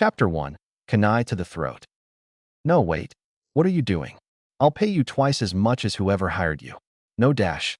Chapter 1. Kunai to the Throat. No, wait. What are you doing? I'll pay you twice as much as whoever hired you. No dash.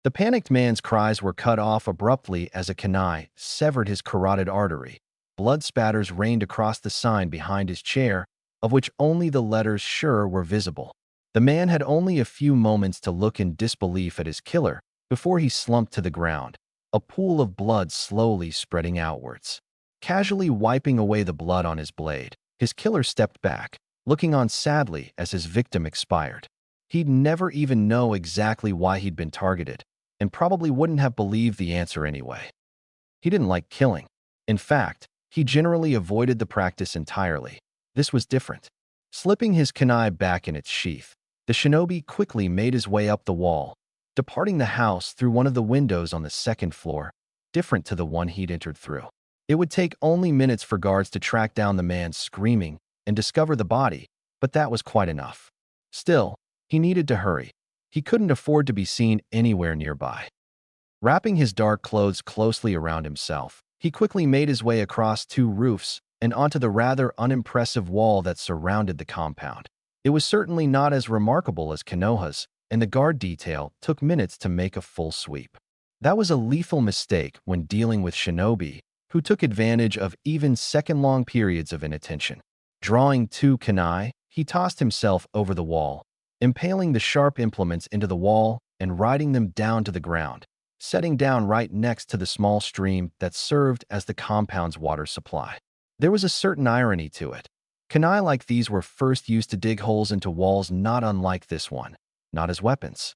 The panicked man's cries were cut off abruptly as a kunai severed his carotid artery. Blood spatters rained across the sign behind his chair, of which only the letters "sure" were visible. The man had only a few moments to look in disbelief at his killer before he slumped to the ground, a pool of blood slowly spreading outwards. Casually wiping away the blood on his blade, his killer stepped back, looking on sadly as his victim expired. He'd never even know exactly why he'd been targeted, and probably wouldn't have believed the answer anyway. He didn't like killing. In fact, he generally avoided the practice entirely. This was different. Slipping his kunai back in its sheath, the shinobi quickly made his way up the wall, departing the house through one of the windows on the second floor, different to the one he'd entered through. It would take only minutes for guards to track down the man screaming and discover the body, but that was quite enough. Still, he needed to hurry. He couldn't afford to be seen anywhere nearby. Wrapping his dark clothes closely around himself, he quickly made his way across two roofs and onto the rather unimpressive wall that surrounded the compound. It was certainly not as remarkable as Konoha's, and the guard detail took minutes to make a full sweep. That was a lethal mistake when dealing with shinobi, who took advantage of even second-long periods of inattention. Drawing two kunai, he tossed himself over the wall, impaling the sharp implements into the wall and riding them down to the ground, setting down right next to the small stream that served as the compound's water supply. There was a certain irony to it. Kunai like these were first used to dig holes into walls not unlike this one, not as weapons.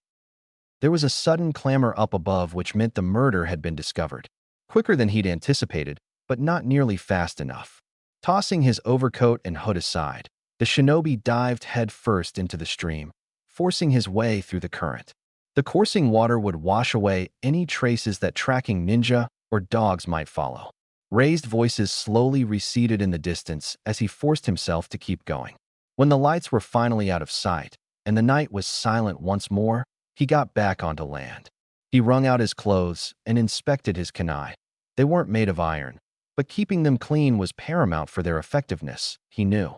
There was a sudden clamor up above which meant the murder had been discovered. Quicker than he'd anticipated, but not nearly fast enough. Tossing his overcoat and hood aside, the shinobi dived headfirst into the stream, forcing his way through the current. The coursing water would wash away any traces that tracking ninja or dogs might follow. Raised voices slowly receded in the distance as he forced himself to keep going. When the lights were finally out of sight and the night was silent once more, he got back onto land. He wrung out his clothes and inspected his kunai. They weren't made of iron, but keeping them clean was paramount for their effectiveness, he knew.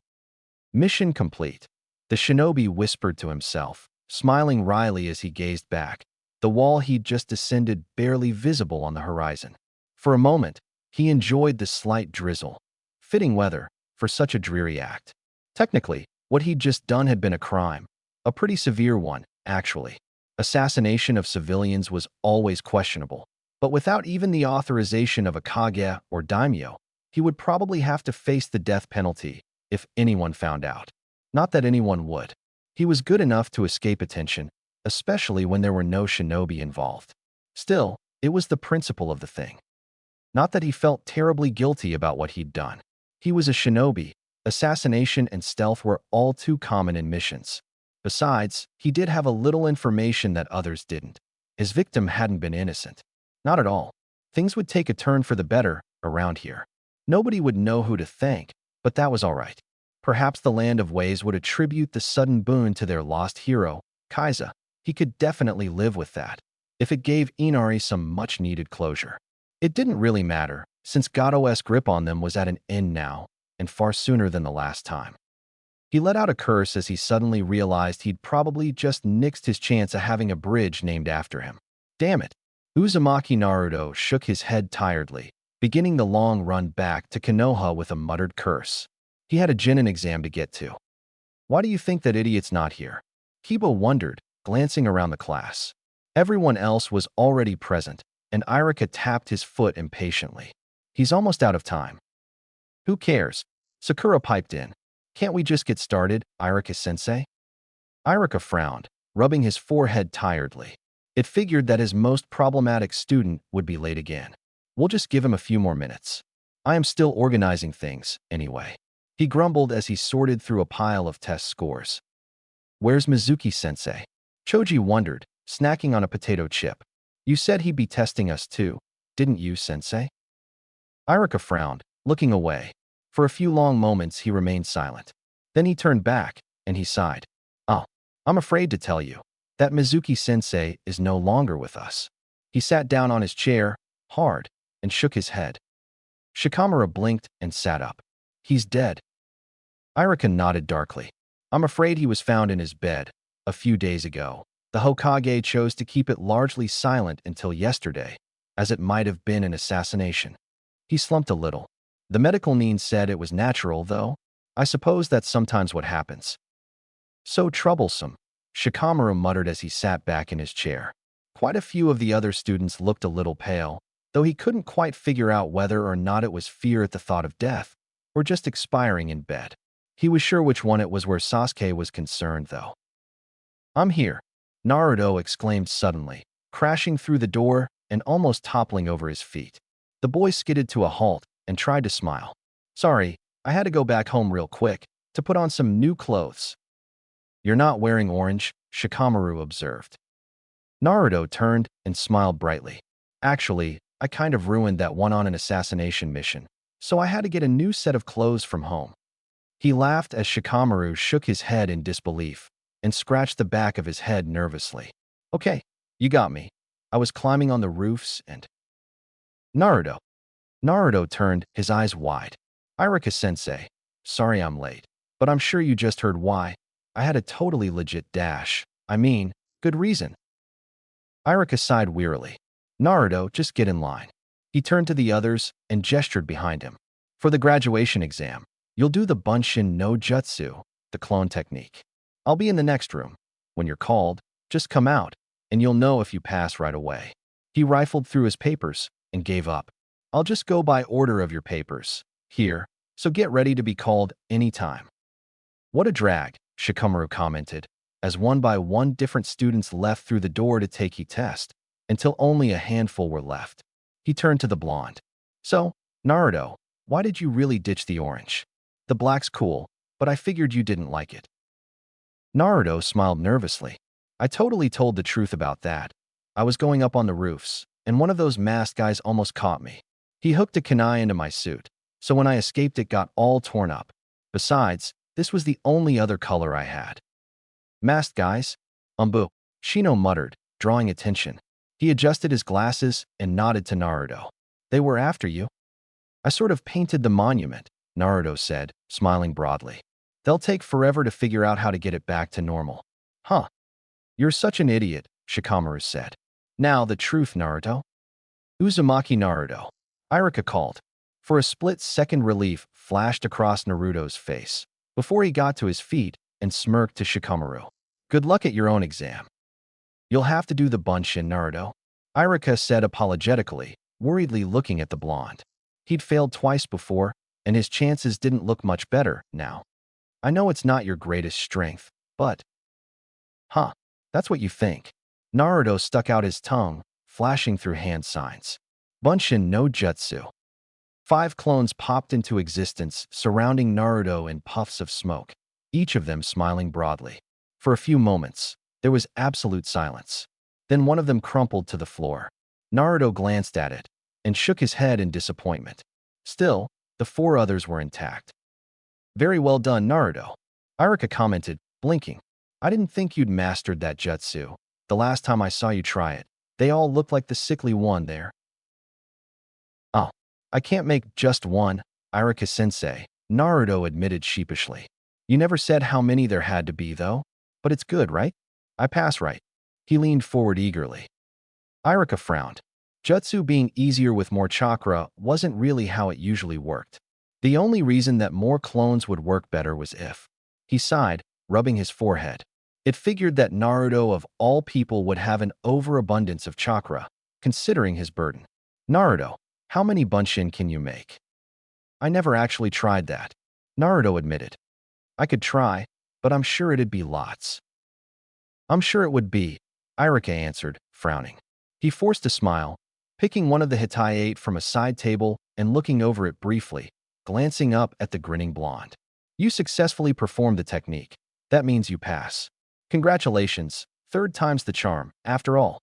Mission complete. The shinobi whispered to himself, smiling wryly as he gazed back, the wall he'd just descended barely visible on the horizon. For a moment, he enjoyed the slight drizzle. Fitting weather for such a dreary act. Technically, what he'd just done had been a crime. A pretty severe one, actually. Assassination of civilians was always questionable, but without even the authorization of a kage or daimyo, he would probably have to face the death penalty if anyone found out. Not that anyone would. He was good enough to escape attention, especially when there were no shinobi involved. Still, it was the principle of the thing. Not that he felt terribly guilty about what he'd done. He was a shinobi. Assassination and stealth were all too common in missions. Besides, he did have a little information that others didn't. His victim hadn't been innocent. Not at all. Things would take a turn for the better around here. Nobody would know who to thank, but that was all right. Perhaps the Land of Ways would attribute the sudden boon to their lost hero, Kaiza. He could definitely live with that, if it gave Inari some much-needed closure. It didn't really matter, since Gado's grip on them was at an end now, and far sooner than the last time. He let out a curse as he suddenly realized he'd probably just nixed his chance of having a bridge named after him. Damn it. Uzumaki Naruto shook his head tiredly, beginning the long run back to Konoha with a muttered curse. He had a genin exam to get to. Why do you think that idiot's not here? Kiba wondered, glancing around the class. Everyone else was already present, and Irika tapped his foot impatiently. He's almost out of time. Who cares? Sakura piped in. Can't we just get started, Irika-sensei? Irika frowned, rubbing his forehead tiredly. It figured that his most problematic student would be late again. We'll just give him a few more minutes. I am still organizing things, anyway. He grumbled as he sorted through a pile of test scores. Where's Mizuki-sensei? Choji wondered, snacking on a potato chip. You said he'd be testing us too, didn't you, sensei? Irika frowned, looking away. For a few long moments he remained silent. Then he turned back, and he sighed. Oh, I'm afraid to tell you that Mizuki-sensei is no longer with us. He sat down on his chair, hard, and shook his head. Shikamura blinked and sat up. He's dead. Irika nodded darkly. I'm afraid he was found in his bed a few days ago. The Hokage chose to keep it largely silent until yesterday, as it might have been an assassination. He slumped a little. The medical nin said it was natural, though. I suppose that's sometimes what happens. So troublesome, Shikamaru muttered as he sat back in his chair. Quite a few of the other students looked a little pale, though he couldn't quite figure out whether or not it was fear at the thought of death, or just expiring in bed. He was sure which one it was where Sasuke was concerned, though. I'm here, Naruto exclaimed suddenly, crashing through the door and almost toppling over his feet. The boy skidded to a halt and tried to smile. Sorry, I had to go back home real quick to put on some new clothes. You're not wearing orange, Shikamaru observed. Naruto turned and smiled brightly. Actually, I kind of ruined that one on an assassination mission, so I had to get a new set of clothes from home. He laughed as Shikamaru shook his head in disbelief and scratched the back of his head nervously. Okay, you got me. I was climbing on the roofs and… Naruto. Naruto turned, his eyes wide. Irika-sensei, sorry I'm late, but I'm sure you just heard why. I had a totally legit dash. I mean, good reason. Irika sighed wearily. Naruto, just get in line. He turned to the others and gestured behind him. For the graduation exam, you'll do the Bunshin no Jutsu, the clone technique. I'll be in the next room. When you're called, just come out, and you'll know if you pass right away. He rifled through his papers and gave up. I'll just go by order of your papers. Here, so get ready to be called anytime. What a drag, Shikamaru commented, as one by one different students left through the door to take his test, until only a handful were left. He turned to the blonde. So, Naruto, why did you really ditch the orange? The black's cool, but I figured you didn't like it. Naruto smiled nervously. I totally told the truth about that. I was going up on the roofs, and one of those masked guys almost caught me. He hooked a kunai into my suit, so when I escaped it got all torn up. Besides, this was the only other color I had. Masked guys? Shino muttered, drawing attention. He adjusted his glasses and nodded to Naruto. They were after you? I sort of painted the monument, Naruto said, smiling broadly. They'll take forever to figure out how to get it back to normal. Huh. You're such an idiot, Shikamaru said. Now the truth, Naruto. Uzumaki Naruto. Irika called. For a split-second relief flashed across Naruto's face, before he got to his feet and smirked to Shikamaru. Good luck at your own exam. You'll have to do the Bunshin, Naruto, Irika said apologetically, worriedly looking at the blonde. He'd failed twice before, and his chances didn't look much better now. I know it's not your greatest strength, but… Huh, that's what you think. Naruto stuck out his tongue, flashing through hand signs. Bunshin no Jutsu. 5 clones popped into existence, surrounding Naruto in puffs of smoke, each of them smiling broadly. For a few moments, there was absolute silence. Then one of them crumpled to the floor. Naruto glanced at it and shook his head in disappointment. Still, the 4 others were intact. Very well done, Naruto, Irika commented, blinking. I didn't think you'd mastered that jutsu. The last time I saw you try it, they all looked like the sickly one there. Oh, I can't make just one, Irika-sensei, Naruto admitted sheepishly. You never said how many there had to be, though. But it's good, right? I pass right. He leaned forward eagerly. Irika frowned. Jutsu being easier with more chakra wasn't really how it usually worked. The only reason that more clones would work better was if… He sighed, rubbing his forehead. It figured that Naruto of all people would have an overabundance of chakra, considering his burden. Naruto, how many Bunshin can you make? I never actually tried that, Naruto admitted. I could try, but I'm sure it'd be lots. I'm sure it would be, Irika answered, frowning. He forced a smile, picking one of the Hitai-8 from a side table and looking over it briefly, glancing up at the grinning blonde. You successfully performed the technique. That means you pass. Congratulations, 3rd time's the charm, after all.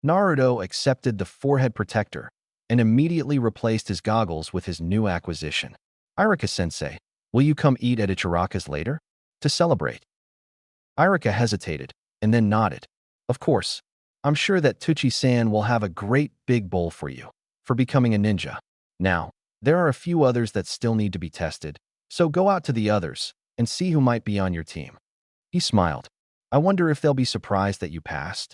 Naruto accepted the forehead protector and immediately replaced his goggles with his new acquisition. Irika-sensei, will you come eat at Ichiraka's later? To celebrate. Irika hesitated and then nodded. Of course. I'm sure that Tucci-san will have a great big bowl for you, for becoming a ninja. Now, There are a few others that still need to be tested, so go out to the others and see who might be on your team. He smiled. I wonder if they'll be surprised that you passed.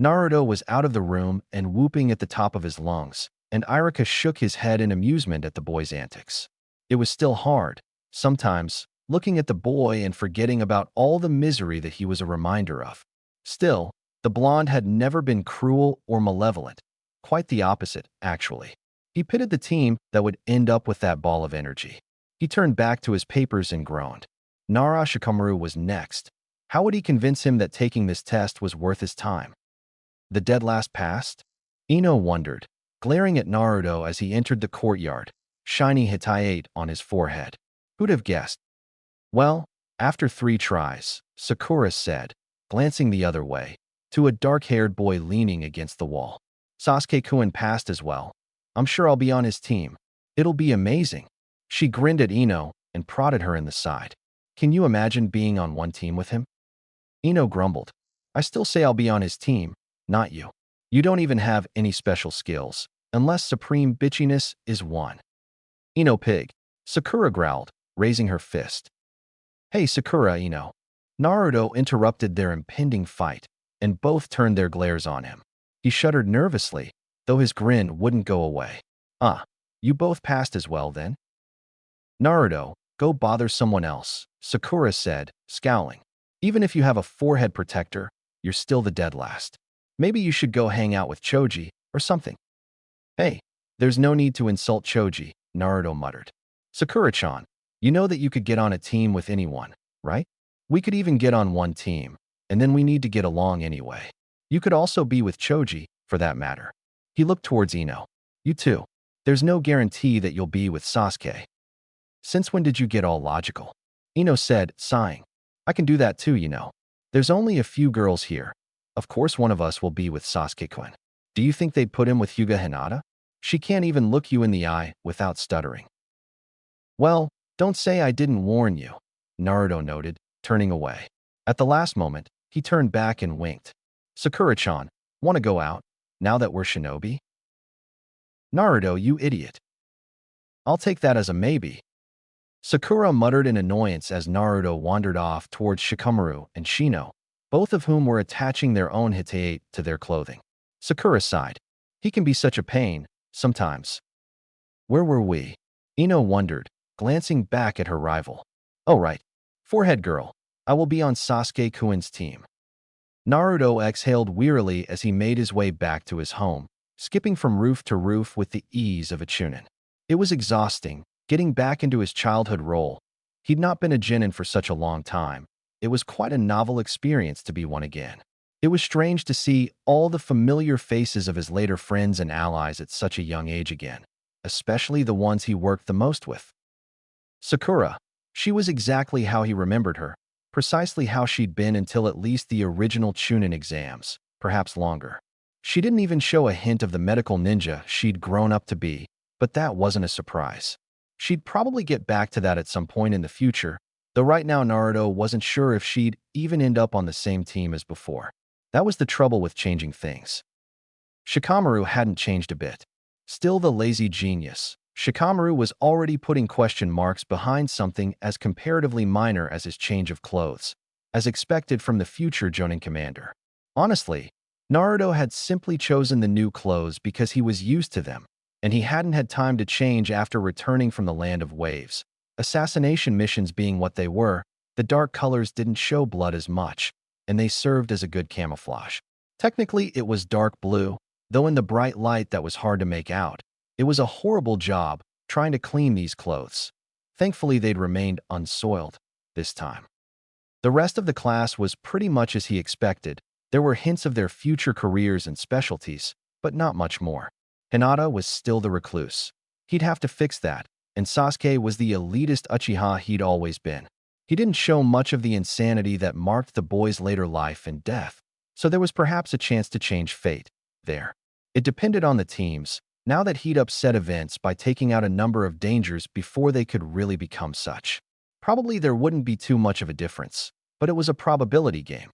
Naruto was out of the room and whooping at the top of his lungs, and Irika shook his head in amusement at the boy's antics. It was still hard, sometimes, looking at the boy and forgetting about all the misery that he was a reminder of. Still, the blonde had never been cruel or malevolent. Quite the opposite, actually. He pitied the team that would end up with that ball of energy. He turned back to his papers and groaned. Nara Shikamaru was next. How would he convince him that taking this test was worth his time? The dead last passed? Ino wondered, glaring at Naruto as he entered the courtyard, shiny Hitayate on his forehead. Who'd have guessed? Well, after 3 tries, Sakura said, glancing the other way, to a dark-haired boy leaning against the wall. Sasuke-kun passed as well. I'm sure I'll be on his team. It'll be amazing. She grinned at Ino and prodded her in the side. Can you imagine being on one team with him? Ino grumbled. I still say I'll be on his team, not you. You don't even have any special skills, unless supreme bitchiness is one. Ino pig. Sakura growled, raising her fist. Hey Sakura, Ino. Naruto interrupted their impending fight, and both turned their glares on him. He shuddered nervously, though his grin wouldn't go away. You both passed as well then? Naruto, go bother someone else, Sakura said, scowling. Even if you have a forehead protector, you're still the dead last. Maybe you should go hang out with Choji or something. Hey, there's no need to insult Choji, Naruto muttered. Sakura-chan, you know that you could get on a team with anyone, right? We could even get on one team, and then we need to get along anyway. You could also be with Choji, for that matter. He looked towards Ino. You too. There's no guarantee that you'll be with Sasuke. Since when did you get all logical? Ino said, sighing. I can do that too, you know. There's only a few girls here. Of course one of us will be with Sasuke-kun. Do you think they'd put him with Hyuga Hinata? She can't even look you in the eye without stuttering. Well, don't say I didn't warn you, Naruto noted, turning away. At the last moment, he turned back and winked. Sakura-chan, want to go out, now that we're shinobi? Naruto, you idiot. I'll take that as a maybe. Sakura muttered in annoyance as Naruto wandered off towards Shikamaru and Shino, both of whom were attaching their own Hitayate to their clothing. Sakura sighed. He can be such a pain, sometimes. Where were we? Ino wondered, glancing back at her rival. Oh right. Forehead girl, I will be on Sasuke-kun's team. Naruto exhaled wearily as he made his way back to his home, skipping from roof to roof with the ease of a chunin. It was exhausting, getting back into his childhood role. He'd not been a genin for such a long time. It was quite a novel experience to be one again. It was strange to see all the familiar faces of his later friends and allies at such a young age again, especially the ones he worked the most with. Sakura, she was exactly how he remembered her, precisely how she'd been until at least the original Chunin exams, perhaps longer. She didn't even show a hint of the medical ninja she'd grown up to be, but that wasn't a surprise. She'd probably get back to that at some point in the future, though right now Naruto wasn't sure if she'd even end up on the same team as before. That was the trouble with changing things. Shikamaru hadn't changed a bit. Still the lazy genius, Shikamaru was already putting question marks behind something as comparatively minor as his change of clothes, as expected from the future Jonin commander. Honestly, Naruto had simply chosen the new clothes because he was used to them, and he hadn't had time to change after returning from the Land of Waves. Assassination missions being what they were, the dark colors didn't show blood as much, and they served as a good camouflage. Technically, it was dark blue, though in the bright light that was hard to make out. It was a horrible job trying to clean these clothes. Thankfully, they'd remained unsoiled this time. The rest of the class was pretty much as he expected. There were hints of their future careers and specialties, but not much more. Hinata was still the recluse. He'd have to fix that, and Sasuke was the elitist Uchiha he'd always been. He didn't show much of the insanity that marked the boy's later life and death, so there was perhaps a chance to change fate there. It depended on the teams, now that he'd upset events by taking out a number of dangers before they could really become such. Probably there wouldn't be too much of a difference, but it was a probability game.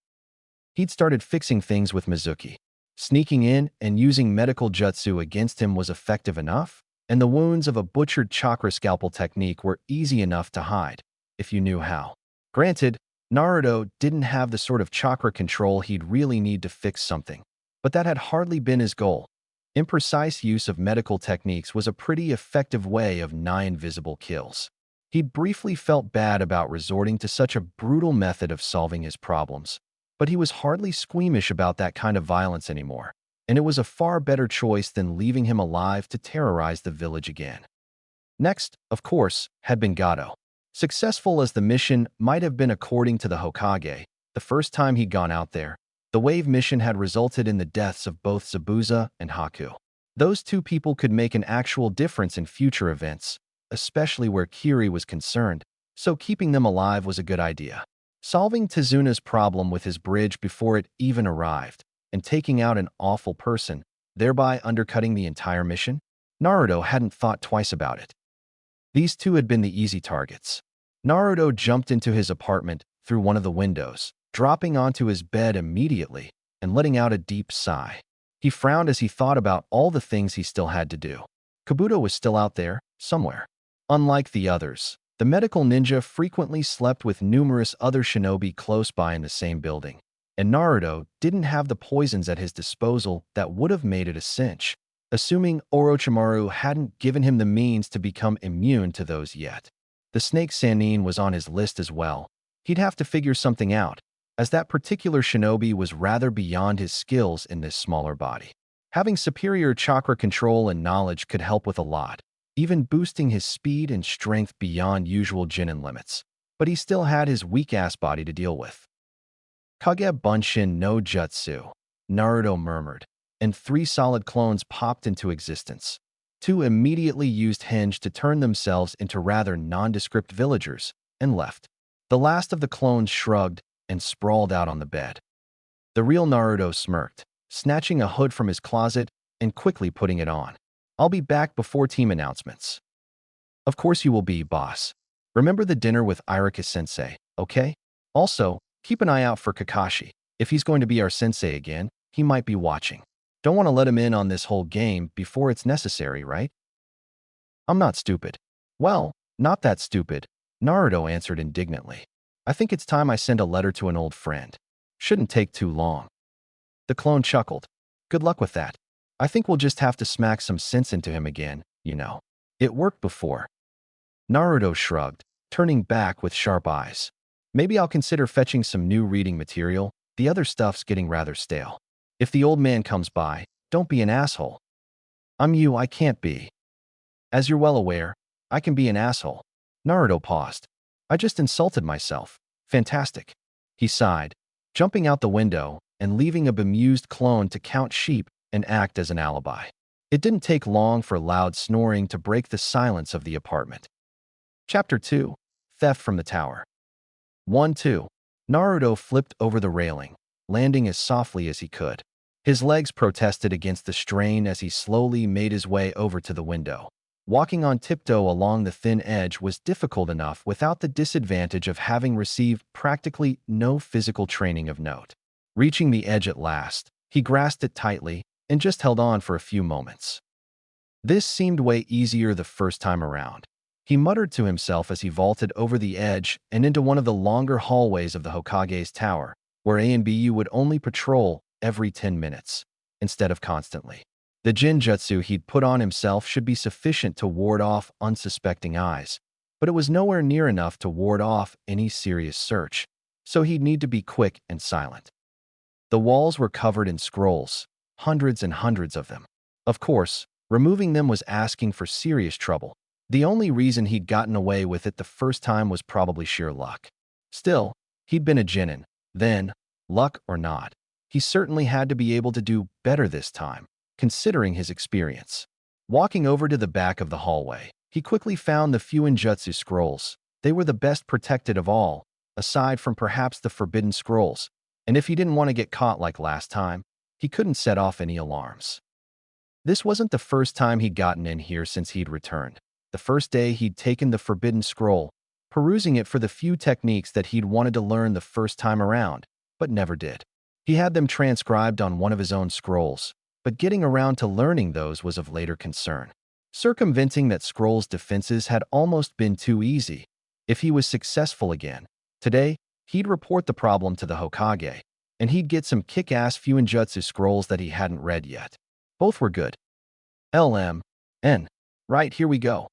He'd started fixing things with Mizuki. Sneaking in and using medical jutsu against him was effective enough, and the wounds of a butchered chakra scalpel technique were easy enough to hide, if you knew how. Granted, Naruto didn't have the sort of chakra control he'd really need to fix something, but that had hardly been his goal. Imprecise use of medical techniques was a pretty effective way of nigh-invisible kills. He'd briefly felt bad about resorting to such a brutal method of solving his problems, but he was hardly squeamish about that kind of violence anymore, and it was a far better choice than leaving him alive to terrorize the village again. Next, of course, had been Gato. Successful as the mission might have been according to the Hokage, the first time he'd gone out there, the wave mission had resulted in the deaths of both Zabuza and Haku. Those two people could make an actual difference in future events, especially where Kiri was concerned, so keeping them alive was a good idea. Solving Tezuna's problem with his bridge before it even arrived, and taking out an awful person, thereby undercutting the entire mission? Naruto hadn't thought twice about it. These two had been the easy targets. Naruto jumped into his apartment through one of the windows, dropping onto his bed immediately and letting out a deep sigh. He frowned as he thought about all the things he still had to do. Kabuto was still out there, somewhere. Unlike the others, the medical ninja frequently slept with numerous other shinobi close by in the same building, and Naruto didn't have the poisons at his disposal that would have made it a cinch, assuming Orochimaru hadn't given him the means to become immune to those yet. The snake Sannin was on his list as well. He'd have to figure something out, as that particular shinobi was rather beyond his skills in this smaller body. Having superior chakra control and knowledge could help with a lot, even boosting his speed and strength beyond usual Jinin limits. But he still had his weak-ass body to deal with. Kage Bunshin no Jutsu, Naruto murmured, and 3 solid clones popped into existence. 2 immediately used henge to turn themselves into rather nondescript villagers, and left. The last of the clones shrugged and sprawled out on the bed. The real Naruto smirked, snatching a hood from his closet and quickly putting it on. I'll be back before team announcements. Of course you will be, boss. Remember the dinner with Irika-sensei, okay? Also, keep an eye out for Kakashi. If he's going to be our sensei again, he might be watching. Don't want to let him in on this whole game before it's necessary, right? I'm not stupid. Well, not that stupid, Naruto answered indignantly. I think it's time I send a letter to an old friend. Shouldn't take too long. The clone chuckled. Good luck with that. I think we'll just have to smack some sense into him again, you know. It worked before. Naruto shrugged, turning back with sharp eyes. Maybe I'll consider fetching some new reading material. The other stuff's getting rather stale. If the old man comes by, don't be an asshole. I'm you, I can't be. As you're well aware, I can be an asshole. Naruto paused. I just insulted myself. Fantastic. He sighed, jumping out the window and leaving a bemused clone to count sheep and act as an alibi. It didn't take long for loud snoring to break the silence of the apartment. Chapter 2. Theft from the Tower. 1-2. Naruto flipped over the railing, landing as softly as he could. His legs protested against the strain as he slowly made his way over to the window. Walking on tiptoe along the thin edge was difficult enough without the disadvantage of having received practically no physical training of note. Reaching the edge at last, he grasped it tightly and just held on for a few moments. This seemed way easier the first time around. He muttered to himself as he vaulted over the edge and into one of the longer hallways of the Hokage's tower, where A and BU would only patrol every 10 minutes, instead of constantly. The Jinjutsu he'd put on himself should be sufficient to ward off unsuspecting eyes, but it was nowhere near enough to ward off any serious search, so he'd need to be quick and silent. The walls were covered in scrolls, hundreds and hundreds of them. Of course, removing them was asking for serious trouble. The only reason he'd gotten away with it the first time was probably sheer luck. Still, he'd been a genin. Then, luck or not, he certainly had to be able to do better this time, considering his experience. Walking over to the back of the hallway, he quickly found the Fuinjutsu scrolls. They were the best protected of all, aside from perhaps the forbidden scrolls, and if he didn't want to get caught like last time, he couldn't set off any alarms. This wasn't the first time he'd gotten in here since he'd returned. The first day he'd taken the forbidden scroll, perusing it for the few techniques that he'd wanted to learn the first time around, but never did. He had them transcribed on one of his own scrolls, but getting around to learning those was of later concern. Circumventing that scroll's defenses had almost been too easy. If he was successful again, today, he'd report the problem to the Hokage, and he'd get some kick-ass Fuinjutsu scrolls that he hadn't read yet. Both were good. LMN. Right, here we go.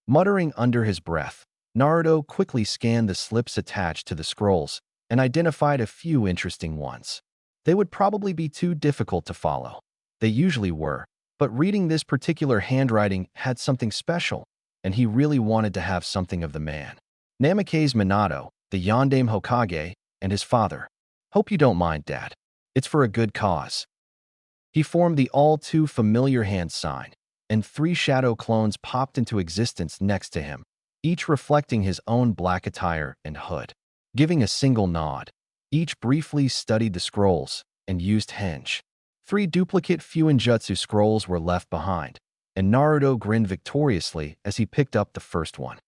Muttering under his breath, Naruto quickly scanned the slips attached to the scrolls and identified a few interesting ones. They would probably be too difficult to follow. They usually were, but reading this particular handwriting had something special, and he really wanted to have something of the man. Namake's Minato, the Yondaime Hokage, and his father. Hope you don't mind, Dad. It's for a good cause. He formed the all-too-familiar hand sign, and 3 shadow clones popped into existence next to him, each reflecting his own black attire and hood. Giving a single nod, each briefly studied the scrolls and used henge. 3 duplicate Fuinjutsu scrolls were left behind, and Naruto grinned victoriously as he picked up the first one.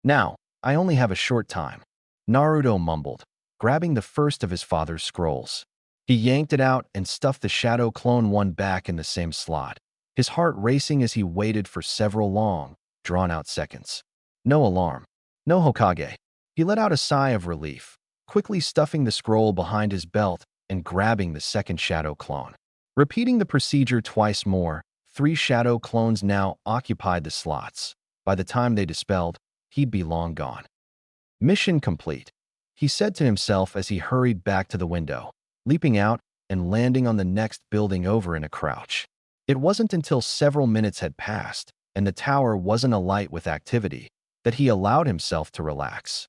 Now, I only have a short time, Naruto mumbled, grabbing the first of his father's scrolls. He yanked it out and stuffed the shadow clone one back in the same slot, his heart racing as he waited for several long, drawn-out seconds. No alarm. No Hokage. He let out a sigh of relief, quickly stuffing the scroll behind his belt and grabbing the second shadow clone. Repeating the procedure twice more, 3 shadow clones now occupied the slots. By the time they dispelled, he'd be long gone. Mission complete, he said to himself as he hurried back to the window, leaping out and landing on the next building over in a crouch. It wasn't until several minutes had passed and the tower wasn't alight with activity that he allowed himself to relax.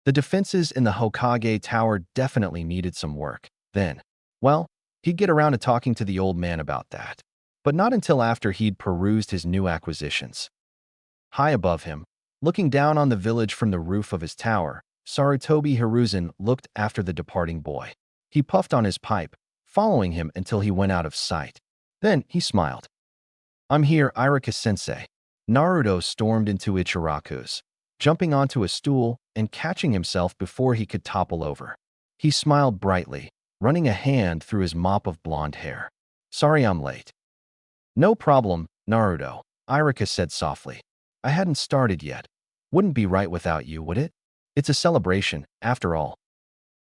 The defenses in the Hokage Tower definitely needed some work. Then, well, he'd get around to talking to the old man about that. But not until after he'd perused his new acquisitions. High above him, looking down on the village from the roof of his tower, Sarutobi Hiruzen looked after the departing boy. He puffed on his pipe, following him until he went out of sight. Then he smiled. "I'm here, Iruka-sensei." Naruto stormed into Ichiraku's, jumping onto a stool and catching himself before he could topple over. He smiled brightly, running a hand through his mop of blonde hair. "Sorry I'm late." "No problem, Naruto," Iruka said softly. "I hadn't started yet. Wouldn't be right without you, would it? It's a celebration, after all."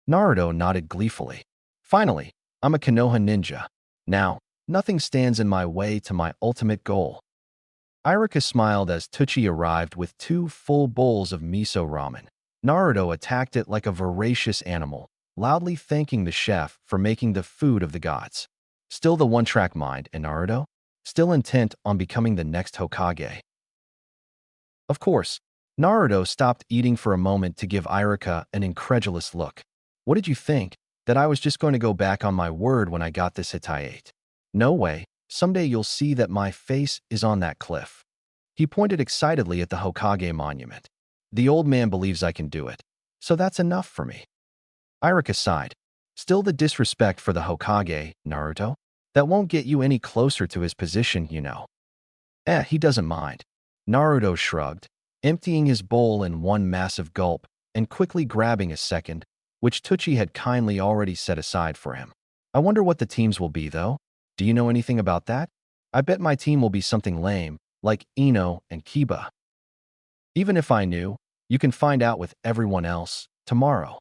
Naruto nodded gleefully. "Finally, I'm a Konoha ninja. Now, nothing stands in my way to my ultimate goal." Iruka smiled as Tucci arrived with 2 full bowls of miso ramen. Naruto attacked it like a voracious animal, loudly thanking the chef for making the food of the gods. Still the one-track mind, and Naruto? Still intent on becoming the next Hokage. Of course, Naruto stopped eating for a moment to give Iruka an incredulous look. "What did you think? That I was just going to go back on my word when I got this Hitayate? No way. Someday you'll see that my face is on that cliff." He pointed excitedly at the Hokage monument. "The old man believes I can do it, so that's enough for me." Iruka sighed. "Still the disrespect for the Hokage, Naruto? That won't get you any closer to his position, you know." He doesn't mind." Naruto shrugged, emptying his bowl in one massive gulp and quickly grabbing a second, which Tucci had kindly already set aside for him. "I wonder what the teams will be, though. Do you know anything about that? I bet my team will be something lame, like Ino and Kiba." "Even if I knew, you can find out with everyone else, tomorrow."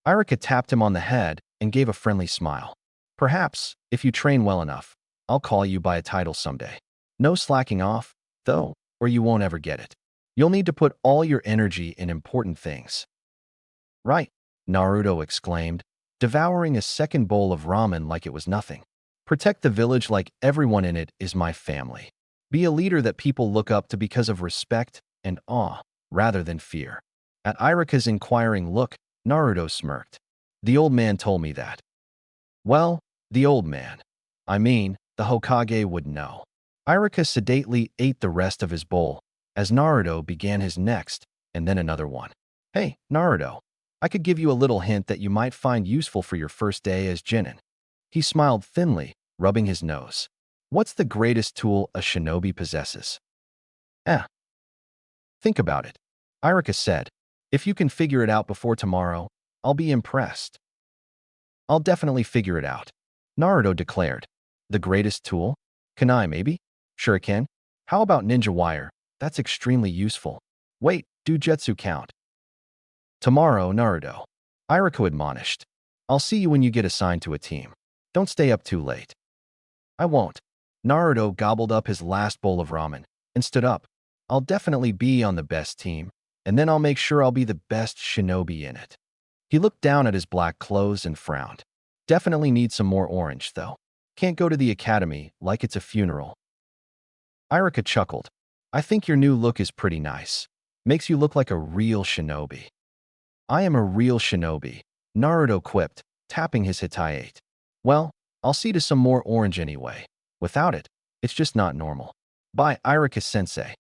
Iruka tapped him on the head and gave a friendly smile. "Perhaps, if you train well enough, I'll call you by a title someday. No slacking off, though, or you won't ever get it. You'll need to put all your energy in important things." "Right," Naruto exclaimed, devouring a second bowl of ramen like it was nothing. "Protect the village like everyone in it is my family. Be a leader that people look up to because of respect and awe, rather than fear." At Iruka's inquiring look, Naruto smirked. "The old man told me that." "Well, the old man. I mean, the Hokage would know." Iruka sedately ate the rest of his bowl, as Naruto began his next, and then another one. "Hey, Naruto, I could give you a little hint that you might find useful for your first day as Genin." He smiled thinly, rubbing his nose. "What's the greatest tool a shinobi possesses?" Think about it," Iruka said. "If you can figure it out before tomorrow, I'll be impressed." "I'll definitely figure it out," Naruto declared. "The greatest tool? Kunai, maybe? Shuriken? How about ninja wire? That's extremely useful. Wait, do jutsu count? Tomorrow, Naruto. Iruka admonished. I'll see you when you get assigned to a team. Don't stay up too late. I won't. Naruto gobbled up his last bowl of ramen and stood up. I'll definitely be on the best team, and then I'll make sure I'll be the best shinobi in it. He looked down at his black clothes and frowned. Definitely need some more orange, though. Can't go to the academy like it's a funeral. Iruka chuckled. I think your new look is pretty nice. Makes you look like a real shinobi. I am a real shinobi, Naruto quipped, tapping his hitayate. Well, I'll see to some more orange anyway. Without it, it's just not normal. Bye, Iruka-sensei.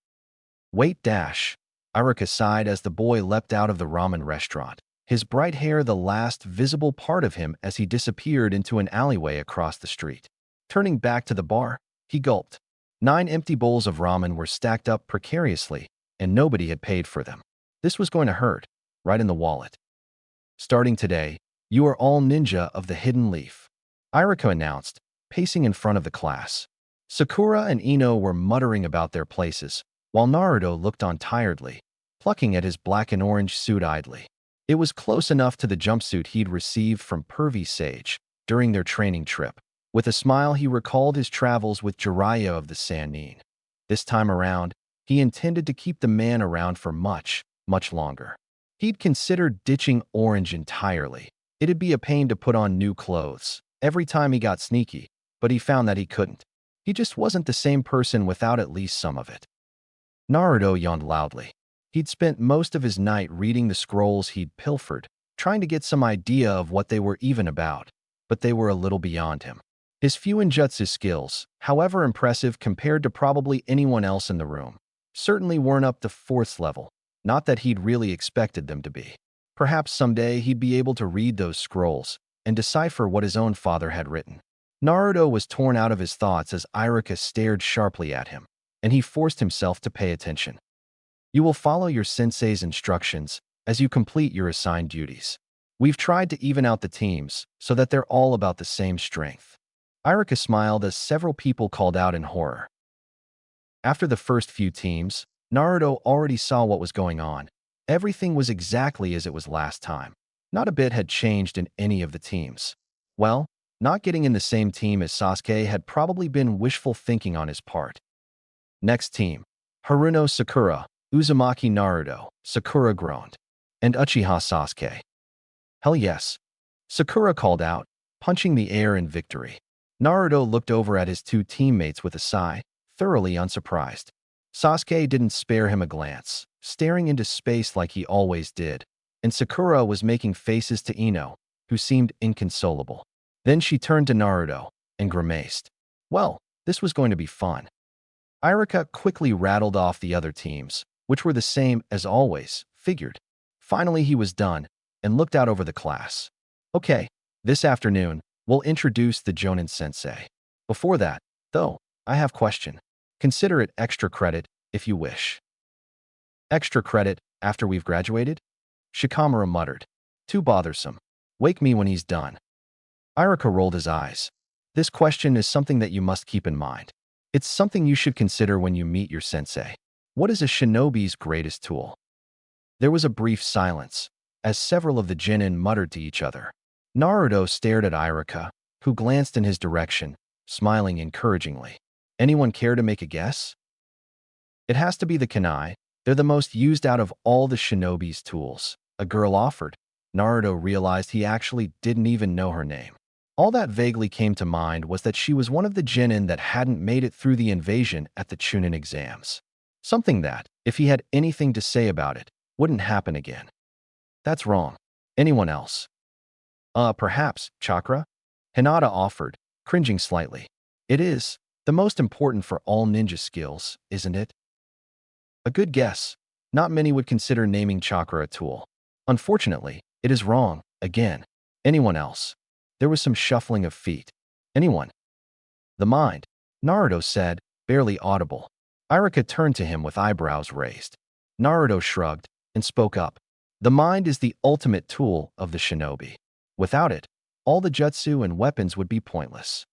Wait dash. Iruka sighed as the boy leapt out of the ramen restaurant, his bright hair the last visible part of him as he disappeared into an alleyway across the street. Turning back to the bar, he gulped. 9 empty bowls of ramen were stacked up precariously, and nobody had paid for them. This was going to hurt, right in the wallet. Starting today, you are all ninja of the hidden leaf, Iruka announced, pacing in front of the class. Sakura and Ino were muttering about their places, while Naruto looked on tiredly, plucking at his black and orange suit idly. It was close enough to the jumpsuit he'd received from Pervy Sage during their training trip. With a smile, he recalled his travels with Jiraiya of the Sannin. This time around, he intended to keep the man around for much, much longer. He'd considered ditching orange entirely. It'd be a pain to put on new clothes every time he got sneaky, but he found that he couldn't. He just wasn't the same person without at least some of it. Naruto yawned loudly. He'd spent most of his night reading the scrolls he'd pilfered, trying to get some idea of what they were even about, but they were a little beyond him. His few ninjutsu skills, however impressive compared to probably anyone else in the room, certainly weren't up to 4th level, not that he'd really expected them to be. Perhaps someday he'd be able to read those scrolls and decipher what his own father had written. Naruto was torn out of his thoughts as Iruka stared sharply at him, and he forced himself to pay attention. You will follow your sensei's instructions as you complete your assigned duties. We've tried to even out the teams so that they're all about the same strength. Iruka smiled as several people called out in horror. After the first few teams, Naruto already saw what was going on. Everything was exactly as it was last time. Not a bit had changed in any of the teams. Well, not getting in the same team as Sasuke had probably been wishful thinking on his part. Next team, Haruno Sakura, Uzumaki Naruto, Sakura groaned, and Uchiha Sasuke. Hell yes, Sakura called out, punching the air in victory. Naruto looked over at his 2 teammates with a sigh, thoroughly unsurprised. Sasuke didn't spare him a glance, staring into space like he always did, and Sakura was making faces to Ino, who seemed inconsolable. Then she turned to Naruto and grimaced. Well, this was going to be fun. Iruka quickly rattled off the other teams, which were the same as always, figured. Finally, he was done and looked out over the class. Okay, this afternoon, we'll introduce the Jonin Sensei. Before that, though, I have a question. Consider it extra credit if you wish. Extra credit after we've graduated? Shikamaru muttered. Too bothersome. Wake me when he's done. Iruka rolled his eyes. This question is something that you must keep in mind. It's something you should consider when you meet your sensei. What is a shinobi's greatest tool? There was a brief silence, as several of the genin muttered to each other. Naruto stared at Iruka, who glanced in his direction, smiling encouragingly. Anyone care to make a guess? It has to be the kunai. They're the most used out of all the shinobi's tools. A girl offered. Naruto realized he actually didn't even know her name. All that vaguely came to mind was that she was one of the genin that hadn't made it through the invasion at the Chunin exams. Something that, if he had anything to say about it, wouldn't happen again. That's wrong. Anyone else? Perhaps, Chakra? Hinata offered, cringing slightly. It is. The most important for all ninja skills, isn't it? A good guess. Not many would consider naming chakra a tool. Unfortunately, it is wrong, again. Anyone else? There was some shuffling of feet. Anyone? The mind, Naruto said, barely audible. Iruka turned to him with eyebrows raised. Naruto shrugged and spoke up. The mind is the ultimate tool of the shinobi. Without it, all the jutsu and weapons would be pointless.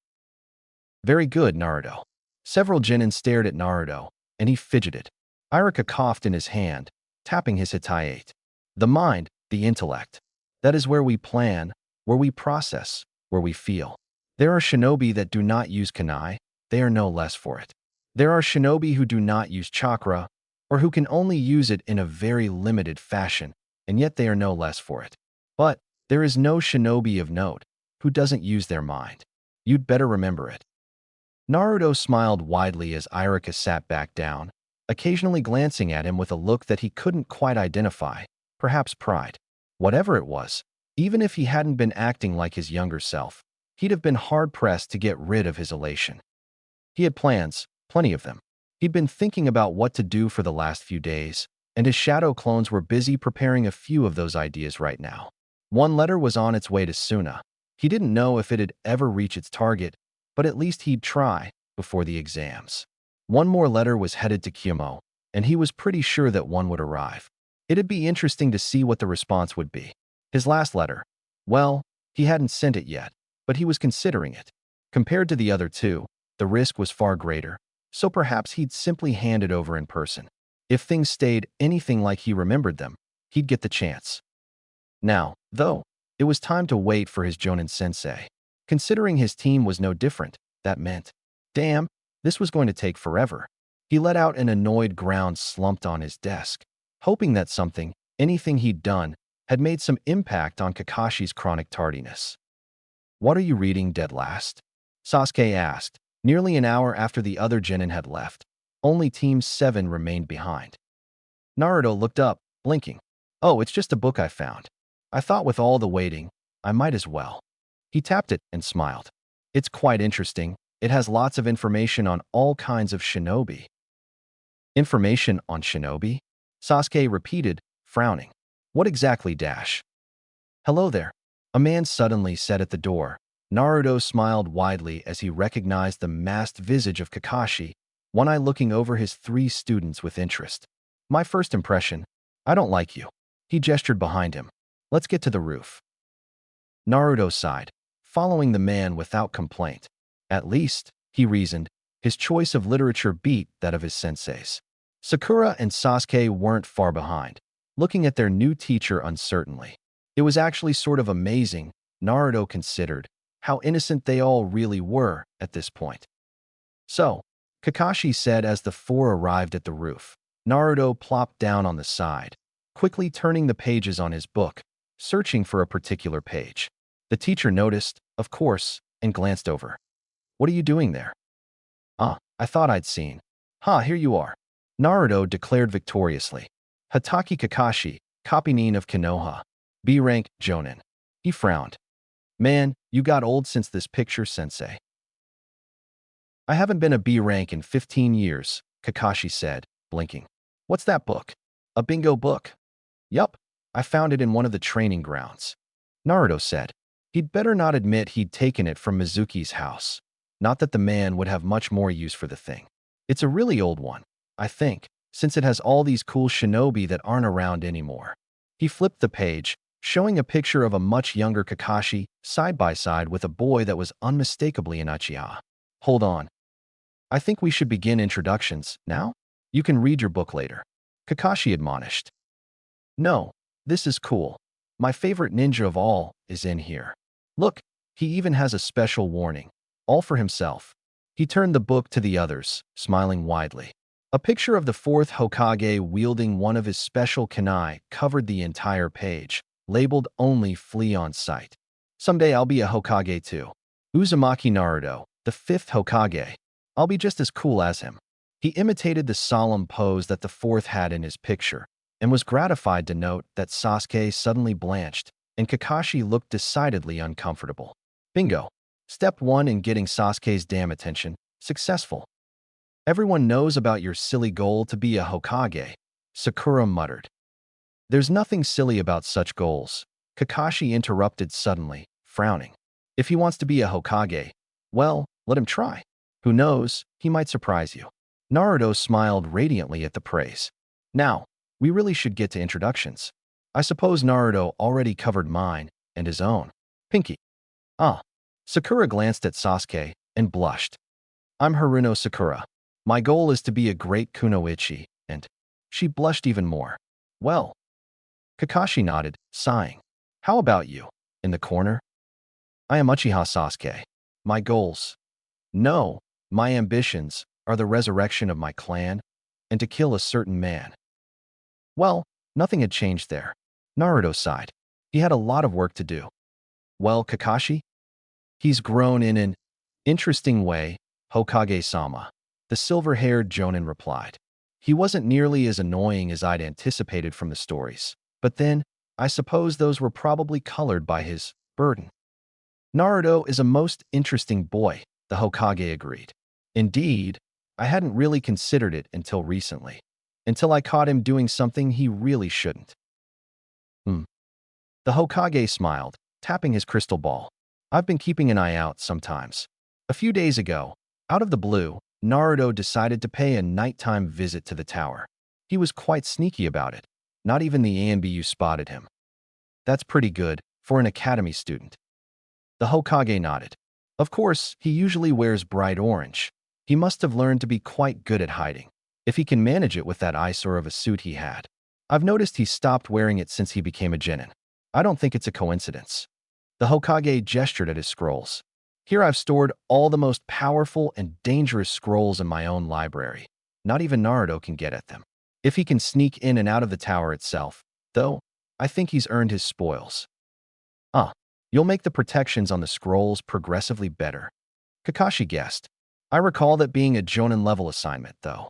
Very good, Naruto. Several genin stared at Naruto, and he fidgeted. Irika coughed in his hand, tapping his hitayate. The mind, the intellect. That is where we plan, where we process, where we feel. There are shinobi that do not use kunai, they are no less for it. There are shinobi who do not use chakra, or who can only use it in a very limited fashion, and yet they are no less for it. But there is no shinobi of note who doesn't use their mind. You'd better remember it. Naruto smiled widely as Irika sat back down, occasionally glancing at him with a look that he couldn't quite identify, perhaps pride. Whatever it was, even if he hadn't been acting like his younger self, he'd have been hard-pressed to get rid of his elation. He had plans, plenty of them. He'd been thinking about what to do for the last few days, and his shadow clones were busy preparing a few of those ideas right now. One letter was on its way to Suna. He didn't know if it'd ever reach its target, but at least he'd try before the exams. One more letter was headed to Kyumo, and he was pretty sure that one would arrive. It'd be interesting to see what the response would be. His last letter, well, he hadn't sent it yet, but he was considering it. Compared to the other two, the risk was far greater, so perhaps he'd simply hand it over in person. If things stayed anything like he remembered them, he'd get the chance. Now, though, it was time to wait for his Jonin sensei. Considering his team was no different, that meant, damn, this was going to take forever. He let out an annoyed groan, slumped on his desk, hoping that something, anything he'd done, had made some impact on Kakashi's chronic tardiness. "What are you reading, dead last?" Sasuke asked, nearly an hour after the other genin had left. Only Team 7 remained behind. Naruto looked up, blinking. "Oh, it's just a book I found. I thought with all the waiting, I might as well." He tapped it and smiled. "It's quite interesting. It has lots of information on all kinds of shinobi." "Information on shinobi?" Sasuke repeated, frowning. "What exactly, Dash?" "Hello there," a man suddenly said at the door. Naruto smiled widely as he recognized the masked visage of Kakashi, one eye looking over his three students with interest. "My first impression, I don't like you." He gestured behind him. "Let's get to the roof." Naruto sighed, following the man without complaint. At least, he reasoned, his choice of literature beat that of his senseis. Sakura and Sasuke weren't far behind, looking at their new teacher uncertainly. It was actually sort of amazing, Naruto considered, how innocent they all really were at this point. "So," Kakashi said as the four arrived at the roof. Naruto plopped down on the side, quickly turning the pages on his book, searching for a particular page. The teacher noticed, of course, and glanced over. "What are you doing there?" "Ah, I thought I'd seen." "Ha, here you are," Naruto declared victoriously. "Hatake Kakashi, copynin of Konoha. B rank, Jonin." He frowned. "Man, you got old since this picture, sensei." "I haven't been a B rank in 15 years, Kakashi said, blinking. "What's that book?" "A bingo book." "Yup, I found it in one of the training grounds." Naruto said. He'd better not admit he'd taken it from Mizuki's house. Not that the man would have much more use for the thing. "It's a really old one, I think, since it has all these cool shinobi that aren't around anymore." He flipped the page, showing a picture of a much younger Kakashi side by side with a boy that was unmistakably an Uchiha. "Hold on. I think we should begin introductions now? You can read your book later," Kakashi admonished. "No, this is cool. My favorite ninja of all is in here. Look, he even has a special warning, all for himself." He turned the book to the others, smiling widely. A picture of the fourth Hokage wielding one of his special kunai covered the entire page, labeled only "Flee on sight." "Someday I'll be a Hokage too. Uzumaki Naruto, the fifth Hokage. I'll be just as cool as him." He imitated the solemn pose that the fourth had in his picture, and was gratified to note that Sasuke suddenly blanched, and Kakashi looked decidedly uncomfortable. Bingo. Step 1 in getting Sasuke's damn attention, successful. "Everyone knows about your silly goal to be a Hokage," Sakura muttered. "There's nothing silly about such goals," Kakashi interrupted suddenly, frowning. "If he wants to be a Hokage, well, let him try. Who knows, he might surprise you." Naruto smiled radiantly at the praise. "Now, we really should get to introductions. I suppose Naruto already covered mine and his own." "Pinky." "Ah." Sakura glanced at Sasuke and blushed. "I'm Haruno Sakura." My goal is to be a great kunoichi, and she blushed even more. Well, Kakashi nodded, sighing. How about you? In the corner? I am Uchiha Sasuke. My goals? No, my ambitions are the resurrection of my clan and to kill a certain man. Well, nothing had changed there. Naruto sighed. He had a lot of work to do. Well, Kakashi? He's grown in an interesting way, Hokage-sama. The silver-haired Jonin replied. He wasn't nearly as annoying as I'd anticipated from the stories. But then, I suppose those were probably colored by his burden. Naruto is a most interesting boy, the Hokage agreed. Indeed, I hadn't really considered it until recently. Until I caught him doing something he really shouldn't. The Hokage smiled, tapping his crystal ball. I've been keeping an eye out sometimes. A few days ago, out of the blue, Naruto decided to pay a nighttime visit to the tower. He was quite sneaky about it. Not even the ANBU spotted him. That's pretty good for an academy student. The Hokage nodded. Of course, he usually wears bright orange. He must have learned to be quite good at hiding, if he can manage it with that eyesore of a suit he had. I've noticed he stopped wearing it since he became a genin. I don't think it's a coincidence. The Hokage gestured at his scrolls. Here I've stored all the most powerful and dangerous scrolls in my own library. Not even Naruto can get at them. If he can sneak in and out of the tower itself, though, I think he's earned his spoils. You'll make the protections on the scrolls progressively better. Kakashi guessed. I recall that being a Jonin-level assignment, though.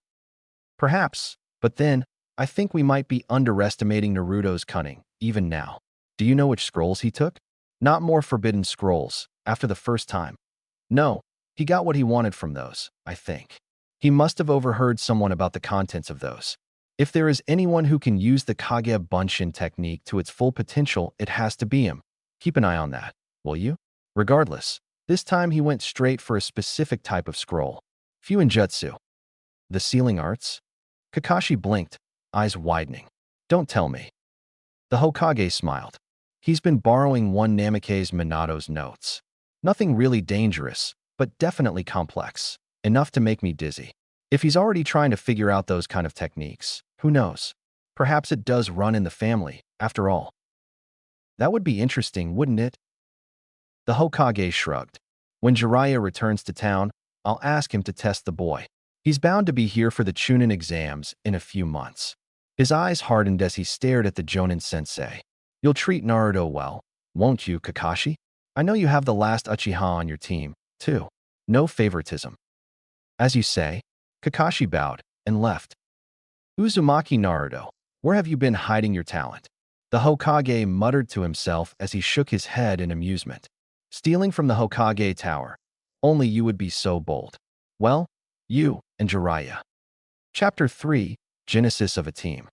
Perhaps, but then, I think we might be underestimating Naruto's cunning, even now. Do you know which scrolls he took? Not more forbidden scrolls, after the first time. No, he got what he wanted from those, I think. He must have overheard someone about the contents of those. If there is anyone who can use the Kage Bunshin technique to its full potential, it has to be him. Keep an eye on that, will you? Regardless, this time he went straight for a specific type of scroll. Fuinjutsu. The sealing arts? Kakashi blinked, eyes widening. Don't tell me. The Hokage smiled. He's been borrowing one Namake's Minato's notes. Nothing really dangerous, but definitely complex. Enough to make me dizzy. If he's already trying to figure out those kind of techniques, who knows? Perhaps it does run in the family, after all. That would be interesting, wouldn't it? The Hokage shrugged. When Jiraiya returns to town, I'll ask him to test the boy. He's bound to be here for the Chunin exams in a few months. His eyes hardened as he stared at the Jonin sensei. You'll treat Naruto well, won't you, Kakashi? I know you have the last Uchiha on your team, too. No favoritism. As you say, Kakashi bowed and left. Uzumaki Naruto, where have you been hiding your talent? The Hokage muttered to himself as he shook his head in amusement. Stealing from the Hokage tower. Only you would be so bold. Well, you and Jiraiya. Chapter 3, Genesis of a Team.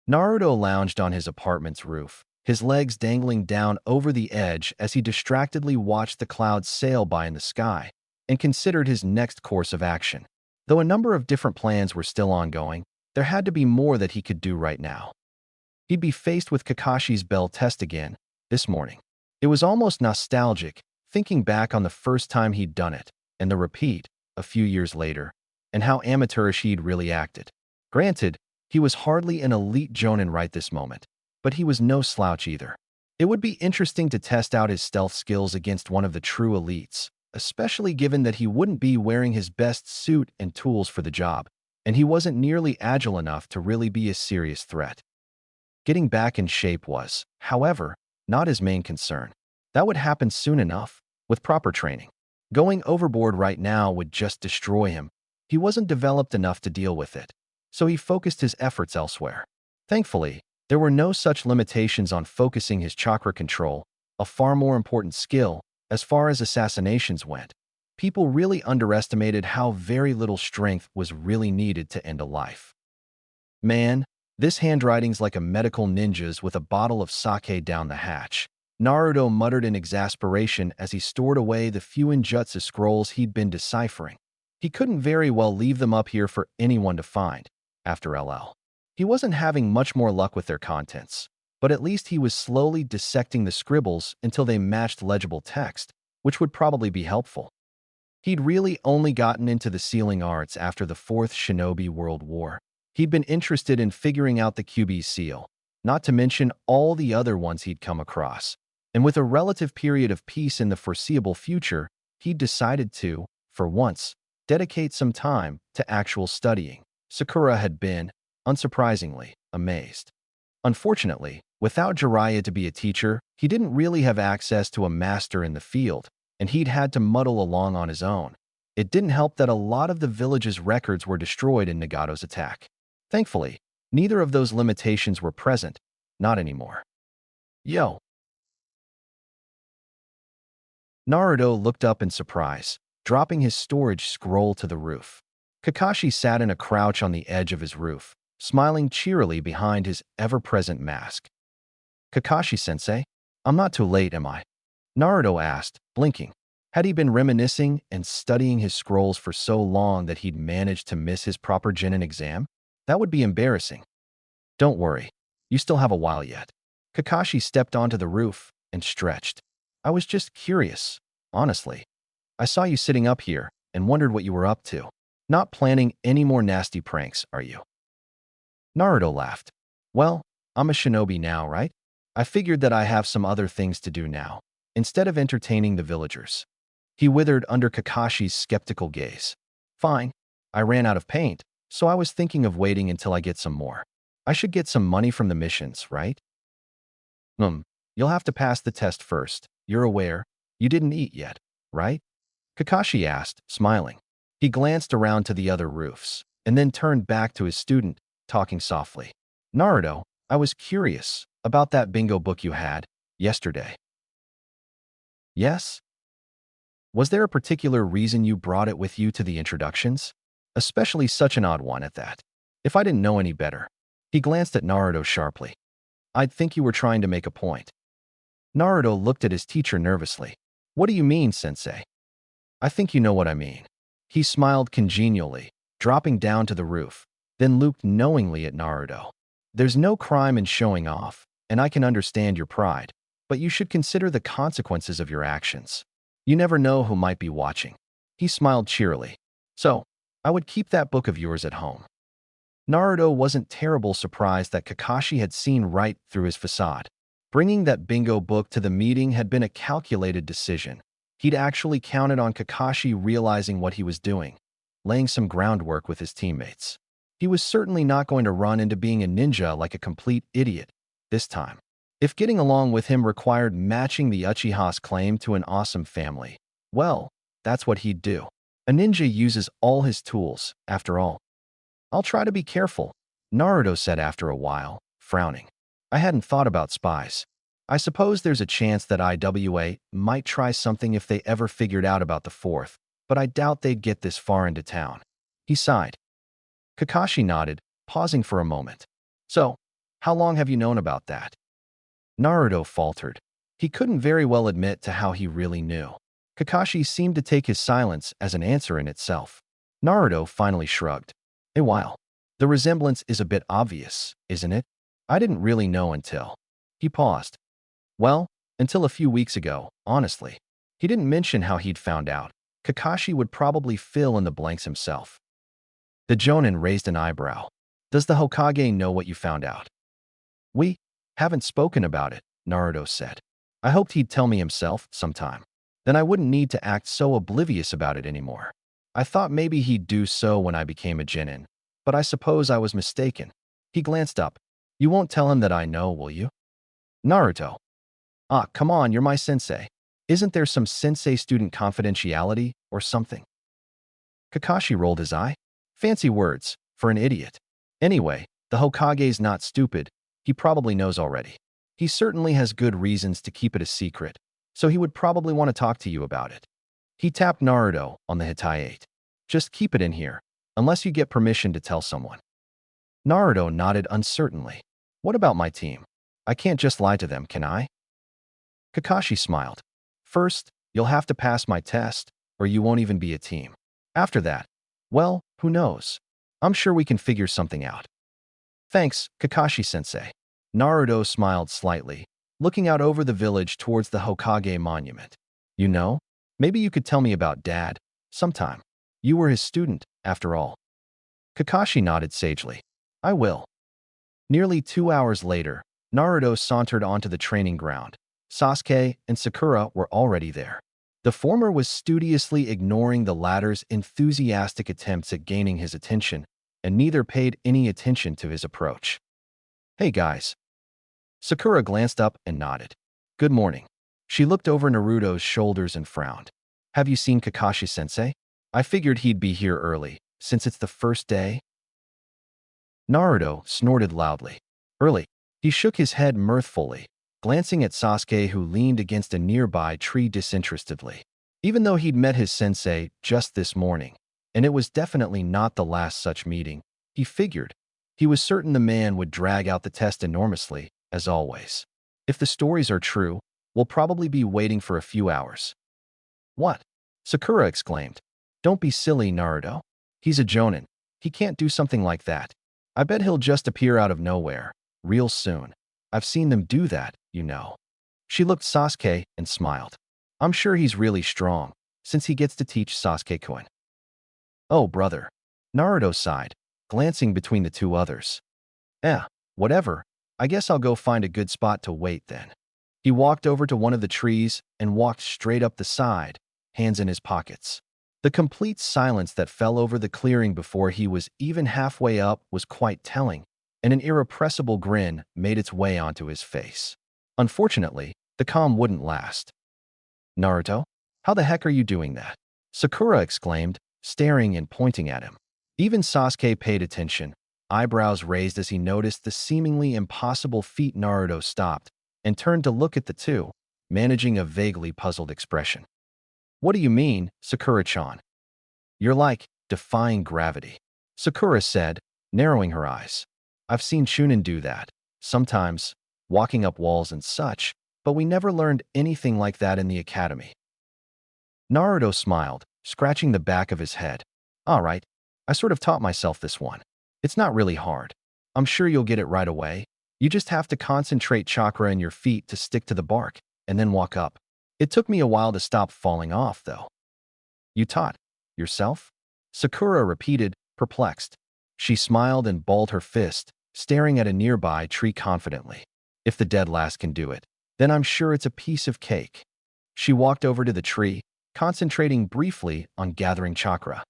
Naruto lounged on his apartment's roof, his legs dangling down over the edge as he distractedly watched the clouds sail by in the sky and considered his next course of action. Though a number of different plans were still ongoing, there had to be more that he could do right now. He'd be faced with Kakashi's bell test again, this morning. It was almost nostalgic, thinking back on the first time he'd done it, and the repeat, a few years later, and how amateurish he'd really acted. Granted, he was hardly an elite Jonin right this moment, but he was no slouch either. It would be interesting to test out his stealth skills against one of the true elites, especially given that he wouldn't be wearing his best suit and tools for the job, and he wasn't nearly agile enough to really be a serious threat. Getting back in shape was, however, not his main concern. That would happen soon enough, with proper training. Going overboard right now would just destroy him. He wasn't developed enough to deal with it, so he focused his efforts elsewhere. Thankfully, there were no such limitations on focusing his chakra control, a far more important skill, as far as assassinations went. People really underestimated how very little strength was really needed to end a life. Man, this handwriting's like a medical ninja's with a bottle of sake down the hatch. Naruto muttered in exasperation as he stored away the Fuinjutsu scrolls he'd been deciphering. He couldn't very well leave them up here for anyone to find, after LL. He wasn't having much more luck with their contents, but at least he was slowly dissecting the scribbles until they matched legible text, which would probably be helpful. He'd really only gotten into the sealing arts after the Fourth Shinobi World War. He'd been interested in figuring out the QB seal, not to mention all the other ones he'd come across. And with a relative period of peace in the foreseeable future, he'd decided to, for once, dedicate some time to actual studying. Sakura had been, unsurprisingly, amazed. Unfortunately, without Jiraiya to be a teacher, he didn't really have access to a master in the field, and he'd had to muddle along on his own. It didn't help that a lot of the village's records were destroyed in Nagato's attack. Thankfully, neither of those limitations were present, not anymore. Yo! Naruto looked up in surprise, dropping his storage scroll to the roof. Kakashi sat in a crouch on the edge of his roof, smiling cheerily behind his ever-present mask. Kakashi-sensei, I'm not too late, am I? Naruto asked, blinking. Had he been reminiscing and studying his scrolls for so long that he'd managed to miss his proper Genin exam? That would be embarrassing. Don't worry, you still have a while yet. Kakashi stepped onto the roof and stretched. I was just curious, honestly. I saw you sitting up here and wondered what you were up to. Not planning any more nasty pranks, are you? Naruto laughed. Well, I'm a shinobi now, right? I figured that I have some other things to do now, instead of entertaining the villagers. He withered under Kakashi's skeptical gaze. Fine. I ran out of paint, so I was thinking of waiting until I get some more. I should get some money from the missions, right? You'll have to pass the test first. You're aware. You didn't eat yet, right? Kakashi asked, smiling. He glanced around to the other roofs, and then turned back to his student, talking softly. Naruto, I was curious about that bingo book you had yesterday. Yes? Was there a particular reason you brought it with you to the introductions? Especially such an odd one at that. If I didn't know any better. He glanced at Naruto sharply. I'd think you were trying to make a point. Naruto looked at his teacher nervously. What do you mean, sensei? I think you know what I mean. He smiled congenially, dropping down to the roof, then looked knowingly at Naruto. There's no crime in showing off, and I can understand your pride, but you should consider the consequences of your actions. You never know who might be watching. He smiled cheerily. So, I would keep that book of yours at home. Naruto wasn't terribly surprised that Kakashi had seen right through his facade. Bringing that bingo book to the meeting had been a calculated decision. He'd actually counted on Kakashi realizing what he was doing, laying some groundwork with his teammates. He was certainly not going to run into being a ninja like a complete idiot this time. If getting along with him required matching the Uchiha's claim to an awesome family, well, that's what he'd do. A ninja uses all his tools, after all. I'll try to be careful, Naruto said after a while, frowning. I hadn't thought about spies. I suppose there's a chance that IWA might try something if they ever figured out about the fourth, but I doubt they'd get this far into town. He sighed. Kakashi nodded, pausing for a moment. So, how long have you known about that? Naruto faltered. He couldn't very well admit to how he really knew. Kakashi seemed to take his silence as an answer in itself. Naruto finally shrugged. A while. The resemblance is a bit obvious, isn't it? I didn't really know until. He paused. Well, until a few weeks ago, honestly. He didn't mention how he'd found out. Kakashi would probably fill in the blanks himself. The Jonin raised an eyebrow. Does the Hokage know what you found out? We haven't spoken about it, Naruto said. I hoped he'd tell me himself sometime. Then I wouldn't need to act so oblivious about it anymore. I thought maybe he'd do so when I became a Genin, but I suppose I was mistaken. He glanced up. You won't tell him that I know, will you? Naruto. Ah, come on, you're my sensei. Isn't there some sensei-student confidentiality or something? Kakashi rolled his eye. Fancy words, for an idiot. Anyway, the Hokage's not stupid. He probably knows already. He certainly has good reasons to keep it a secret, so he would probably want to talk to you about it. He tapped Naruto on the Hitayate. Just keep it in here, unless you get permission to tell someone. Naruto nodded uncertainly. What about my team? I can't just lie to them, can I? Kakashi smiled. First, you'll have to pass my test, or you won't even be a team. After that, well, who knows? I'm sure we can figure something out. Thanks, Kakashi-sensei. Naruto smiled slightly, looking out over the village towards the Hokage monument. You know, maybe you could tell me about Dad, Sometime. You were his student, after all. Kakashi nodded sagely. I will. Nearly 2 hours later, Naruto sauntered onto the training ground. Sasuke and Sakura were already there. The former was studiously ignoring the latter's enthusiastic attempts at gaining his attention, and neither paid any attention to his approach. Hey guys. Sakura glanced up and nodded. Good morning. She looked over Naruto's shoulders and frowned. Have you seen Kakashi-sensei? I figured he'd be here early, since it's the first day. Naruto snorted loudly. Early. He shook his head mirthfully, glancing at Sasuke who leaned against a nearby tree disinterestedly. Even though he'd met his sensei just this morning, and it was definitely not the last such meeting, he figured. He was certain the man would drag out the test enormously, as always. If the stories are true, we'll probably be waiting for a few hours. What? Sakura exclaimed. Don't be silly, Naruto. He's a jonin. He can't do something like that. I bet he'll just appear out of nowhere, real soon. I've seen them do that, you know. She looked Sasuke and smiled. I'm sure he's really strong, since he gets to teach Sasuke-kun. Oh, brother. Naruto sighed, glancing between the two others. Whatever. I guess I'll go find a good spot to wait then. He walked over to one of the trees and walked straight up the side, hands in his pockets. The complete silence that fell over the clearing before he was even halfway up was quite telling, and an irrepressible grin made its way onto his face. Unfortunately, the calm wouldn't last. Naruto, how the heck are you doing that? Sakura exclaimed, staring and pointing at him. Even Sasuke paid attention, eyebrows raised as he noticed the seemingly impossible feat. Naruto stopped and turned to look at the two, managing a vaguely puzzled expression. What do you mean, Sakura-chan? You're like defying gravity, Sakura said, narrowing her eyes. I've seen Chunin do that, sometimes, walking up walls and such, but we never learned anything like that in the academy. Naruto smiled, scratching the back of his head. All right, I sort of taught myself this one. It's not really hard. I'm sure you'll get it right away. You just have to concentrate chakra in your feet to stick to the bark, and then walk up. It took me a while to stop falling off, though. You taught yourself? Sakura repeated, perplexed. She smiled and balled her fist, staring at a nearby tree confidently. If the dead last can do it, then I'm sure it's a piece of cake. She walked over to the tree, concentrating briefly on gathering chakra.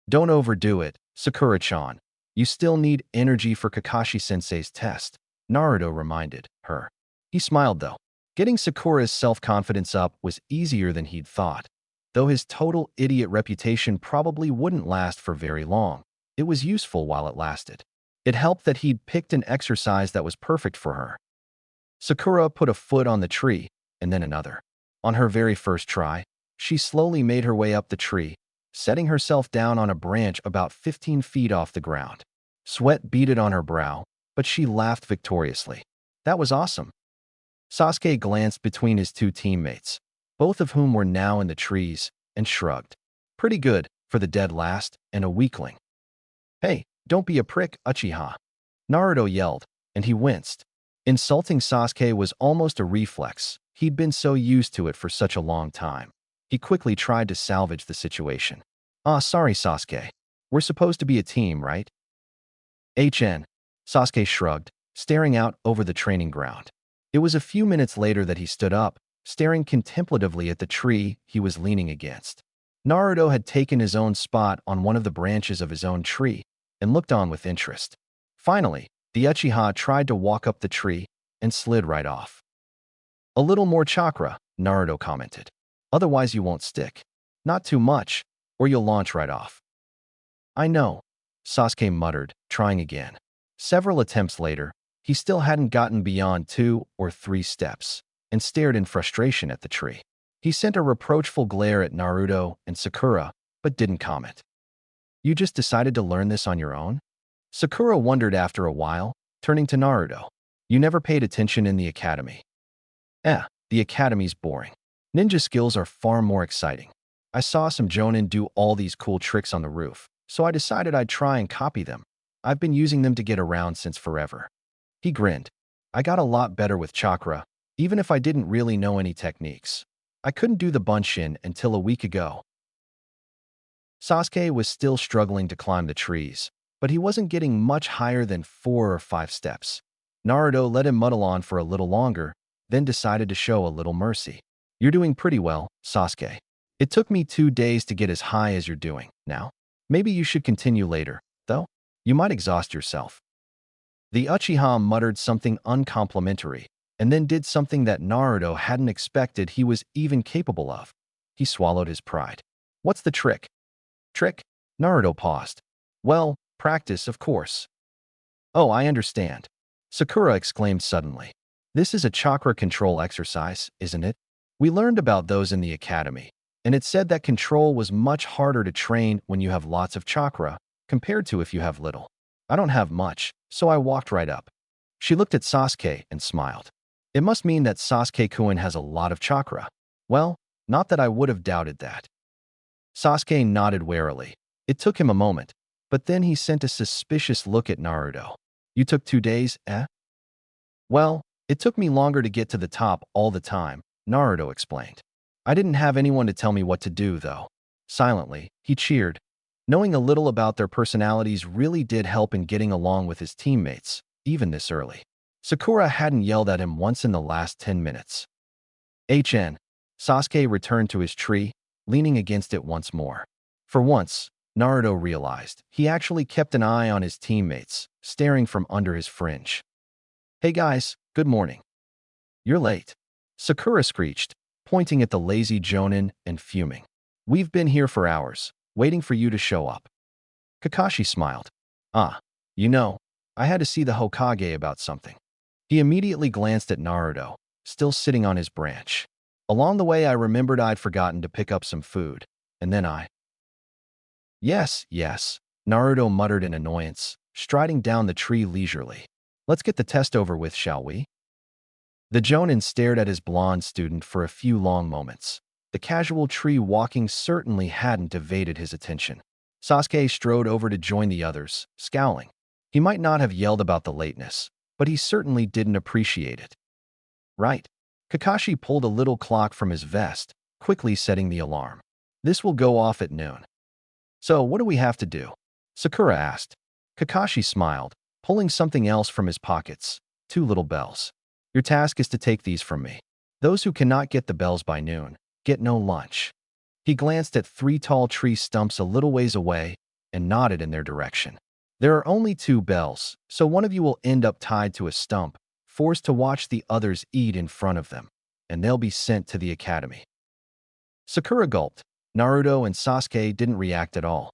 Don't overdo it, Sakura-chan. You still need energy for Kakashi-sensei's test, Naruto reminded her. He smiled though. Getting Sakura's self-confidence up was easier than he'd thought. Though his total idiot reputation probably wouldn't last for very long, it was useful while it lasted. It helped that he'd picked an exercise that was perfect for her. Sakura put a foot on the tree, and then another. On her very first try, she slowly made her way up the tree, setting herself down on a branch about 15 feet off the ground. Sweat beaded on her brow, but she laughed victoriously. That was awesome. Sasuke glanced between his two teammates, both of whom were now in the trees, and shrugged. Pretty good, for the dead last, and a weakling. Hey, don't be a prick, Uchiha. Naruto yelled, and he winced. Insulting Sasuke was almost a reflex. He'd been so used to it for such a long time. He quickly tried to salvage the situation. Sorry, Sasuke. We're supposed to be a team, right? Sasuke shrugged, staring out over the training ground. It was a few minutes later that he stood up, staring contemplatively at the tree he was leaning against. Naruto had taken his own spot on one of the branches of his own tree and looked on with interest. Finally, the Uchiha tried to walk up the tree and slid right off. A little more chakra, Naruto commented. Otherwise you won't stick. Not too much, or you'll launch right off. I know, Sasuke muttered, trying again. Several attempts later, he still hadn't gotten beyond 2 or 3 steps, and stared in frustration at the tree. He sent a reproachful glare at Naruto and Sakura, but didn't comment. You just decided to learn this on your own? Sakura wondered after a while, turning to Naruto. You never paid attention in the academy. The academy's boring. Ninja skills are far more exciting. I saw some jonin do all these cool tricks on the roof, so I decided I'd try and copy them. I've been using them to get around since forever. He grinned. I got a lot better with chakra, even if I didn't really know any techniques. I couldn't do the bunshin until a week ago. Sasuke was still struggling to climb the trees, but he wasn't getting much higher than 4 or 5 steps. Naruto let him muddle on for a little longer, then decided to show a little mercy. You're doing pretty well, Sasuke. It took me 2 days to get as high as you're doing now. Maybe you should continue later, though. You might exhaust yourself. The Uchiha muttered something uncomplimentary, and then did something that Naruto hadn't expected he was even capable of. He swallowed his pride. What's the trick? Trick? Naruto paused. Well, practice, of course. Oh, I understand. Sakura exclaimed suddenly. This is a chakra control exercise, isn't it? We learned about those in the academy, and it said that control was much harder to train when you have lots of chakra compared to if you have little. I don't have much, so I walked right up. She looked at Sasuke and smiled. It must mean that Sasuke-kun has a lot of chakra. Well, not that I would have doubted that. Sasuke nodded warily. It took him a moment, but then he sent a suspicious look at Naruto. You took 2 days, eh? Well, it took me longer to get to the top all the time, Naruto explained. I didn't have anyone to tell me what to do, though. Silently, he cheered. Knowing a little about their personalities really did help in getting along with his teammates, even this early. Sakura hadn't yelled at him once in the last 10 minutes. Sasuke returned to his tree, leaning against it once more. For once, Naruto realized he actually kept an eye on his teammates, staring from under his fringe. Hey guys, good morning. You're late. Sakura screeched, pointing at the lazy Jonin and fuming. We've been here for hours, waiting for you to show up. Kakashi smiled. I had to see the Hokage about something. He immediately glanced at Naruto, still sitting on his branch. Along the way, I remembered I'd forgotten to pick up some food, and then Yes, Naruto muttered in annoyance, striding down the tree leisurely. Let's get the test over with, shall we? The Jonin stared at his blonde student for a few long moments. The casual tree walking certainly hadn't evaded his attention. Sasuke strode over to join the others, scowling. He might not have yelled about the lateness, but he certainly didn't appreciate it. Right. Kakashi pulled a little clock from his vest, quickly setting the alarm. This will go off at noon. So what do we have to do? Sakura asked. Kakashi smiled, pulling something else from his pockets, 2 little bells. Your task is to take these from me. Those who cannot get the bells by noon get no lunch. He glanced at 3 tall tree stumps a little ways away and nodded in their direction. There are only 2 bells, so one of you will end up tied to a stump, forced to watch the others eat in front of them, and they'll be sent to the academy. Sakura gulped. Naruto and Sasuke didn't react at all.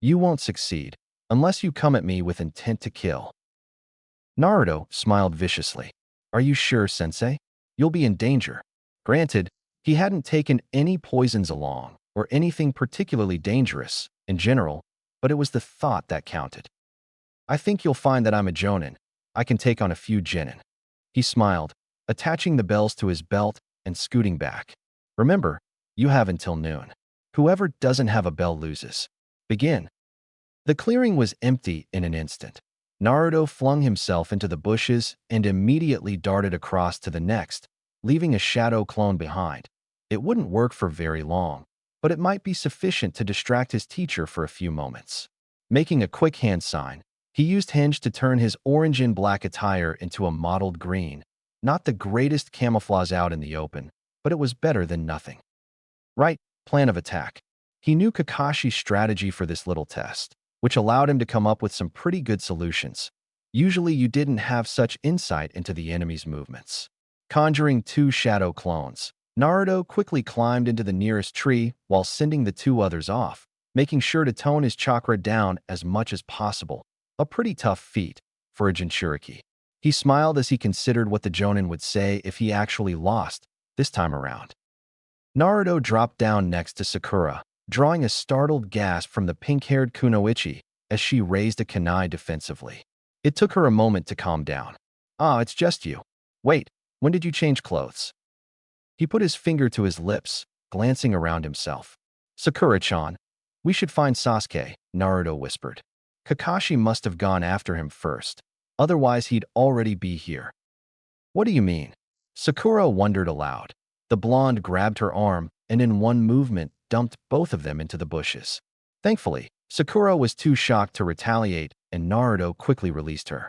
You won't succeed, unless you come at me with intent to kill. Naruto smiled viciously. Are you sure, sensei? You'll be in danger. Granted, he hadn't taken any poisons along, or anything particularly dangerous, in general, but it was the thought that counted. I think you'll find that I'm a Jonin. I can take on a few genin. He smiled, attaching the bells to his belt and scooting back. Remember, you have until noon. Whoever doesn't have a bell loses. Begin. The clearing was empty in an instant. Naruto flung himself into the bushes and immediately darted across to the next, leaving a shadow clone behind. It wouldn't work for very long, but it might be sufficient to distract his teacher for a few moments. Making a quick hand sign, he used Hinge to turn his orange and black attire into a mottled green. Not the greatest camouflage out in the open, but it was better than nothing. Right, plan of attack. He knew Kakashi's strategy for this little test, which allowed him to come up with some pretty good solutions. Usually you didn't have such insight into the enemy's movements. Conjuring 2 shadow clones, Naruto quickly climbed into the nearest tree while sending the 2 others off, making sure to tone his chakra down as much as possible. A pretty tough feat for a Jinchuriki. He smiled as he considered what the Jonin would say if he actually lost this time around. Naruto dropped down next to Sakura, drawing a startled gasp from the pink-haired Kunoichi as she raised a kunai defensively. It took her a moment to calm down. It's just you. Wait, when did you change clothes? He put his finger to his lips, glancing around himself. Sakura-chan, we should find Sasuke, Naruto whispered. Kakashi must have gone after him first. Otherwise, he'd already be here. What do you mean? Sakura wondered aloud. The blonde grabbed her arm and in one movement dumped both of them into the bushes. Thankfully, Sakura was too shocked to retaliate, and Naruto quickly released her.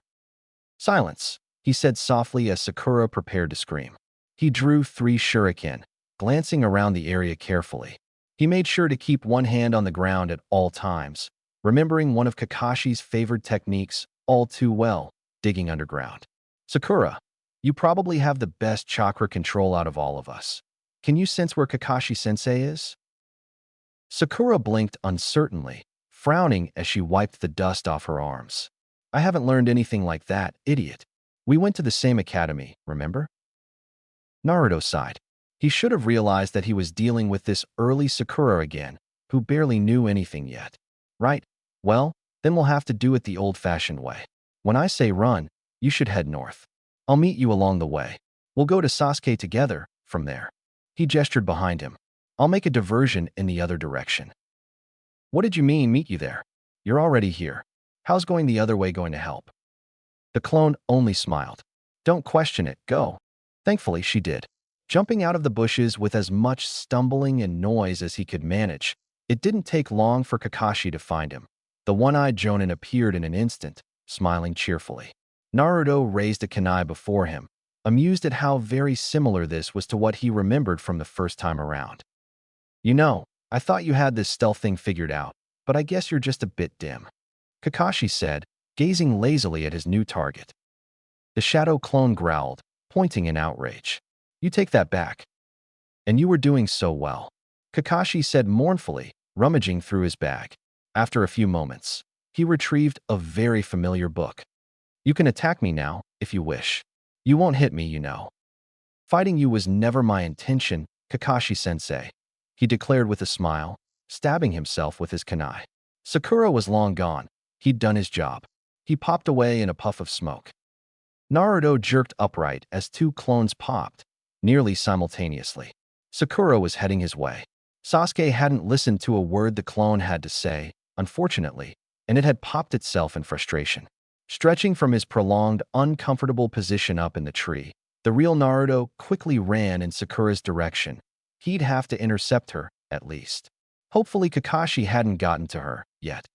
Silence, he said softly as Sakura prepared to scream. He drew 3 shuriken, glancing around the area carefully. He made sure to keep one hand on the ground at all times, remembering one of Kakashi's favorite techniques all too well, digging underground. Sakura, you probably have the best chakra control out of all of us. Can you sense where Kakashi-sensei is? Sakura blinked uncertainly, frowning as she wiped the dust off her arms. I haven't learned anything like that, idiot. We went to the same academy, remember? Naruto sighed. He should have realized that he was dealing with this early Sakura again, who barely knew anything yet. Right, well, then we'll have to do it the old-fashioned way. When I say run, you should head north. I'll meet you along the way. We'll go to Sasuke together, from there. He gestured behind him. I'll make a diversion in the other direction. What did you mean, meet you there? You're already here. How's going the other way going to help? The clone only smiled. Don't question it, go. Thankfully, she did. Jumping out of the bushes with as much stumbling and noise as he could manage, it didn't take long for Kakashi to find him. The one-eyed Jonin appeared in an instant, smiling cheerfully. Naruto raised a kunai before him, amused at how very similar this was to what he remembered from the first time around. You know, I thought you had this stealth thing figured out, but I guess you're just a bit dim, Kakashi said, gazing lazily at his new target. The shadow clone growled, pointing in outrage. You take that back. And you were doing so well, Kakashi said mournfully, rummaging through his bag. After a few moments, he retrieved a very familiar book. You can attack me now, if you wish. You won't hit me, you know. Fighting you was never my intention, Kakashi-sensei, he declared with a smile, stabbing himself with his kunai. Sakura was long gone. He'd done his job. He popped away in a puff of smoke. Naruto jerked upright as 2 clones popped, nearly simultaneously. Sakura was heading his way. Sasuke hadn't listened to a word the clone had to say, unfortunately, and it had popped itself in frustration. Stretching from his prolonged, uncomfortable position up in the tree, the real Naruto quickly ran in Sakura's direction. He'd have to intercept her, at least. Hopefully Kakashi hadn't gotten to her, yet.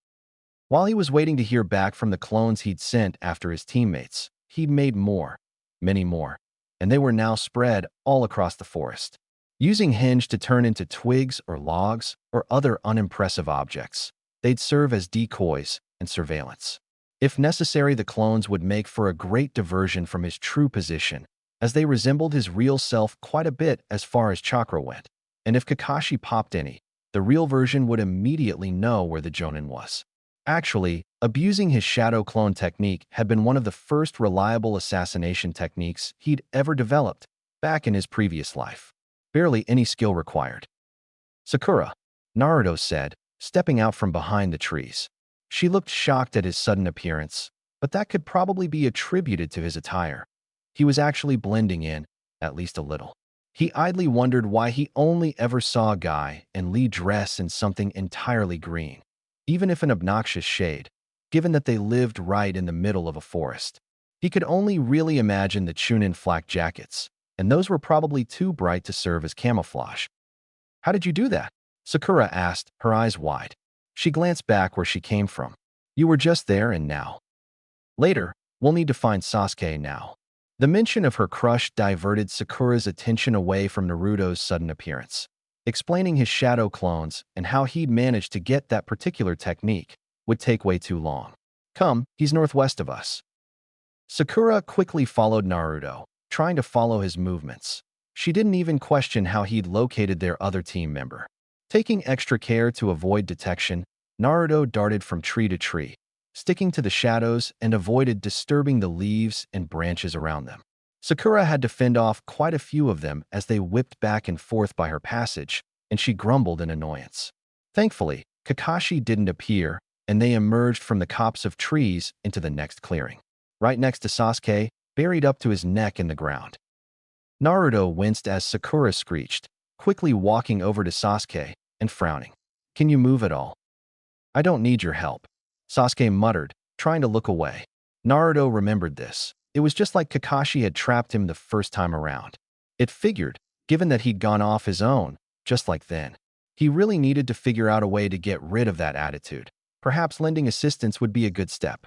While he was waiting to hear back from the clones he'd sent after his teammates, he'd made more, many more, and they were now spread all across the forest. Using hinge to turn into twigs or logs or other unimpressive objects, they'd serve as decoys and surveillance. If necessary, the clones would make for a great diversion from his true position, as they resembled his real self quite a bit as far as chakra went, and if Kakashi popped any, the real version would immediately know where the Jonin was. Actually, abusing his shadow clone technique had been one of the first reliable assassination techniques he'd ever developed back in his previous life. Barely any skill required. Sakura, Naruto said, stepping out from behind the trees. She looked shocked at his sudden appearance, but that could probably be attributed to his attire. He was actually blending in, at least a little. He idly wondered why he only ever saw Guy and Lee dress in something entirely green, even if an obnoxious shade, given that they lived right in the middle of a forest. He could only really imagine the Chunin flak jackets, and those were probably too bright to serve as camouflage. How did you do that? Sakura asked, her eyes wide. She glanced back where she came from. You were just there and now. Later, we'll need to find Sasuke now. The mention of her crush diverted Sakura's attention away from Naruto's sudden appearance. Explaining his shadow clones and how he'd managed to get that particular technique would take way too long. Come, he's northwest of us. Sakura quickly followed Naruto, trying to follow his movements. She didn't even question how he'd located their other team member. Taking extra care to avoid detection, Naruto darted from tree to tree, sticking to the shadows and avoided disturbing the leaves and branches around them. Sakura had to fend off quite a few of them as they whipped back and forth by her passage, and she grumbled in annoyance. Thankfully, Kakashi didn't appear, and they emerged from the copse of trees into the next clearing, right next to Sasuke, buried up to his neck in the ground. Naruto winced as Sakura screeched, quickly walking over to Sasuke and frowning. Can you move at all? I don't need your help, Sasuke muttered, trying to look away. Naruto remembered this. It was just like Kakashi had trapped him the first time around. It figured, given that he'd gone off his own, just like then. He really needed to figure out a way to get rid of that attitude. Perhaps lending assistance would be a good step.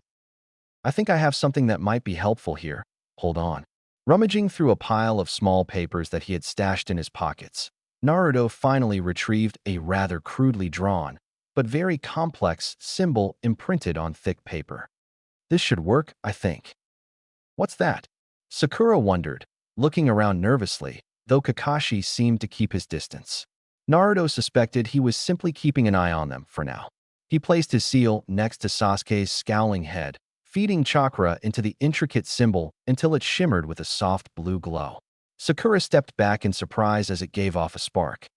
I think I have something that might be helpful here. Hold on. Rummaging through a pile of small papers that he had stashed in his pockets, Naruto finally retrieved a rather crudely drawn, but very complex symbol imprinted on thick paper. This should work, I think. What's that? Sakura wondered, looking around nervously, though Kakashi seemed to keep his distance. Naruto suspected he was simply keeping an eye on them for now. He placed his seal next to Sasuke's scowling head, feeding chakra into the intricate symbol until it shimmered with a soft blue glow. Sakura stepped back in surprise as it gave off a spark.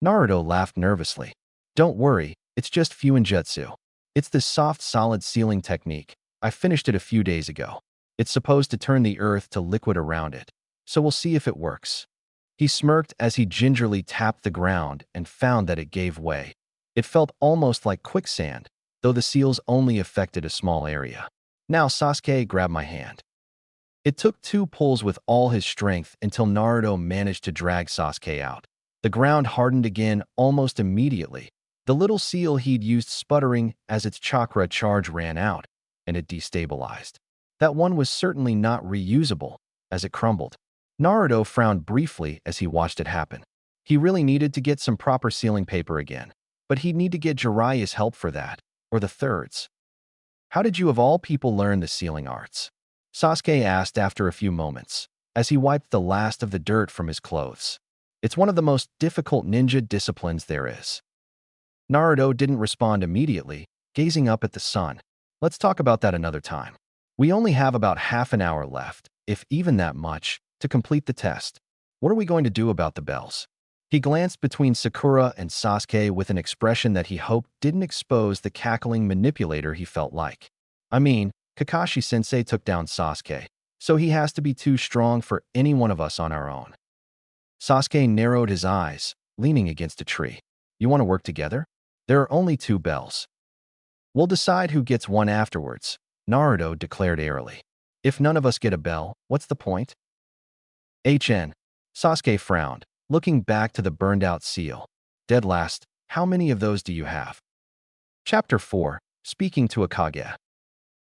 Naruto laughed nervously. Don't worry, it's just Fuinjutsu. It's this soft, solid sealing technique. I finished it a few days ago. It's supposed to turn the earth to liquid around it, so we'll see if it works. He smirked as he gingerly tapped the ground and found that it gave way. It felt almost like quicksand, though the seals only affected a small area. Now Sasuke, grabbed my hand. It took 2 pulls with all his strength until Naruto managed to drag Sasuke out. The ground hardened again almost immediately. The little seal he'd used sputtering as its chakra charge ran out, and it destabilized. That one was certainly not reusable, as it crumbled. Naruto frowned briefly as he watched it happen. He really needed to get some proper sealing paper again, but he'd need to get Jiraiya's help for that, or the Third's. How did you of all people learn the sealing arts? Sasuke asked after a few moments, as he wiped the last of the dirt from his clothes. It's one of the most difficult ninja disciplines there is. Naruto didn't respond immediately, gazing up at the sun. Let's talk about that another time. We only have about half an hour left, if even that much, to complete the test. What are we going to do about the bells? He glanced between Sakura and Sasuke with an expression that he hoped didn't expose the cackling manipulator he felt like. I mean, Kakashi-sensei took down Sasuke, so he has to be too strong for any one of us on our own. Sasuke narrowed his eyes, leaning against a tree. You want to work together? There are only 2 bells. We'll decide who gets one afterwards, Naruto declared airily. If none of us get a bell, what's the point? Sasuke frowned, looking back to the burned-out seal. Dead last, how many of those do you have? Chapter 4, Speaking to a Kage.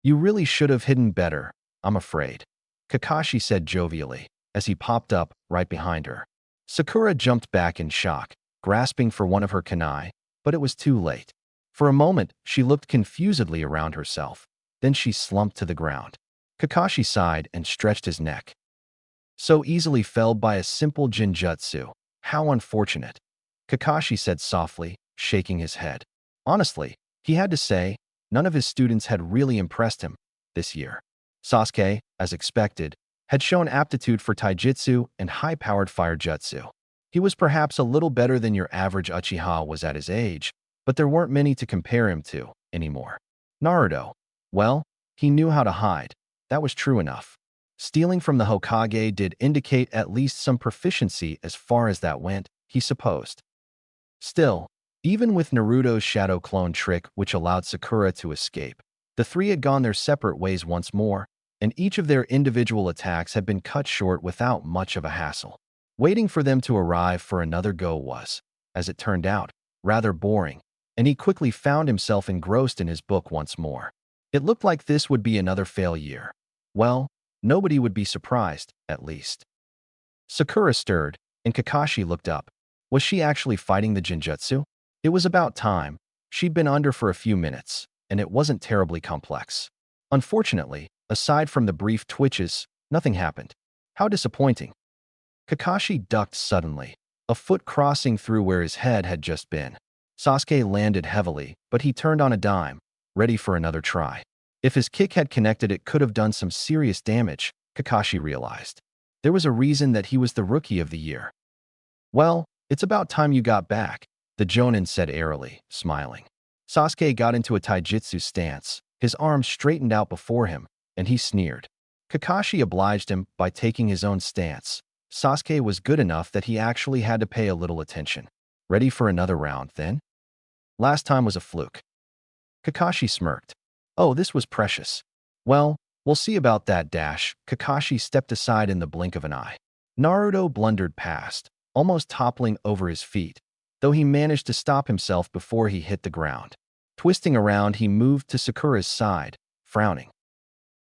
You really should have hidden better, I'm afraid, Kakashi said jovially, as he popped up right behind her. Sakura jumped back in shock, grasping for one of her kunai, but it was too late. For a moment, she looked confusedly around herself. Then she slumped to the ground. Kakashi sighed and stretched his neck. So easily felled by a simple genjutsu. How unfortunate, Kakashi said softly, shaking his head. Honestly, he had to say, none of his students had really impressed him this year. Sasuke, as expected, had shown aptitude for taijutsu and high-powered fire jutsu. He was perhaps a little better than your average Uchiha was at his age, but there weren't many to compare him to anymore. Naruto, well, he knew how to hide. That was true enough. Stealing from the Hokage did indicate at least some proficiency as far as that went, he supposed. Still, even with Naruto's shadow clone trick which allowed Sakura to escape, the 3 had gone their separate ways once more, and each of their individual attacks had been cut short without much of a hassle. Waiting for them to arrive for another go was, as it turned out, rather boring, and he quickly found himself engrossed in his book once more. It looked like this would be another failure. Well, nobody would be surprised, at least. Sakura stirred, and Kakashi looked up. Was she actually fighting the genjutsu? It was about time. She'd been under for a few minutes, and it wasn't terribly complex. Unfortunately, aside from the brief twitches, nothing happened. How disappointing. Kakashi ducked suddenly, a foot crossing through where his head had just been. Sasuke landed heavily, but he turned on a dime, ready for another try. If his kick had connected, it could have done some serious damage, Kakashi realized. There was a reason that he was the rookie of the year. Well, it's about time you got back, the Jonin said airily, smiling. Sasuke got into a taijutsu stance, his arms straightened out before him, and he sneered. Kakashi obliged him by taking his own stance. Sasuke was good enough that he actually had to pay a little attention. Ready for another round, then? Last time was a fluke. Kakashi smirked. Oh, this was precious. Well, we'll see about that dash. Kakashi stepped aside in the blink of an eye. Naruto blundered past, almost toppling over his feet. though he managed to stop himself before he hit the ground. Twisting around, he moved to Sakura's side, frowning.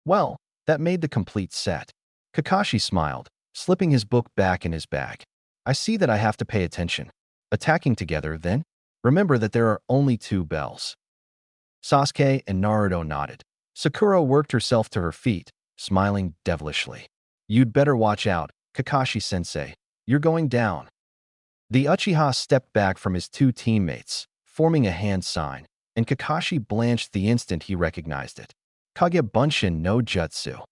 Well, that made the complete set. Kakashi smiled, slipping his book back in his bag. I see that I have to pay attention. Attacking together, then? Remember that there are only 2 bells. Sasuke and Naruto nodded. Sakura worked herself to her feet, smiling devilishly. You'd better watch out, Kakashi-sensei. You're going down. The Uchiha stepped back from his 2 teammates, forming a hand sign, and Kakashi blanched the instant he recognized it. Kage Bunshin no Jutsu.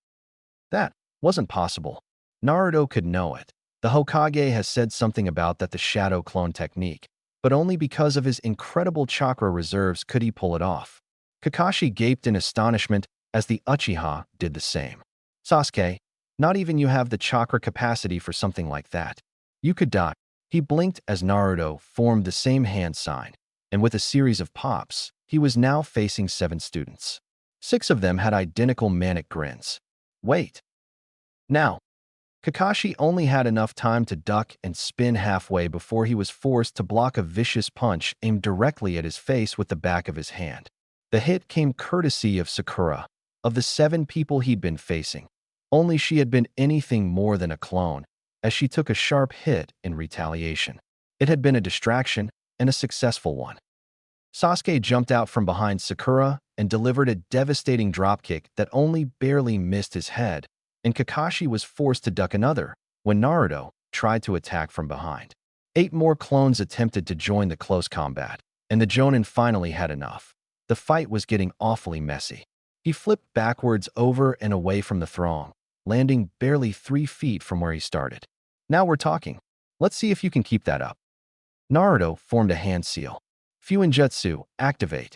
That wasn't possible. Naruto could know it. The Hokage has said something about that the shadow clone technique, but only because of his incredible chakra reserves could he pull it off. Kakashi gaped in astonishment as the Uchiha did the same. Sasuke, not even you have the chakra capacity for something like that. You could die. He blinked as Naruto formed the same hand sign, and with a series of pops, he was now facing 7 students. 6 of them had identical manic grins. Wait. Now, Kakashi only had enough time to duck and spin halfway before he was forced to block a vicious punch aimed directly at his face with the back of his hand. The hit came courtesy of Sakura. Of the 7 people he'd been facing, only she had been anything more than a clone, as she took a sharp hit in retaliation. It had been a distraction, and a successful one. Sasuke jumped out from behind Sakura and delivered a devastating dropkick that only barely missed his head, and Kakashi was forced to duck another when Naruto tried to attack from behind. 8 more clones attempted to join the close combat, and the Jonin finally had enough. The fight was getting awfully messy. He flipped backwards over and away from the throng, landing barely 3 feet from where he started. Now we're talking. Let's see if you can keep that up. Naruto formed a hand seal. Fuinjutsu, activate.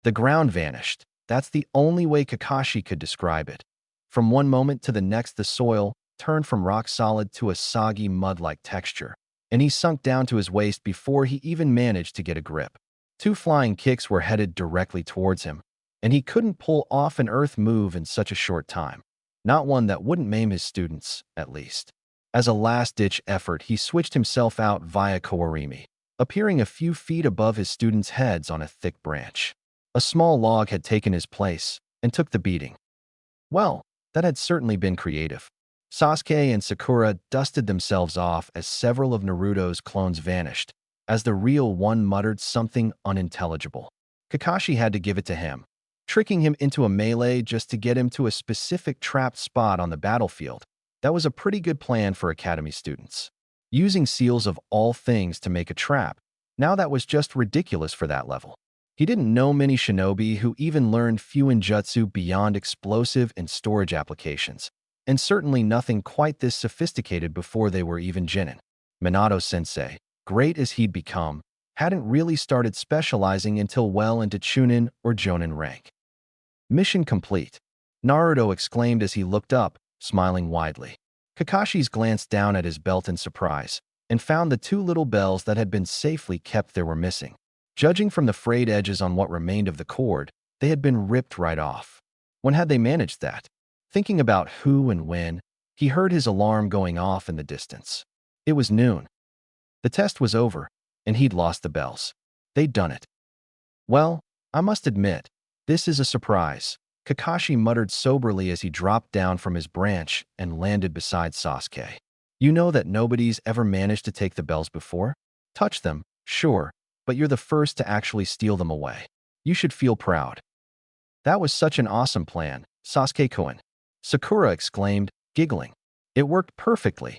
The ground vanished. That's the only way Kakashi could describe it. From one moment to the next, the soil turned from rock solid to a soggy mud-like texture, and he sunk down to his waist before he even managed to get a grip. 2 flying kicks were headed directly towards him, and he couldn't pull off an earth move in such a short time. Not one that wouldn't maim his students, at least. As a last-ditch effort, he switched himself out via Kawarimi, appearing a few feet above his students' heads on a thick branch. A small log had taken his place and took the beating. Well, that had certainly been creative. Sasuke and Sakura dusted themselves off as several of Naruto's clones vanished, as the real one muttered something unintelligible. Kakashi had to give it to him, tricking him into a melee just to get him to a specific trapped spot on the battlefield. That was a pretty good plan for academy students. Using seals of all things to make a trap, now that was just ridiculous for that level. He didn't know many shinobi who even learned Fuinjutsu beyond explosive and storage applications, and certainly nothing quite this sophisticated before they were even Genin. Minato-sensei, great as he'd become, hadn't really started specializing until well into Chunin or Jonin rank. Mission complete, Naruto exclaimed as he looked up, smiling widely. Kakashi's glanced down at his belt in surprise and found the 2 little bells that had been safely kept there were missing. Judging from the frayed edges on what remained of the cord, they had been ripped right off. When had they managed that? Thinking about who and when, he heard his alarm going off in the distance. It was noon. The test was over, and he'd lost the bells. They'd done it. Well, I must admit, this is a surprise, Kakashi muttered soberly as he dropped down from his branch and landed beside Sasuke. You know that nobody's ever managed to take the bells before? Touch them, sure, but you're the first to actually steal them away. You should feel proud. That was such an awesome plan, Sasuke-kun, Sakura exclaimed, giggling. It worked perfectly.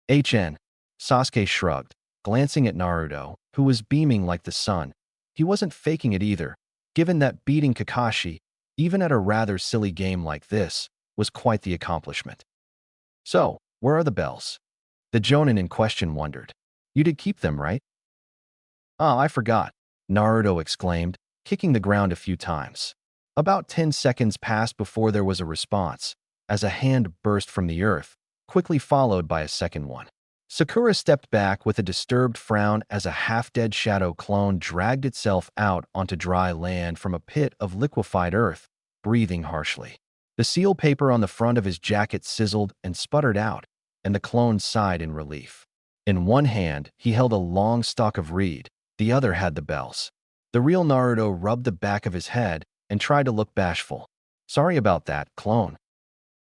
Sasuke shrugged, glancing at Naruto, who was beaming like the sun. He wasn't faking it either, given that beating Kakashi, even at a rather silly game like this, was quite the accomplishment. So, where are the bells? The Jonin in question wondered. You did keep them, right? Ah, I forgot, Naruto exclaimed, kicking the ground a few times. About 10 seconds passed before there was a response, as a hand burst from the earth, quickly followed by a second one. Sakura stepped back with a disturbed frown as a half-dead shadow clone dragged itself out onto dry land from a pit of liquefied earth, breathing harshly. The seal paper on the front of his jacket sizzled and sputtered out, and the clone sighed in relief. In one hand, he held a long stalk of reed, the other had the bells. The real Naruto rubbed the back of his head and tried to look bashful. Sorry about that, clone.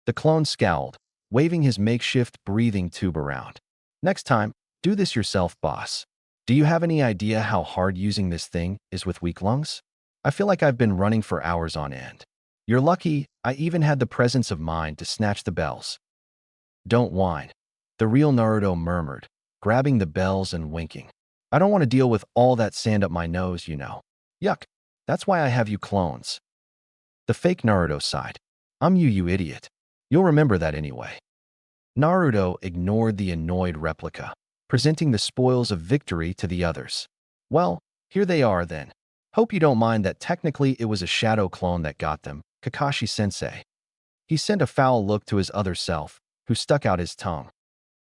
The clone scowled, waving his makeshift breathing tube around. Next time, do this yourself, boss. Do you have any idea how hard using this thing is with weak lungs? I feel like I've been running for hours on end. You're lucky I even had the presence of mind to snatch the bells. Don't whine. The real Naruto murmured, grabbing the bells and winking. I don't want to deal with all that sand up my nose, you know. Yuck. That's why I have you clones. The fake Naruto sighed. I'm you, you idiot. You'll remember that anyway. Naruto ignored the annoyed replica, presenting the spoils of victory to the others. Well, here they are then. Hope you don't mind that technically it was a shadow clone that got them, Kakashi-sensei. He sent a foul look to his other self, who stuck out his tongue.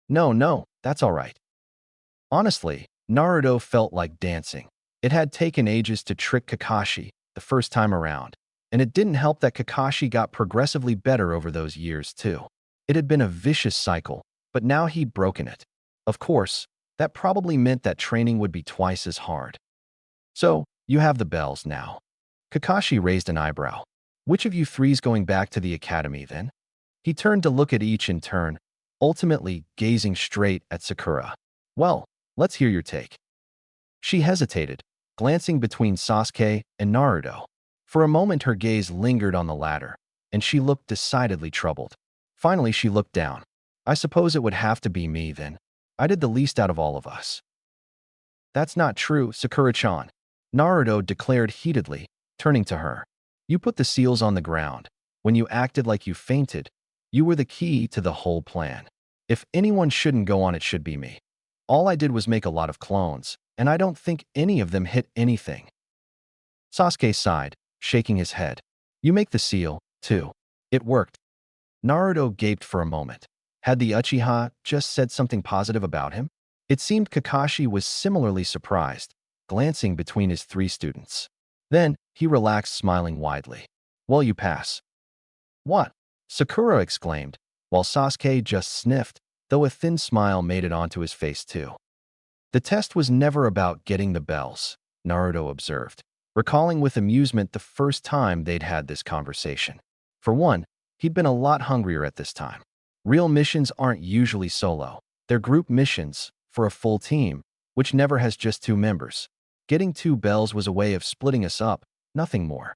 No, that's all right. Honestly, Naruto felt like dancing. It had taken ages to trick Kakashi the first time around, and it didn't help that Kakashi got progressively better over those years too. It had been a vicious cycle, but now he'd broken it. Of course, that probably meant that training would be twice as hard. So, you have the bells now. Kakashi raised an eyebrow. Which of you three's going back to the academy then? He turned to look at each in turn, ultimately gazing straight at Sakura. Well, let's hear your take. She hesitated, glancing between Sasuke and Naruto. For a moment her gaze lingered on the latter, and she looked decidedly troubled. Finally she looked down. I suppose it would have to be me then. I did the least out of all of us. That's not true, Sakura-chan. Naruto declared heatedly, turning to her. You put the seals on the ground. When you acted like you fainted, you were the key to the whole plan. If anyone shouldn't go on, it should be me. All I did was make a lot of clones, and I don't think any of them hit anything. Sasuke sighed, shaking his head. You make the seal, too. It worked. Naruto gaped for a moment. Had the Uchiha just said something positive about him? It seemed Kakashi was similarly surprised, glancing between his three students. Then, he relaxed, smiling widely. Well, you pass. What? Sakura exclaimed, while Sasuke just sniffed, though a thin smile made it onto his face too. The test was never about getting the bells, Naruto observed, recalling with amusement the first time they'd had this conversation. For one, he'd been a lot hungrier at this time. Real missions aren't usually solo. They're group missions, for a full team, which never has just two members. Getting 2 bells was a way of splitting us up, nothing more.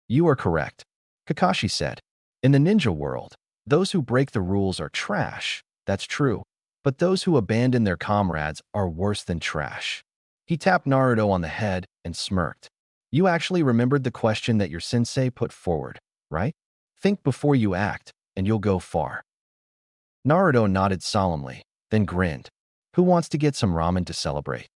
You are correct, Kakashi said. In the ninja world, those who break the rules are trash, that's true, but those who abandon their comrades are worse than trash. He tapped Naruto on the head and smirked. You actually remembered the question that your sensei put forward, right? Think before you act, and you'll go far. Naruto nodded solemnly, then grinned. Who wants to get some ramen to celebrate?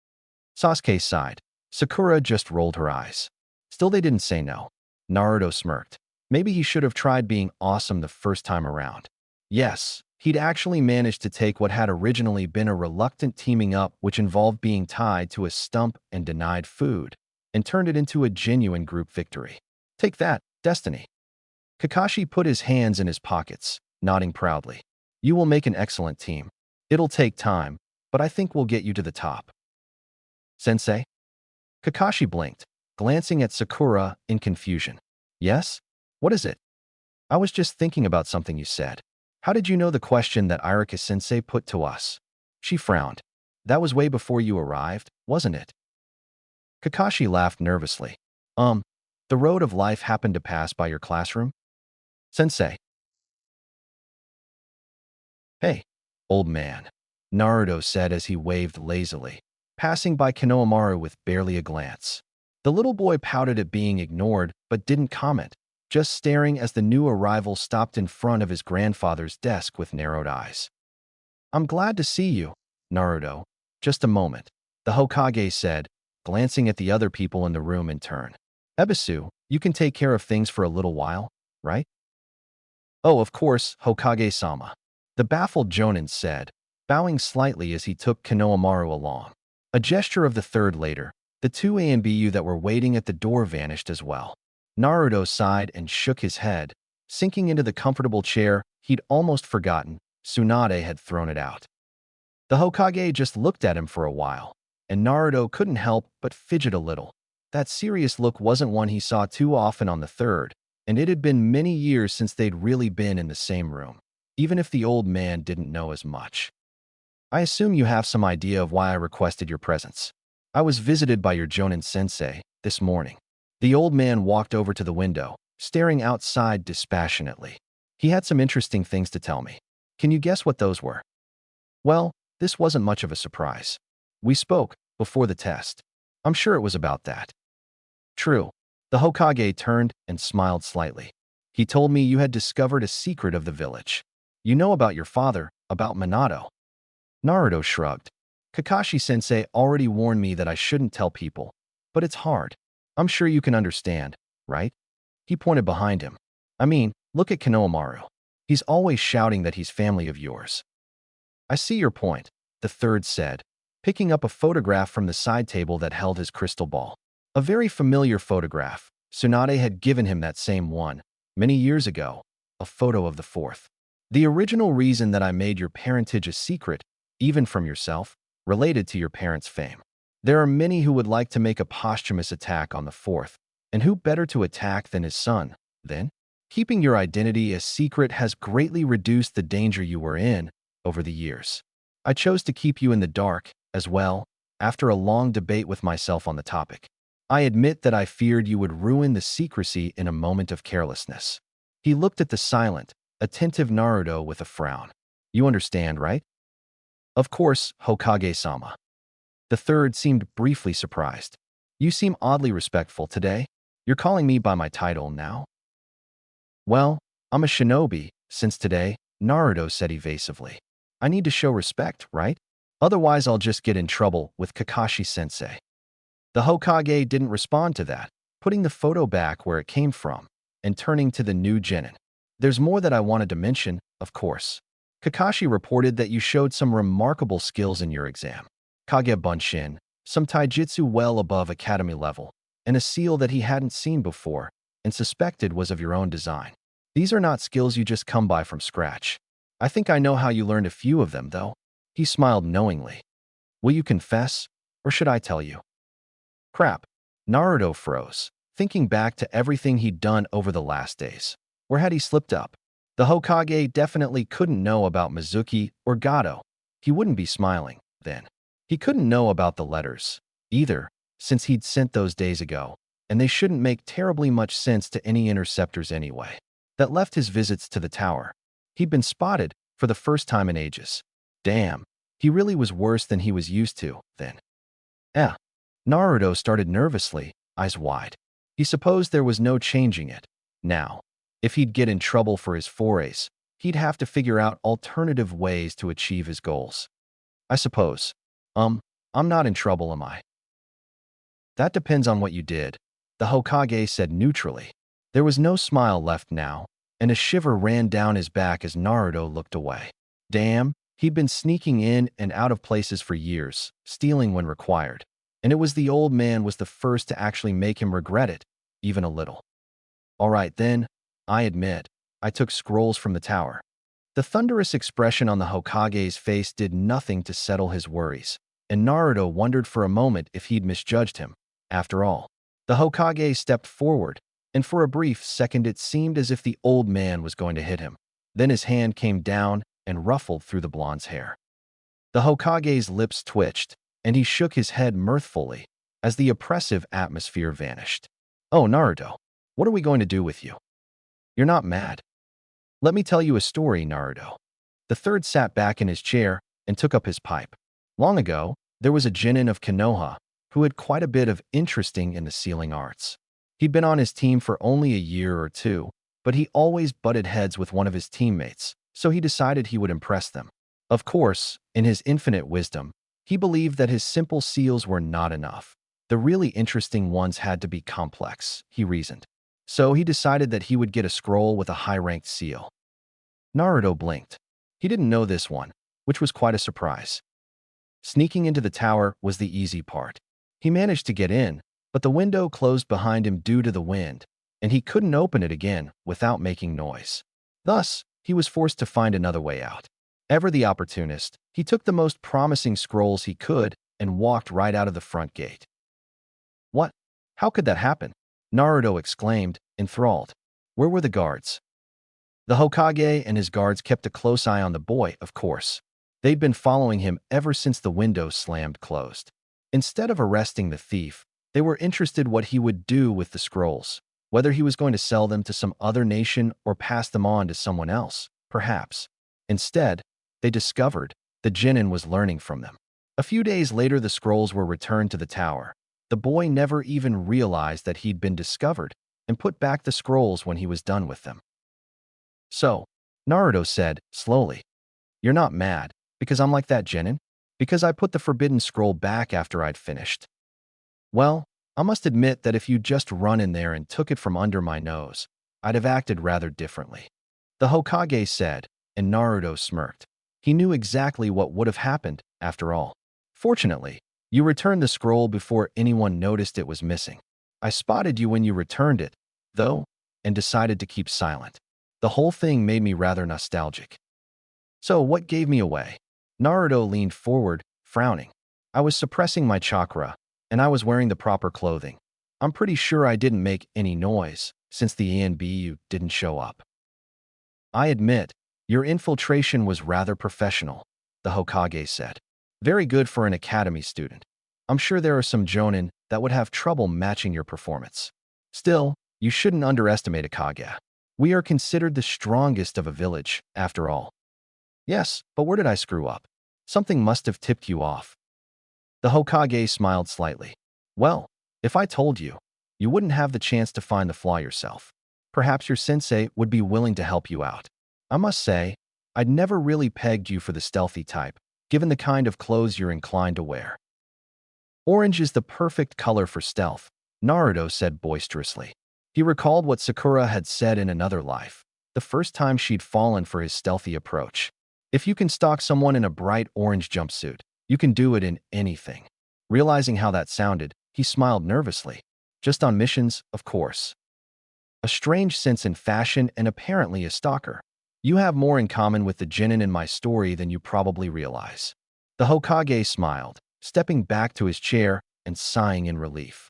Sasuke sighed. Sakura just rolled her eyes. Still, they didn't say no. Naruto smirked. Maybe he should have tried being awesome the first time around. Yes, he'd actually managed to take what had originally been a reluctant teaming up which involved being tied to a stump and denied food, and turned it into a genuine group victory. Take that, destiny. Kakashi put his hands in his pockets, nodding proudly. You will make an excellent team. It'll take time, but I think we'll get you to the top. Sensei? Kakashi blinked, glancing at Sakura in confusion. Yes? What is it? I was just thinking about something you said. How did you know the question that Irika-sensei put to us? She frowned. That was way before you arrived, wasn't it? Kakashi laughed nervously. The road of life happened to pass by your classroom? Sensei. Hey, old man, Naruto said as he waved lazily, passing by Konohamaru with barely a glance. The little boy pouted at being ignored but didn't comment, just staring as the new arrival stopped in front of his grandfather's desk with narrowed eyes. I'm glad to see you, Naruto. Just a moment, the Hokage said, glancing at the other people in the room in turn. Ebisu, you can take care of things for a little while, right? Oh, of course, Hokage-sama. The baffled Jonin said, bowing slightly as he took Konohamaru along. A gesture of the third later, the 2 ANBU that were waiting at the door vanished as well. Naruto sighed and shook his head, sinking into the comfortable chair he'd almost forgotten Tsunade had thrown it out. The Hokage just looked at him for a while, and Naruto couldn't help but fidget a little. That serious look wasn't one he saw too often on the third, and it had been many years since they'd really been in the same room, even if the old man didn't know as much. I assume you have some idea of why I requested your presence. I was visited by your Jonin sensei this morning. The old man walked over to the window, staring outside dispassionately. He had some interesting things to tell me. Can you guess what those were? Well, this wasn't much of a surprise. We spoke before the test. I'm sure it was about that. True. The Hokage turned and smiled slightly. He told me you had discovered a secret of the village. You know about your father, about Minato. Naruto shrugged. Kakashi-sensei already warned me that I shouldn't tell people, but it's hard. I'm sure you can understand, right? He pointed behind him. I mean, look at Konohamaru. He's always shouting that he's family of yours. I see your point, the third said, picking up a photograph from the side table that held his crystal ball. A very familiar photograph. Tsunade had given him that same one, many years ago, a photo of the fourth. The original reason that I made your parentage a secret, even from yourself, related to your parents' fame. There are many who would like to make a posthumous attack on the fourth, and who better to attack than his son, then? Keeping your identity a secret has greatly reduced the danger you were in over the years. I chose to keep you in the dark, as well, after a long debate with myself on the topic. I admit that I feared you would ruin the secrecy in a moment of carelessness. He looked at the silent, attentive Naruto with a frown. You understand, right? Of course, Hokage-sama. The third seemed briefly surprised. You seem oddly respectful today. You're calling me by my title now? Well, I'm a shinobi, since today, Naruto said evasively. I need to show respect, right? Otherwise I'll just get in trouble with Kakashi-sensei. The Hokage didn't respond to that, putting the photo back where it came from, and turning to the new genin. There's more that I wanted to mention, of course. Kakashi reported that you showed some remarkable skills in your exam. Kage Bunshin, some taijutsu well above academy level, and a seal that he hadn't seen before and suspected was of your own design. These are not skills you just come by from scratch. I think I know how you learned a few of them, though. He smiled knowingly. Will you confess, or should I tell you? Crap. Naruto froze, thinking back to everything he'd done over the last days. Where had he slipped up? The Hokage definitely couldn't know about Mizuki or Gato. He wouldn't be smiling, then. He couldn't know about the letters, either, since he'd sent those days ago, and they shouldn't make terribly much sense to any interceptors anyway. That left his visits to the tower. He'd been spotted for the first time in ages. Damn, he really was worse than he was used to, then. Naruto started nervously, eyes wide. He supposed there was no changing it. Now, if he'd get in trouble for his forays, he'd have to figure out alternative ways to achieve his goals. I suppose. I'm not in trouble, am I? That depends on what you did, the Hokage said neutrally. There was no smile left now, and a shiver ran down his back as Naruto looked away. Damn, he'd been sneaking in and out of places for years, stealing when required. And it was the old man was the first to actually make him regret it, even a little. All right, then, I admit, I took scrolls from the tower. The thunderous expression on the Hokage's face did nothing to settle his worries, and Naruto wondered for a moment if he'd misjudged him. After all, the Hokage stepped forward, and for a brief second it seemed as if the old man was going to hit him. Then his hand came down and ruffled through the blonde's hair. The Hokage's lips twitched, and he shook his head mirthfully as the oppressive atmosphere vanished. Oh, Naruto, what are we going to do with you? You're not mad. Let me tell you a story, Naruto. The third sat back in his chair and took up his pipe. Long ago, there was a genin of Konoha who had quite a bit of interesting in the sealing arts. He'd been on his team for only a year or two, but he always butted heads with one of his teammates, so he decided he would impress them. Of course, in his infinite wisdom, he believed that his simple seals were not enough. The really interesting ones had to be complex, he reasoned. So he decided that he would get a scroll with a high-ranked seal. Naruto blinked. He didn't know this one, which was quite a surprise. Sneaking into the tower was the easy part. He managed to get in, but the window closed behind him due to the wind, and he couldn't open it again without making noise. Thus, he was forced to find another way out. Ever the opportunist, he took the most promising scrolls he could and walked right out of the front gate. What? How could that happen? Naruto exclaimed, enthralled. Where were the guards? The Hokage and his guards kept a close eye on the boy, of course. They'd been following him ever since the window slammed closed. Instead of arresting the thief, they were interested what he would do with the scrolls, whether he was going to sell them to some other nation or pass them on to someone else, perhaps. Instead, they discovered the Genin was learning from them. A few days later, the scrolls were returned to the tower. The boy never even realized that he'd been discovered and put back the scrolls when he was done with them. So, Naruto said, slowly, "You're not mad, because I'm like that, Genin? Because I put the forbidden scroll back after I'd finished?" Well, I must admit that if you'd just run in there and took it from under my nose, I'd have acted rather differently. The Hokage said, and Naruto smirked. He knew exactly what would have happened, after all. Fortunately, you returned the scroll before anyone noticed it was missing. I spotted you when you returned it, though, and decided to keep silent. The whole thing made me rather nostalgic. So what gave me away? Naruto leaned forward, frowning. I was suppressing my chakra, and I was wearing the proper clothing. I'm pretty sure I didn't make any noise, since the ANBU didn't show up. I admit, your infiltration was rather professional, the Hokage said. Very good for an academy student. I'm sure there are some jonin that would have trouble matching your performance. Still, you shouldn't underestimate a Kage. We are considered the strongest of a village, after all. Yes, but where did I screw up? Something must have tipped you off. The Hokage smiled slightly. Well, if I told you, you wouldn't have the chance to find the flaw yourself. Perhaps your sensei would be willing to help you out. I must say, I'd never really pegged you for the stealthy type, given the kind of clothes you're inclined to wear. Orange is the perfect color for stealth, Naruto said boisterously. He recalled what Sakura had said in another life, the first time she'd fallen for his stealthy approach. If you can stalk someone in a bright orange jumpsuit, you can do it in anything. Realizing how that sounded, he smiled nervously. Just on missions, of course. A strange sense in fashion and apparently a stalker. You have more in common with the Genin in my story than you probably realize. The Hokage smiled, stepping back to his chair and sighing in relief.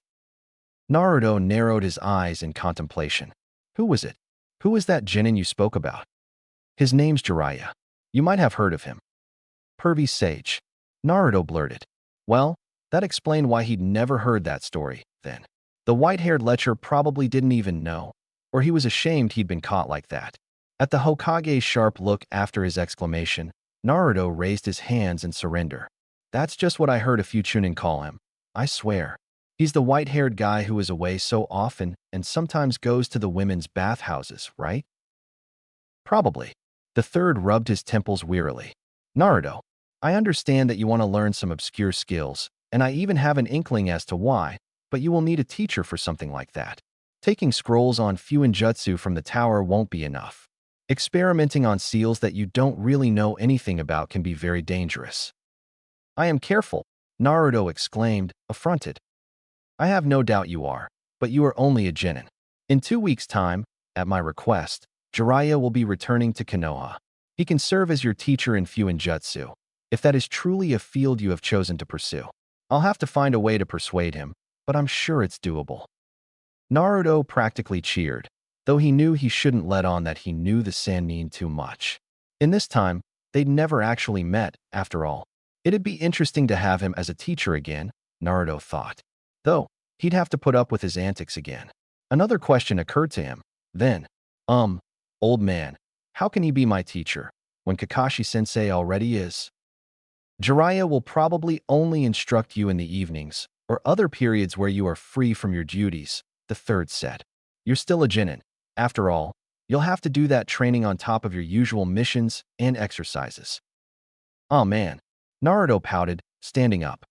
Naruto narrowed his eyes in contemplation. Who was it? Who is that Genin you spoke about? His name's Jiraiya. You might have heard of him. Pervy sage. Naruto blurted. Well, that explained why he'd never heard that story, then. The white-haired lecher probably didn't even know, or he was ashamed he'd been caught like that. At the Hokage's sharp look after his exclamation, Naruto raised his hands in surrender. That's just what I heard a few Chunin call him. I swear. He's the white-haired guy who is away so often and sometimes goes to the women's bathhouses, right? Probably. The third rubbed his temples wearily. Naruto, I understand that you want to learn some obscure skills, and I even have an inkling as to why, but you will need a teacher for something like that. Taking scrolls on Fuinjutsu from the tower won't be enough. Experimenting on seals that you don't really know anything about can be very dangerous. I am careful, Naruto exclaimed, affronted. I have no doubt you are, but you are only a Genin. In 2 weeks' time, at my request, Jiraiya will be returning to Konoha. He can serve as your teacher in Fuinjutsu, if that is truly a field you have chosen to pursue. I'll have to find a way to persuade him, but I'm sure it's doable. Naruto practically cheered, though he knew he shouldn't let on that he knew the Sannin too much. In this time, they'd never actually met, after all. It'd be interesting to have him as a teacher again, Naruto thought. Though, he'd have to put up with his antics again. Another question occurred to him. Then, old man, how can he be my teacher, when Kakashi-sensei already is? Jiraiya will probably only instruct you in the evenings, or other periods where you are free from your duties, the third said. You're still a Genin. After all, you'll have to do that training on top of your usual missions and exercises. Oh man, Naruto pouted, standing up.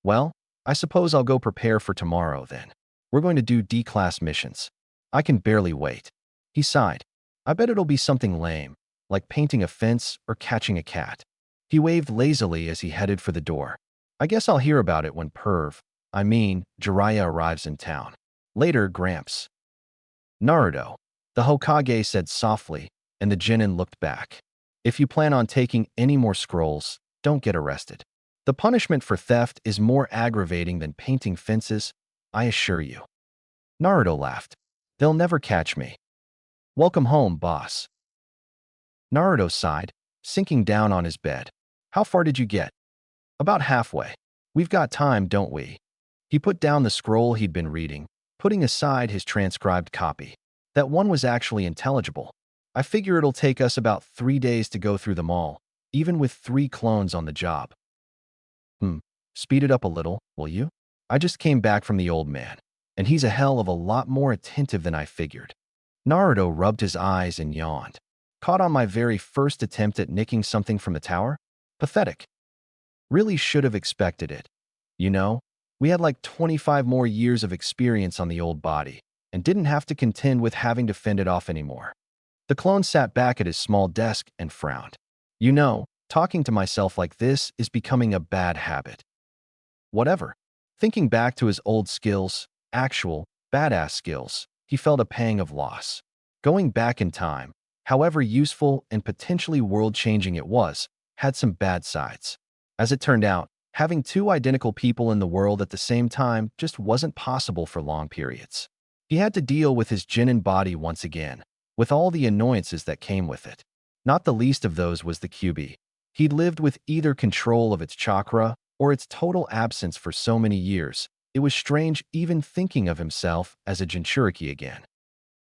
Well, I suppose I'll go prepare for tomorrow then. We're going to do D-class missions. I can barely wait. He sighed. I bet it'll be something lame, like painting a fence or catching a cat. He waved lazily as he headed for the door. I guess I'll hear about it when Jiraiya arrives in town. Later, Gramps. Naruto, the Hokage said softly, and the Genin looked back. If you plan on taking any more scrolls, don't get arrested. The punishment for theft is more aggravating than painting fences, I assure you. Naruto laughed. They'll never catch me. Welcome home, boss. Naruto sighed, sinking down on his bed. How far did you get? About halfway. We've got time, don't we? He put down the scroll he'd been reading, putting aside his transcribed copy. That one was actually intelligible. I figure it'll take us about 3 days to go through them all, even with 3 clones on the job. Speed it up a little, will you? I just came back from the old man, and he's a hell of a lot more attentive than I figured. Naruto rubbed his eyes and yawned. Caught on my very first attempt at nicking something from the tower? Pathetic. Really should have expected it. You know, we had like 25 more years of experience on the old body, and didn't have to contend with having to fend it off anymore. The clone sat back at his small desk and frowned. You know, talking to myself like this is becoming a bad habit. Whatever. Thinking back to his old skills, actual, badass skills, he felt a pang of loss. Going back in time, however useful and potentially world-changing it was, had some bad sides. As it turned out, having 2 identical people in the world at the same time just wasn't possible for long periods. He had to deal with his Genin body once again, with all the annoyances that came with it. Not the least of those was the QB. He'd lived with either control of its chakra or its total absence for so many years, it was strange even thinking of himself as a Jinchuriki again.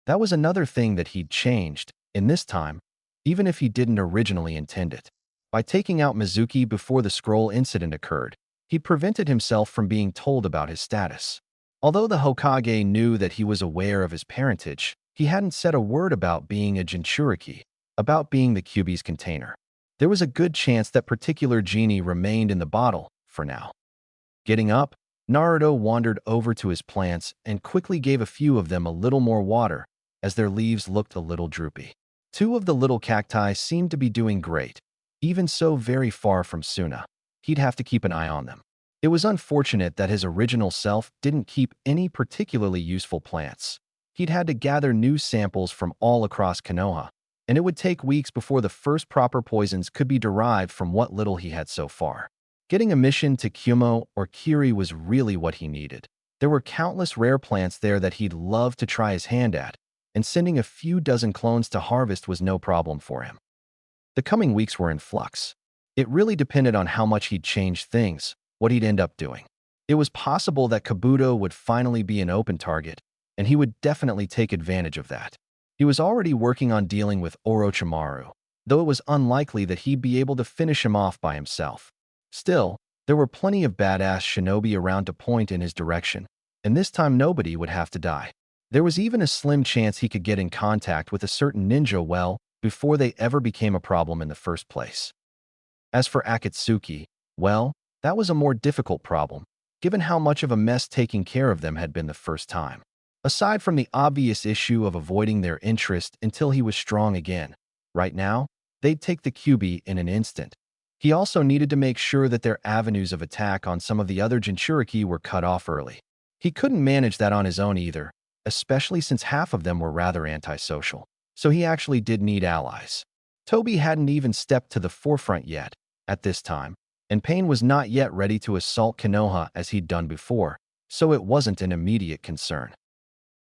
That was another thing that he'd changed, in this time, even if he didn't originally intend it. By taking out Mizuki before the scroll incident occurred, he prevented himself from being told about his status. Although the Hokage knew that he was aware of his parentage, he hadn't said a word about being a Jinchuriki, about being the QB's container. There was a good chance that particular genie remained in the bottle, for now. Getting up, Naruto wandered over to his plants and quickly gave a few of them a little more water, as their leaves looked a little droopy. 2 of the little cacti seemed to be doing great, even so very far from Suna. He'd have to keep an eye on them. It was unfortunate that his original self didn't keep any particularly useful plants. He'd had to gather new samples from all across Konoha, and it would take weeks before the first proper poisons could be derived from what little he had so far. Getting a mission to Kumo or Kiri was really what he needed. There were countless rare plants there that he'd love to try his hand at, and sending a few dozen clones to harvest was no problem for him. The coming weeks were in flux. It really depended on how much he'd change things, what he'd end up doing. It was possible that Kabuto would finally be an open target, and he would definitely take advantage of that. He was already working on dealing with Orochimaru, though it was unlikely that he'd be able to finish him off by himself. Still, there were plenty of badass shinobi around to point in his direction, and this time nobody would have to die. There was even a slim chance he could get in contact with a certain ninja well before they ever became a problem in the first place. As for Akatsuki, well, that was a more difficult problem, given how much of a mess taking care of them had been the first time. Aside from the obvious issue of avoiding their interest until he was strong again, right now, they'd take the QB in an instant. He also needed to make sure that their avenues of attack on some of the other Jinchuriki were cut off early. He couldn't manage that on his own either, especially since half of them were rather antisocial. So he actually did need allies. Toby hadn't even stepped to the forefront yet, at this time, and Pain was not yet ready to assault Konoha as he'd done before, so it wasn't an immediate concern.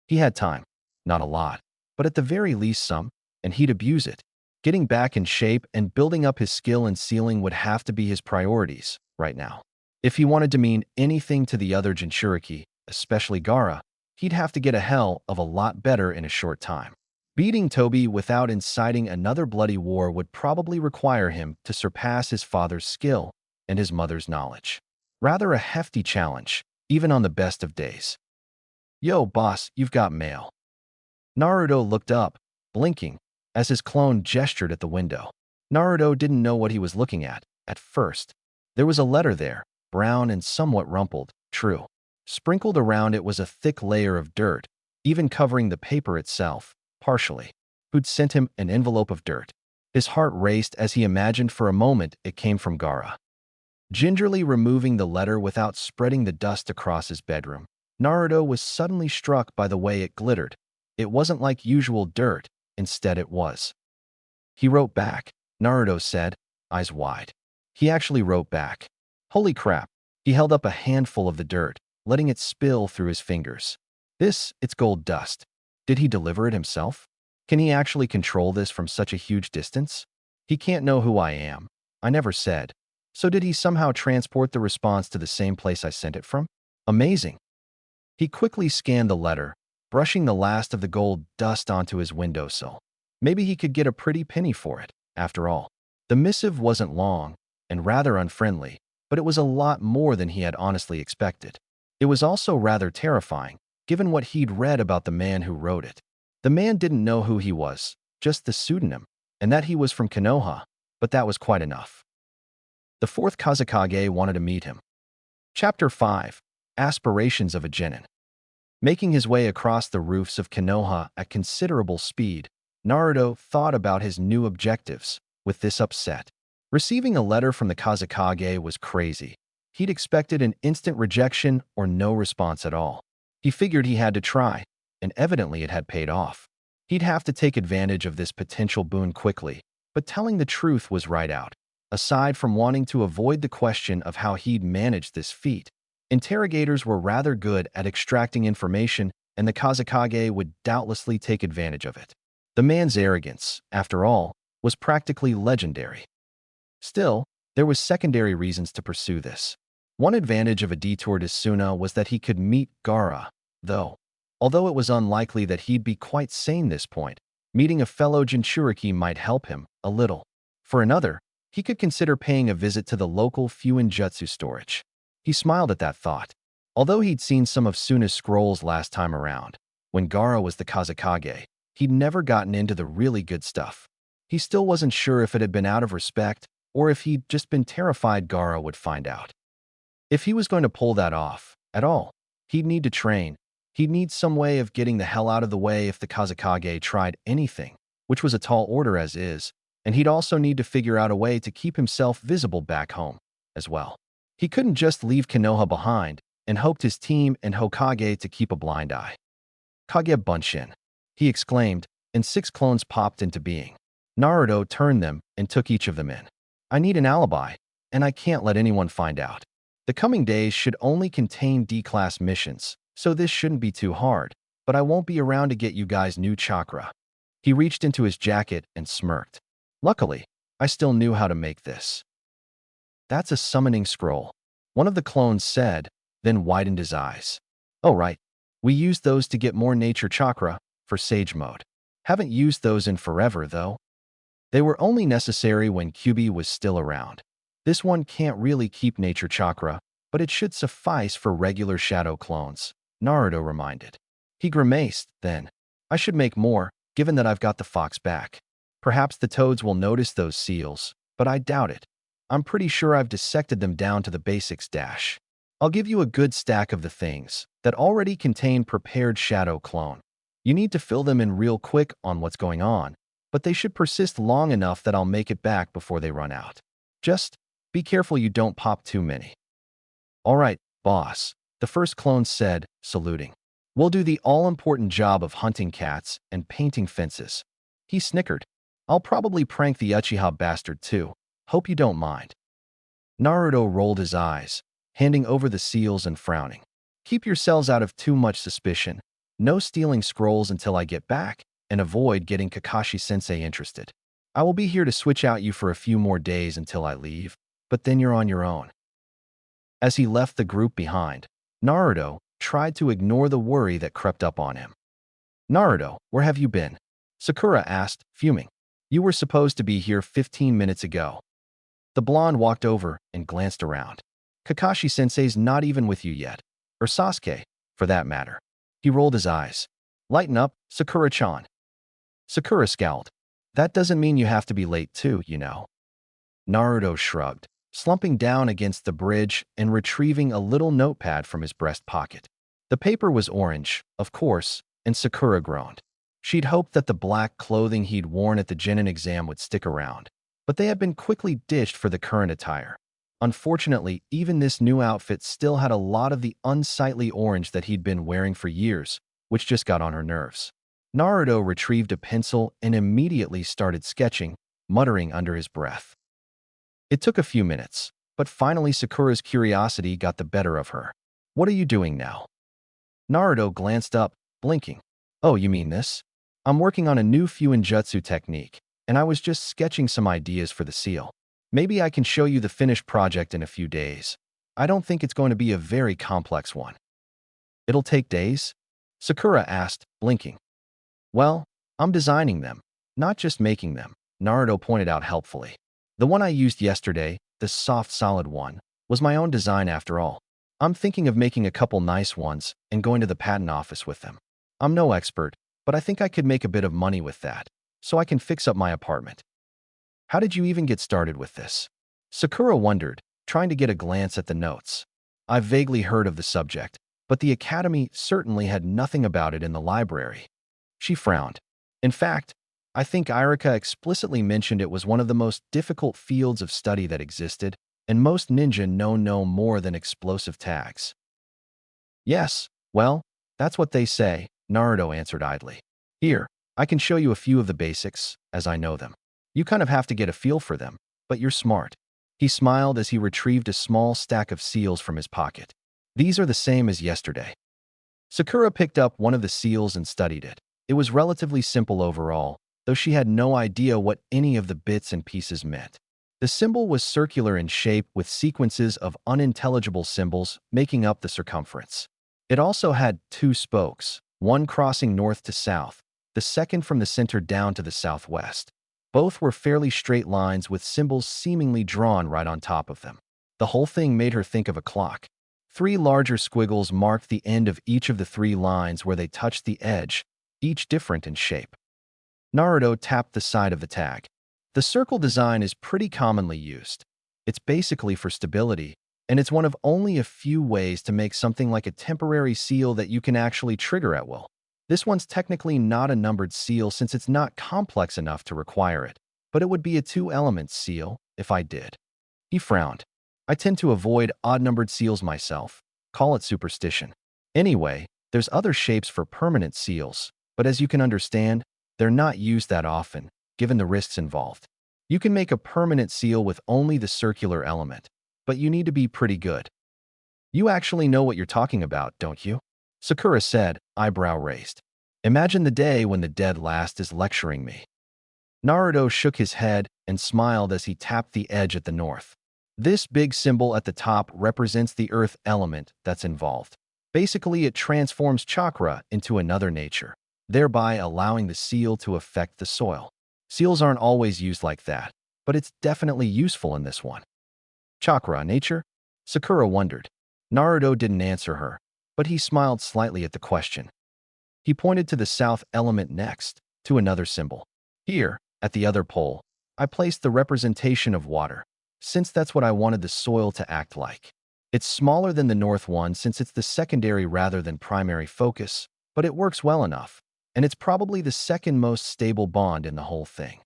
He had time, not a lot, but at the very least some, and he'd abuse it. Getting back in shape and building up his skill in sealing would have to be his priorities, right now. If he wanted to mean anything to the other Jinchuriki, especially Gaara, he'd have to get a hell of a lot better in a short time. Beating Toby without inciting another bloody war would probably require him to surpass his father's skill and his mother's knowledge. Rather a hefty challenge, even on the best of days. Yo, boss, you've got mail. Naruto looked up, blinking, as his clone gestured at the window. Naruto didn't know what he was looking at first. There was a letter there, brown and somewhat rumpled, true. Sprinkled around it was a thick layer of dirt, even covering the paper itself, partially. Who'd sent him an envelope of dirt? His heart raced as he imagined for a moment it came from Gaara. Gingerly removing the letter without spreading the dust across his bedroom, Naruto was suddenly struck by the way it glittered. It wasn't like usual dirt, instead it was. He wrote back, Naruto said, eyes wide. He actually wrote back. Holy crap. He held up a handful of the dirt, letting it spill through his fingers. It's gold dust. Did he deliver it himself? Can he actually control this from such a huge distance? He can't know who I am. I never said. So did he somehow transport the response to the same place I sent it from? Amazing. He quickly scanned the letter, brushing the last of the gold dust onto his windowsill. Maybe he could get a pretty penny for it, after all. The missive wasn't long and rather unfriendly, but it was a lot more than he had honestly expected. It was also rather terrifying, given what he'd read about the man who wrote it. The man didn't know who he was, just the pseudonym, and that he was from Konoha, but that was quite enough. The fourth Kazekage wanted to meet him. Chapter 5. Aspirations of a Genin. Making his way across the roofs of Konoha at considerable speed, Naruto thought about his new objectives. With this upset, receiving a letter from the Kazekage was crazy. He'd expected an instant rejection or no response at all. He figured he had to try, and evidently it had paid off. He'd have to take advantage of this potential boon quickly, but telling the truth was right out. Aside from wanting to avoid the question of how he'd managed this feat, interrogators were rather good at extracting information, and the Kazekage would doubtlessly take advantage of it. The man's arrogance, after all, was practically legendary. Still, there was secondary reasons to pursue this. One advantage of a detour to Suna was that he could meet Gaara, though. Although it was unlikely that he'd be quite sane this point, meeting a fellow Jinchuriki might help him a little. For another, he could consider paying a visit to the local Fuinjutsu storage. He smiled at that thought. Although he'd seen some of Suna's scrolls last time around, when Gaara was the Kazekage, he'd never gotten into the really good stuff. He still wasn't sure if it had been out of respect or if he'd just been terrified Gaara would find out. If he was going to pull that off at all, he'd need to train. He'd need some way of getting the hell out of the way if the Kazekage tried anything, which was a tall order as is, and he'd also need to figure out a way to keep himself visible back home as well. He couldn't just leave Konoha behind and hoped his team and Hokage to keep a blind eye. Kage Bunshin, he exclaimed, and 6 clones popped into being. Naruto turned them and took each of them in. I need an alibi, and I can't let anyone find out. The coming days should only contain D-class missions, so this shouldn't be too hard, but I won't be around to get you guys new chakra. He reached into his jacket and smirked. Luckily, I still knew how to make this. That's a summoning scroll, one of the clones said, then widened his eyes. Oh right, we used those to get more nature chakra for Sage Mode. Haven't used those in forever though. They were only necessary when Kyuubi was still around. This one can't really keep nature chakra, but it should suffice for regular shadow clones, Naruto reminded. He grimaced, then. I should make more, given that I've got the fox back. Perhaps the toads will notice those seals, but I doubt it. I'm pretty sure I've dissected them down to the basics dash. I'll give you a good stack of the things that already contain prepared shadow clone. You need to fill them in real quick on what's going on, but they should persist long enough that I'll make it back before they run out. Just be careful you don't pop too many. All right, boss, the first clone said, saluting. We'll do the all-important job of hunting cats and painting fences. He snickered. I'll probably prank the Uchiha bastard too. Hope you don't mind. Naruto rolled his eyes, handing over the seals and frowning. Keep yourselves out of too much suspicion. No stealing scrolls until I get back, and avoid getting Kakashi-sensei interested. I will be here to switch out you for a few more days until I leave, but then you're on your own. As he left the group behind, Naruto tried to ignore the worry that crept up on him. Naruto, where have you been? Sakura asked, fuming. You were supposed to be here 15 minutes ago. The blonde walked over and glanced around. Kakashi-sensei's not even with you yet. Or Sasuke, for that matter. He rolled his eyes. Lighten up, Sakura-chan. Sakura scowled. That doesn't mean you have to be late too, you know. Naruto shrugged, slumping down against the bridge and retrieving a little notepad from his breast pocket. The paper was orange, of course, and Sakura groaned. She'd hoped that the black clothing he'd worn at the Genin exam would stick around, but they had been quickly ditched for the current attire. Unfortunately, even this new outfit still had a lot of the unsightly orange that he'd been wearing for years, which just got on her nerves. Naruto retrieved a pencil and immediately started sketching, muttering under his breath. It took a few minutes, but finally Sakura's curiosity got the better of her. What are you doing now? Naruto glanced up, blinking. Oh, you mean this? I'm working on a new Fuinjutsu technique, and I was just sketching some ideas for the seal. Maybe I can show you the finished project in a few days. I don't think it's going to be a very complex one. It'll take days? Sakura asked, blinking. Well, I'm designing them, not just making them, Naruto pointed out helpfully. The one I used yesterday, the soft solid one, was my own design after all. I'm thinking of making a couple nice ones and going to the patent office with them. I'm no expert, but I think I could make a bit of money with that, so I can fix up my apartment. How did you even get started with this? Sakura wondered, trying to get a glance at the notes. I've vaguely heard of the subject, but the academy certainly had nothing about it in the library. She frowned. In fact, I think Irika explicitly mentioned it was one of the most difficult fields of study that existed, and most ninja know no more than explosive tags. Yes, well, that's what they say, Naruto answered idly. Here, I can show you a few of the basics, as I know them. You kind of have to get a feel for them, but you're smart. He smiled as he retrieved a small stack of seals from his pocket. These are the same as yesterday. Sakura picked up one of the seals and studied it. It was relatively simple overall, though she had no idea what any of the bits and pieces meant. The symbol was circular in shape with sequences of unintelligible symbols making up the circumference. It also had two spokes, one crossing north to south, the second from the center down to the southwest. Both were fairly straight lines with symbols seemingly drawn right on top of them. The whole thing made her think of a clock. 3 larger squiggles marked the end of each of the 3 lines where they touched the edge, each different in shape. Naruto tapped the side of the tag. The circle design is pretty commonly used. It's basically for stability, and it's one of only a few ways to make something like a temporary seal that you can actually trigger at will. This one's technically not a numbered seal since it's not complex enough to require it, but it would be a 2-element seal if I did. He frowned. I tend to avoid odd-numbered seals myself. Call it superstition. Anyway, there's other shapes for permanent seals, but as you can understand, they're not used that often, given the risks involved. You can make a permanent seal with only the circular element, but you need to be pretty good. You actually know what you're talking about, don't you? Sakura said, eyebrow raised. Imagine the day when the dead last is lecturing me. Naruto shook his head and smiled as he tapped the edge at the north. This big symbol at the top represents the earth element that's involved. Basically, it transforms chakra into another nature, thereby allowing the seal to affect the soil. Seals aren't always used like that, but it's definitely useful in this one. Chakra, nature? Sakura wondered. Naruto didn't answer her, but he smiled slightly at the question. He pointed to the south element next, to another symbol. Here, at the other pole, I placed the representation of water, since that's what I wanted the soil to act like. It's smaller than the north one since it's the secondary rather than primary focus, but it works well enough, and it's probably the second most stable bond in the whole thing.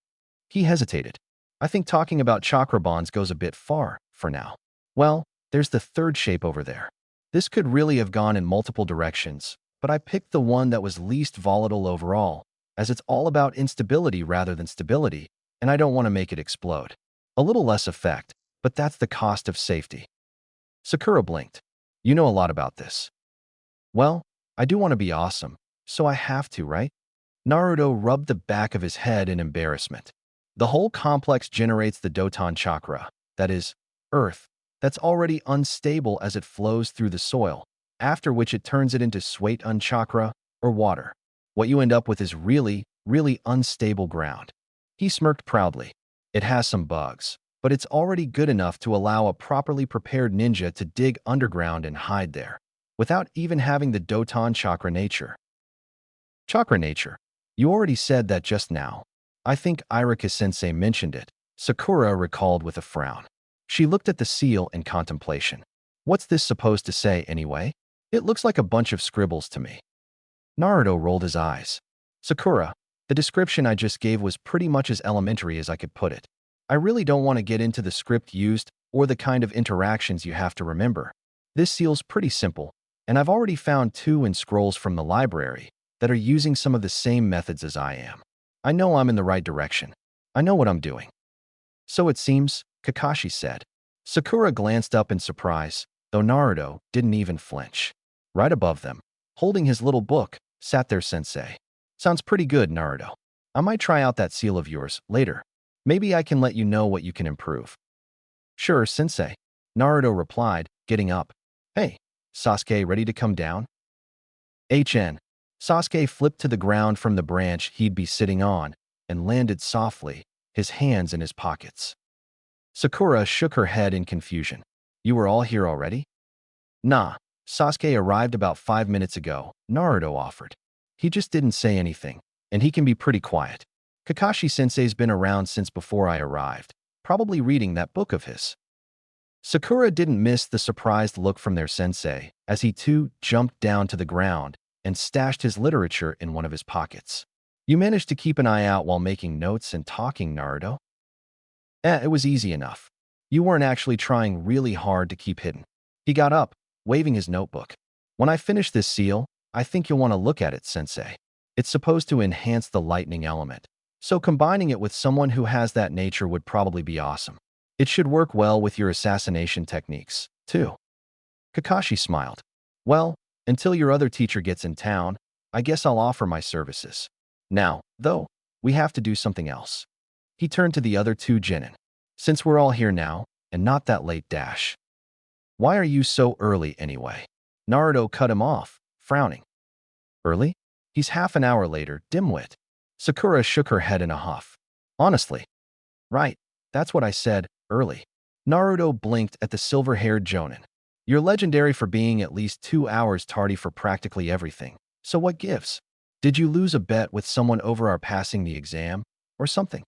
He hesitated. I think talking about chakra bonds goes a bit far, for now. Well, there's the third shape over there. This could really have gone in multiple directions, but I picked the one that was least volatile overall, as it's all about instability rather than stability, and I don't want to make it explode. A little less effect, but that's the cost of safety. Sakura blinked. You know a lot about this. Well, I do want to be awesome, so I have to, right? Naruto rubbed the back of his head in embarrassment. The whole complex generates the Doton chakra, that is, earth, that's already unstable as it flows through the soil, after which it turns it into Swaitan chakra, or water. What you end up with is really, really unstable ground. He smirked proudly. It has some bugs, but it's already good enough to allow a properly prepared ninja to dig underground and hide there, without even having the Doton chakra nature. Chakra nature. You already said that just now. I think Irika-sensei mentioned it, Sakura recalled with a frown. She looked at the seal in contemplation. What's this supposed to say, anyway? It looks like a bunch of scribbles to me. Naruto rolled his eyes. Sakura, the description I just gave was pretty much as elementary as I could put it. I really don't want to get into the script used or the kind of interactions you have to remember. This seal's pretty simple, and I've already found 2 in scrolls from the library that are using some of the same methods as I am. I know I'm in the right direction. I know what I'm doing. So it seems, Kakashi said. Sakura glanced up in surprise, though Naruto didn't even flinch. Right above them, holding his little book, sat their sensei. Sounds pretty good, Naruto. I might try out that seal of yours later. Maybe I can let you know what you can improve. Sure, sensei. Naruto replied, getting up. Hey, Sasuke, ready to come down? HN. Sasuke flipped to the ground from the branch he'd be sitting on and landed softly, his hands in his pockets. Sakura shook her head in confusion. You were all here already? Nah, Sasuke arrived about 5 minutes ago, Naruto offered. He just didn't say anything, and he can be pretty quiet. Kakashi-sensei's been around since before I arrived, probably reading that book of his. Sakura didn't miss the surprised look from their sensei as he too jumped down to the ground and stashed his literature in one of his pockets. You managed to keep an eye out while making notes and talking, Naruto? It was easy enough. You weren't actually trying really hard to keep hidden. He got up, waving his notebook. When I finish this seal, I think you'll want to look at it, sensei. It's supposed to enhance the lightning element, so combining it with someone who has that nature would probably be awesome. It should work well with your assassination techniques, too. Kakashi smiled. Well, until your other teacher gets in town, I guess I'll offer my services. Now, though, we have to do something else. He turned to the other two genin. Since we're all here now, and not that late dash. Why are you so early anyway? Naruto cut him off, frowning. Early? He's half an hour later, dimwit. Sakura shook her head in a huff. Honestly. Right, that's what I said, early. Naruto blinked at the silver-haired jonin. You're legendary for being at least 2 hours tardy for practically everything. So what gives? Did you lose a bet with someone over our passing the exam, or something?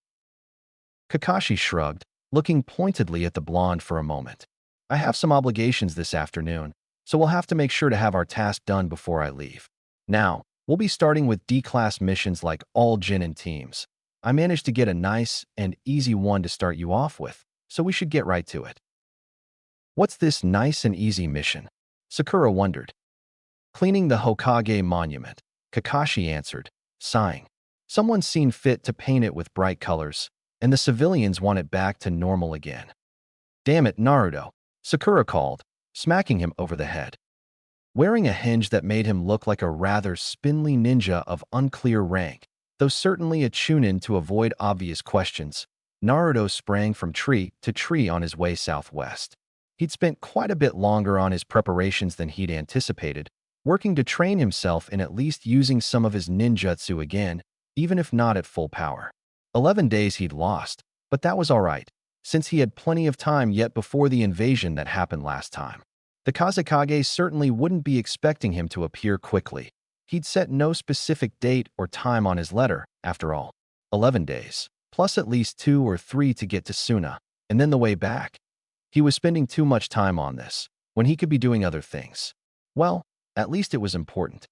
Kakashi shrugged, looking pointedly at the blonde for a moment. I have some obligations this afternoon, so we'll have to make sure to have our task done before I leave. Now, we'll be starting with D-class missions like all genin teams. I managed to get a nice and easy one to start you off with, so we should get right to it. What's this nice and easy mission? Sakura wondered. Cleaning the Hokage monument, Kakashi answered, sighing. Someone's seen fit to paint it with bright colors, and the civilians want it back to normal again. Damn it, Naruto, Sakura called, smacking him over the head. Wearing a hinge that made him look like a rather spindly ninja of unclear rank, though certainly a chunin to avoid obvious questions, Naruto sprang from tree to tree on his way southwest. He'd spent quite a bit longer on his preparations than he'd anticipated, working to train himself in at least using some of his ninjutsu again, even if not at full power. 11 days he'd lost, but that was all right, since he had plenty of time yet before the invasion that happened last time. The Kazekage certainly wouldn't be expecting him to appear quickly. He'd set no specific date or time on his letter, after all. 11 days, plus at least 2 or 3 to get to Suna, and then the way back. He was spending too much time on this, when he could be doing other things. Well, at least it was important.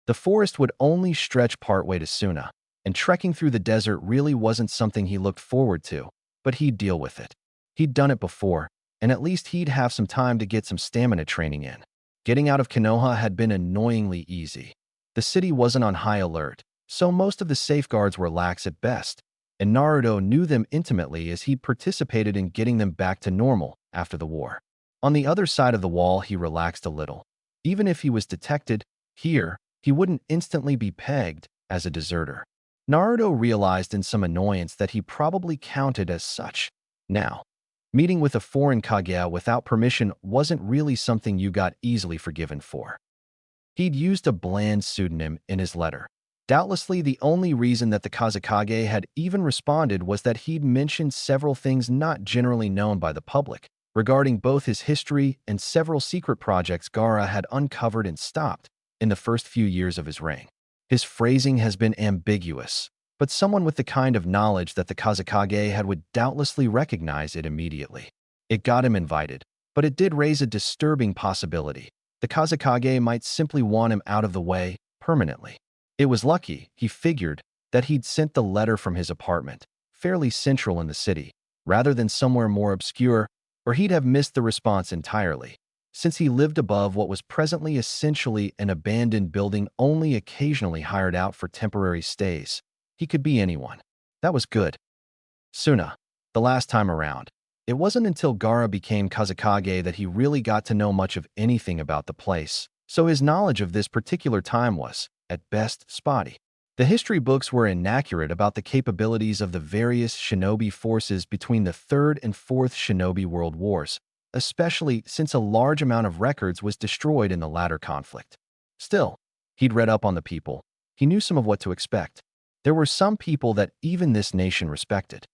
The forest would only stretch partway to Suna, and trekking through the desert really wasn't something he looked forward to, but he'd deal with it. He'd done it before, and at least he'd have some time to get some stamina training in. Getting out of Konoha had been annoyingly easy. The city wasn't on high alert, so most of the safeguards were lax at best, and Naruto knew them intimately as he'd participated in getting them back to normal after the war. On the other side of the wall, he relaxed a little. Even if he was detected, here, he wouldn't instantly be pegged as a deserter. Naruto realized in some annoyance that he probably counted as such. Now, meeting with a foreign Kage without permission wasn't really something you got easily forgiven for. He'd used a bland pseudonym in his letter. Doubtlessly, the only reason that the Kazekage had even responded was that he'd mentioned several things not generally known by the public, regarding both his history and several secret projects Gaara had uncovered and stopped in the first few years of his reign. His phrasing has been ambiguous, but someone with the kind of knowledge that the Kazekage had would doubtlessly recognize it immediately. It got him invited, but it did raise a disturbing possibility. The Kazekage might simply want him out of the way permanently. It was lucky, he figured, that he'd sent the letter from his apartment, fairly central in the city, rather than somewhere more obscure, or he'd have missed the response entirely. Since he lived above what was presently essentially an abandoned building only occasionally hired out for temporary stays, he could be anyone. That was good. Suna. the last time around. It wasn't until Gaara became Kazekage that he really got to know much of anything about the place, so his knowledge of this particular time was, at best, spotty. The history books were inaccurate about the capabilities of the various shinobi forces between the Third and Fourth Shinobi World Wars, especially since a large amount of records was destroyed in the latter conflict. Still, he'd read up on the people. He knew some of what to expect. There were some people that even this nation respected.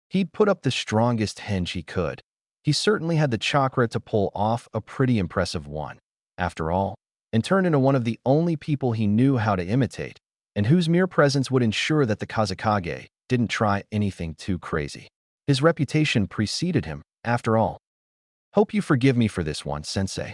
He'd put up the strongest henge he could. He certainly had the chakra to pull off a pretty impressive one, after all, and turned into one of the only people he knew how to imitate, and whose mere presence would ensure that the Kazekage didn't try anything too crazy. His reputation preceded him, after all. Hope you forgive me for this one, sensei.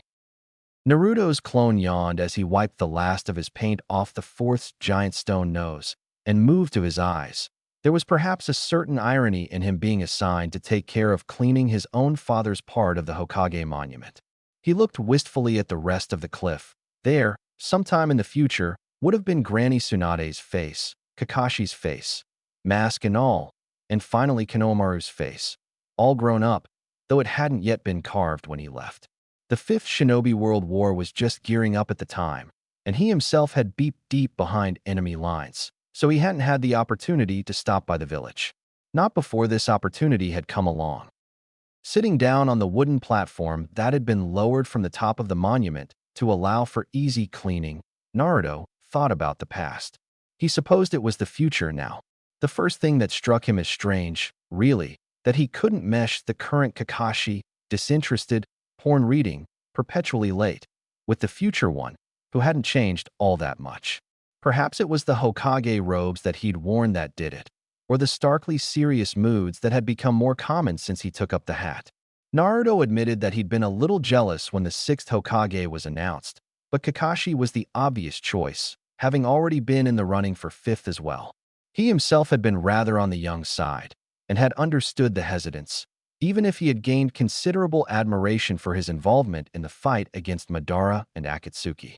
Naruto's clone yawned as he wiped the last of his paint off the fourth's giant stone nose and moved to his eyes. There was perhaps a certain irony in him being assigned to take care of cleaning his own father's part of the Hokage monument. He looked wistfully at the rest of the cliff. There, sometime in the future, would have been Granny Tsunade's face, Kakashi's face, mask and all, and finally Konohamaru's face, all grown up, though it hadn't yet been carved when he left. The Fifth Shinobi World War was just gearing up at the time, and he himself had beat deep behind enemy lines, so he hadn't had the opportunity to stop by the village. Not before this opportunity had come along. Sitting down on the wooden platform that had been lowered from the top of the monument to allow for easy cleaning, Naruto thought about the past. He supposed it was the future now. The first thing that struck him as strange, really, that he couldn't mesh the current Kakashi, disinterested, porn-reading, perpetually late, with the future one, who hadn't changed all that much. Perhaps it was the Hokage robes that he'd worn that did it, or the starkly serious moods that had become more common since he took up the hat. Naruto admitted that he'd been a little jealous when the sixth Hokage was announced, but Kakashi was the obvious choice, having already been in the running for fifth as well. He himself had been rather on the young side, and had understood the hesitance, even if he had gained considerable admiration for his involvement in the fight against Madara and Akatsuki.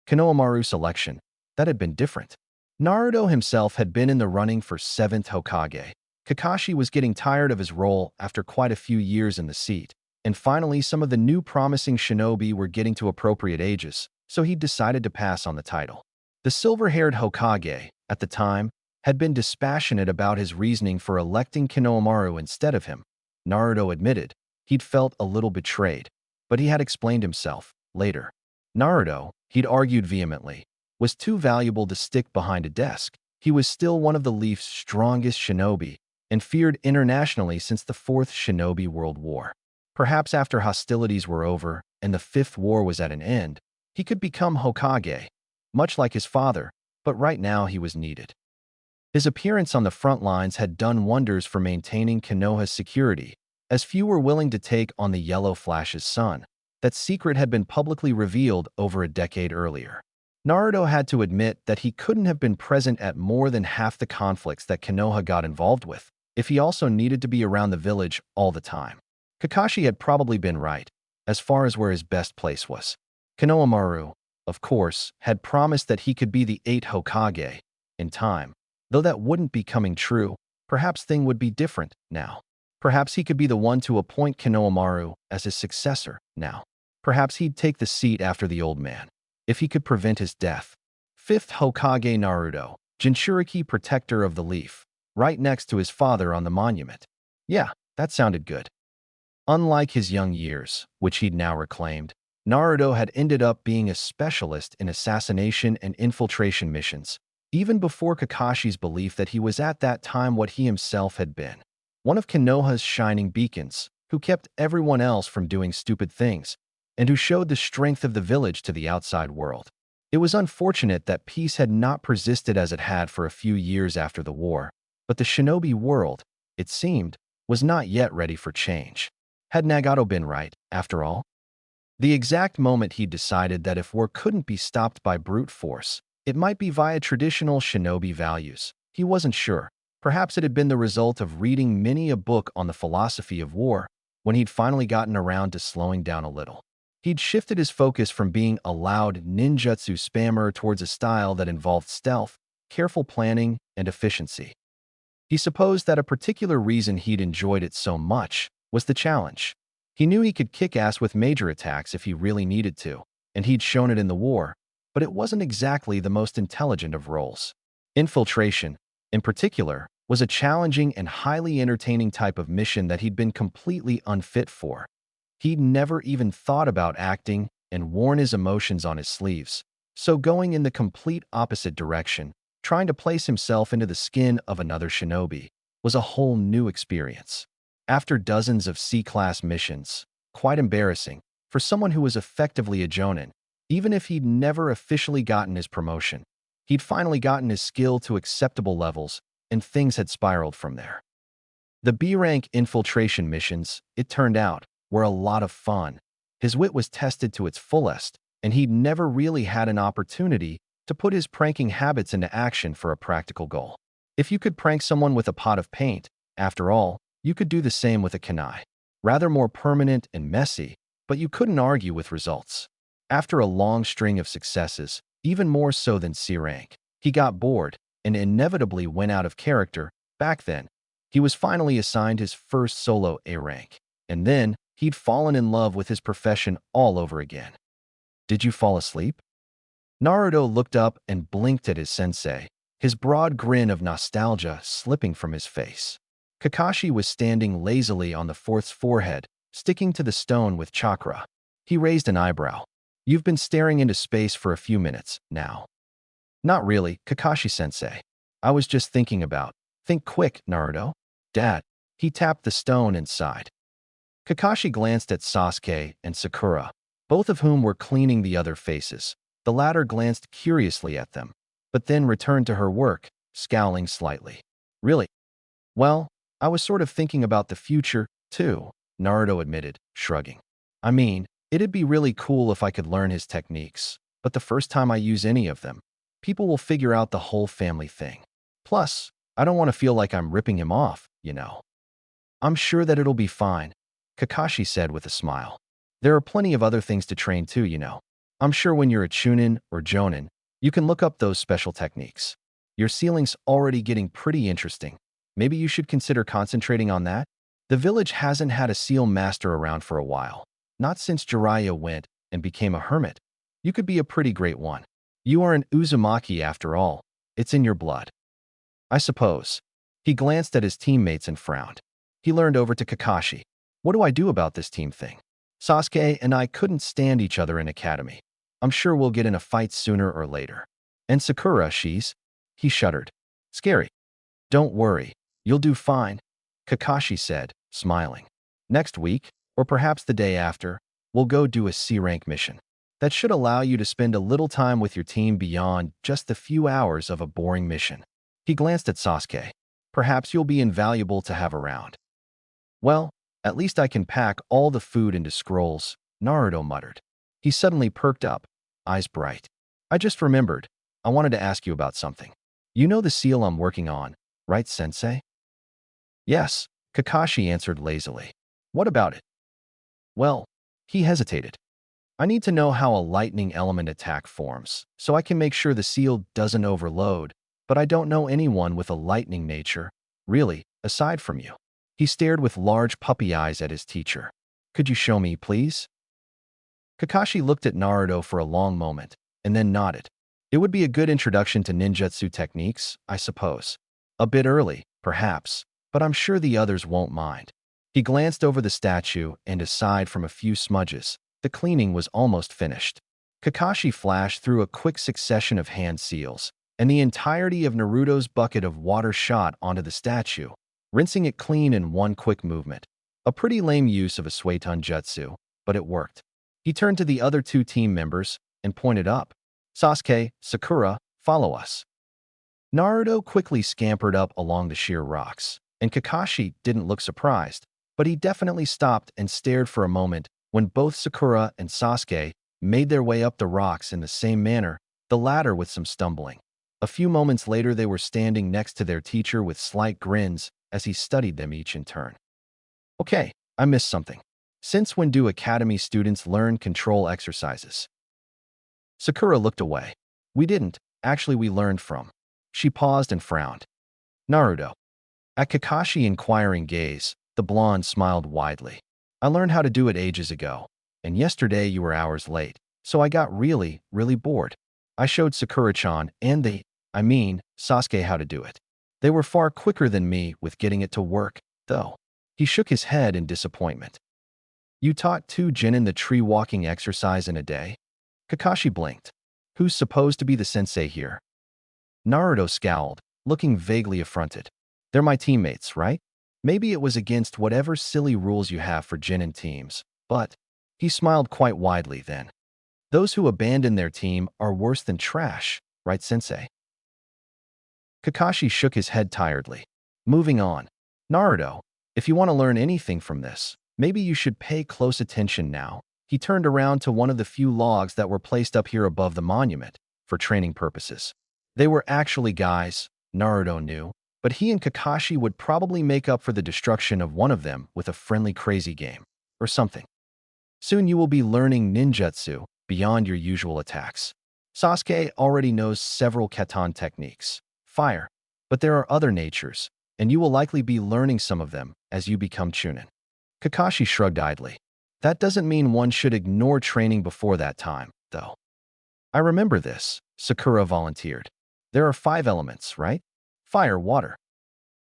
Konohamaru's election, that had been different. Naruto himself had been in the running for seventh Hokage. Kakashi was getting tired of his role after quite a few years in the seat, and finally some of the new promising shinobi were getting to appropriate ages, so he decided to pass on the title. The silver-haired Hokage, at the time, had been dispassionate about his reasoning for electing Konohamaru instead of him. Naruto admitted he'd felt a little betrayed, but he had explained himself later. Naruto, he'd argued vehemently, was too valuable to stick behind a desk. He was still one of the Leaf's strongest shinobi and feared internationally since the Fourth Shinobi World War. Perhaps after hostilities were over and the Fifth War was at an end, he could become Hokage, much like his father, but right now he was needed. His appearance on the front lines had done wonders for maintaining Konoha's security, as few were willing to take on the Yellow Flash's son. That secret had been publicly revealed over a decade earlier. Naruto had to admit that he couldn't have been present at more than half the conflicts that Konoha got involved with, if he also needed to be around the village all the time. Kakashi had probably been right, as far as where his best place was. Konohamaru, of course, had promised that he could be the 8th Hokage in time. Though that wouldn't be coming true, perhaps things would be different now. Perhaps he could be the one to appoint Konohamaru as his successor now. Perhaps he'd take the seat after the old man, if he could prevent his death. 5th Hokage Naruto, Jinchuriki protector of the leaf, right next to his father on the monument. Yeah, that sounded good. Unlike his young years, which he'd now reclaimed, Naruto had ended up being a specialist in assassination and infiltration missions, even before Kakashi's belief that he was at that time what he himself had been. One of Konoha's shining beacons, who kept everyone else from doing stupid things, and who showed the strength of the village to the outside world. It was unfortunate that peace had not persisted as it had for a few years after the war, but the shinobi world, it seemed, was not yet ready for change. Had Nagato been right, after all? The exact moment he decided that if war couldn't be stopped by brute force, it might be via traditional shinobi values. He wasn't sure. Perhaps it had been the result of reading many a book on the philosophy of war, when he'd finally gotten around to slowing down a little. He'd shifted his focus from being a loud ninjutsu spammer towards a style that involved stealth, careful planning, and efficiency. He supposed that a particular reason he'd enjoyed it so much was the challenge. He knew he could kick ass with major attacks if he really needed to, and he'd shown it in the war, but it wasn't exactly the most intelligent of roles. Infiltration, in particular, was a challenging and highly entertaining type of mission that he'd been completely unfit for. He'd never even thought about acting and worn his emotions on his sleeves. So going in the complete opposite direction, trying to place himself into the skin of another shinobi, was a whole new experience. After dozens of C-class missions, quite embarrassing for someone who was effectively a jonin, even if he'd never officially gotten his promotion, he'd finally gotten his skill to acceptable levels, and things had spiraled from there. The B-rank infiltration missions, it turned out, were a lot of fun. His wit was tested to its fullest, and he'd never really had an opportunity to put his pranking habits into action for a practical goal. If you could prank someone with a pot of paint, after all, you could do the same with a kunai. Rather more permanent and messy, but you couldn't argue with results. After a long string of successes, even more so than C rank, he got bored and inevitably went out of character. Back then, he was finally assigned his first solo A rank, and then he'd fallen in love with his profession all over again. Did you fall asleep? Naruto looked up and blinked at his sensei, his broad grin of nostalgia slipping from his face. Kakashi was standing lazily on the fourth's forehead, sticking to the stone with chakra. He raised an eyebrow. You've been staring into space for a few minutes now. Not really, Kakashi-sensei. I was just thinking about. Think quick, Naruto. Dad. He tapped the stone and sighed. Kakashi glanced at Sasuke and Sakura, both of whom were cleaning the other faces. The latter glanced curiously at them, but then returned to her work, scowling slightly. Really? Well, I was sort of thinking about the future, too, Naruto admitted, shrugging. I mean, it'd be really cool if I could learn his techniques, but the first time I use any of them, people will figure out the whole family thing. Plus, I don't want to feel like I'm ripping him off, you know. I'm sure that it'll be fine, Kakashi said with a smile. There are plenty of other things to train too, you know. I'm sure when you're a Chunin or Jonin, you can look up those special techniques. Your ceiling's already getting pretty interesting. Maybe you should consider concentrating on that. The village hasn't had a seal master around for a while. Not since Jiraiya went and became a hermit. You could be a pretty great one. You are an Uzumaki after all. It's in your blood. I suppose. He glanced at his teammates and frowned. He leaned over to Kakashi. What do I do about this team thing? Sasuke and I couldn't stand each other in academy. I'm sure we'll get in a fight sooner or later. And Sakura, he shuddered. Scary. Don't worry. You'll do fine, Kakashi said, smiling. Next week, or perhaps the day after, we'll go do a C-rank mission. That should allow you to spend a little time with your team beyond just the few hours of a boring mission. He glanced at Sasuke. Perhaps you'll be invaluable to have around. Well, at least I can pack all the food into scrolls, Naruto muttered. He suddenly perked up, eyes bright. I just remembered. I wanted to ask you about something. You know the seal I'm working on, right, sensei? Yes, Kakashi answered lazily. What about it? Well, he hesitated. I need to know how a lightning element attack forms, so I can make sure the seal doesn't overload, but I don't know anyone with a lightning nature, really, aside from you. He stared with large puppy eyes at his teacher. Could you show me, please? Kakashi looked at Naruto for a long moment, and then nodded. It would be a good introduction to ninjutsu techniques, I suppose. A bit early, perhaps, but I'm sure the others won't mind. He glanced over the statue, and aside from a few smudges, the cleaning was almost finished. Kakashi flashed through a quick succession of hand seals, and the entirety of Naruto's bucket of water shot onto the statue, rinsing it clean in one quick movement. A pretty lame use of a Suiton jutsu, but it worked. He turned to the other two team members and pointed up. Sasuke, Sakura, follow us. Naruto quickly scampered up along the sheer rocks, and Kakashi didn't look surprised, but he definitely stopped and stared for a moment when both Sakura and Sasuke made their way up the rocks in the same manner, the latter with some stumbling. A few moments later they were standing next to their teacher with slight grins as he studied them each in turn. Okay, I missed something. Since when do academy students learn control exercises? Sakura looked away. We didn't. Actually, we learned from. She paused and frowned. Naruto. At Kakashi's inquiring gaze, the blonde smiled widely. I learned how to do it ages ago, and yesterday you were hours late, so I got really, really bored. I showed Sakura-chan and Sasuke how to do it. They were far quicker than me with getting it to work, though. He shook his head in disappointment. You taught 2 genin the tree walking exercise in a day? Kakashi blinked. Who's supposed to be the sensei here? Naruto scowled, looking vaguely affronted. They're my teammates, right? Maybe it was against whatever silly rules you have for genin teams, but he smiled quite widely then. Those who abandon their team are worse than trash, right, sensei? Kakashi shook his head tiredly. Moving on. Naruto, if you want to learn anything from this, maybe you should pay close attention now. He turned around to one of the few logs that were placed up here above the monument for training purposes. They were actually guys, Naruto knew, but he and Kakashi would probably make up for the destruction of one of them with a friendly crazy game, or something. Soon you will be learning ninjutsu beyond your usual attacks. Sasuke already knows several katan techniques, fire, but there are other natures, and you will likely be learning some of them as you become Chunin. Kakashi shrugged idly. That doesn't mean one should ignore training before that time, though. I remember this, Sakura volunteered. There are 5 elements, right? Fire, water.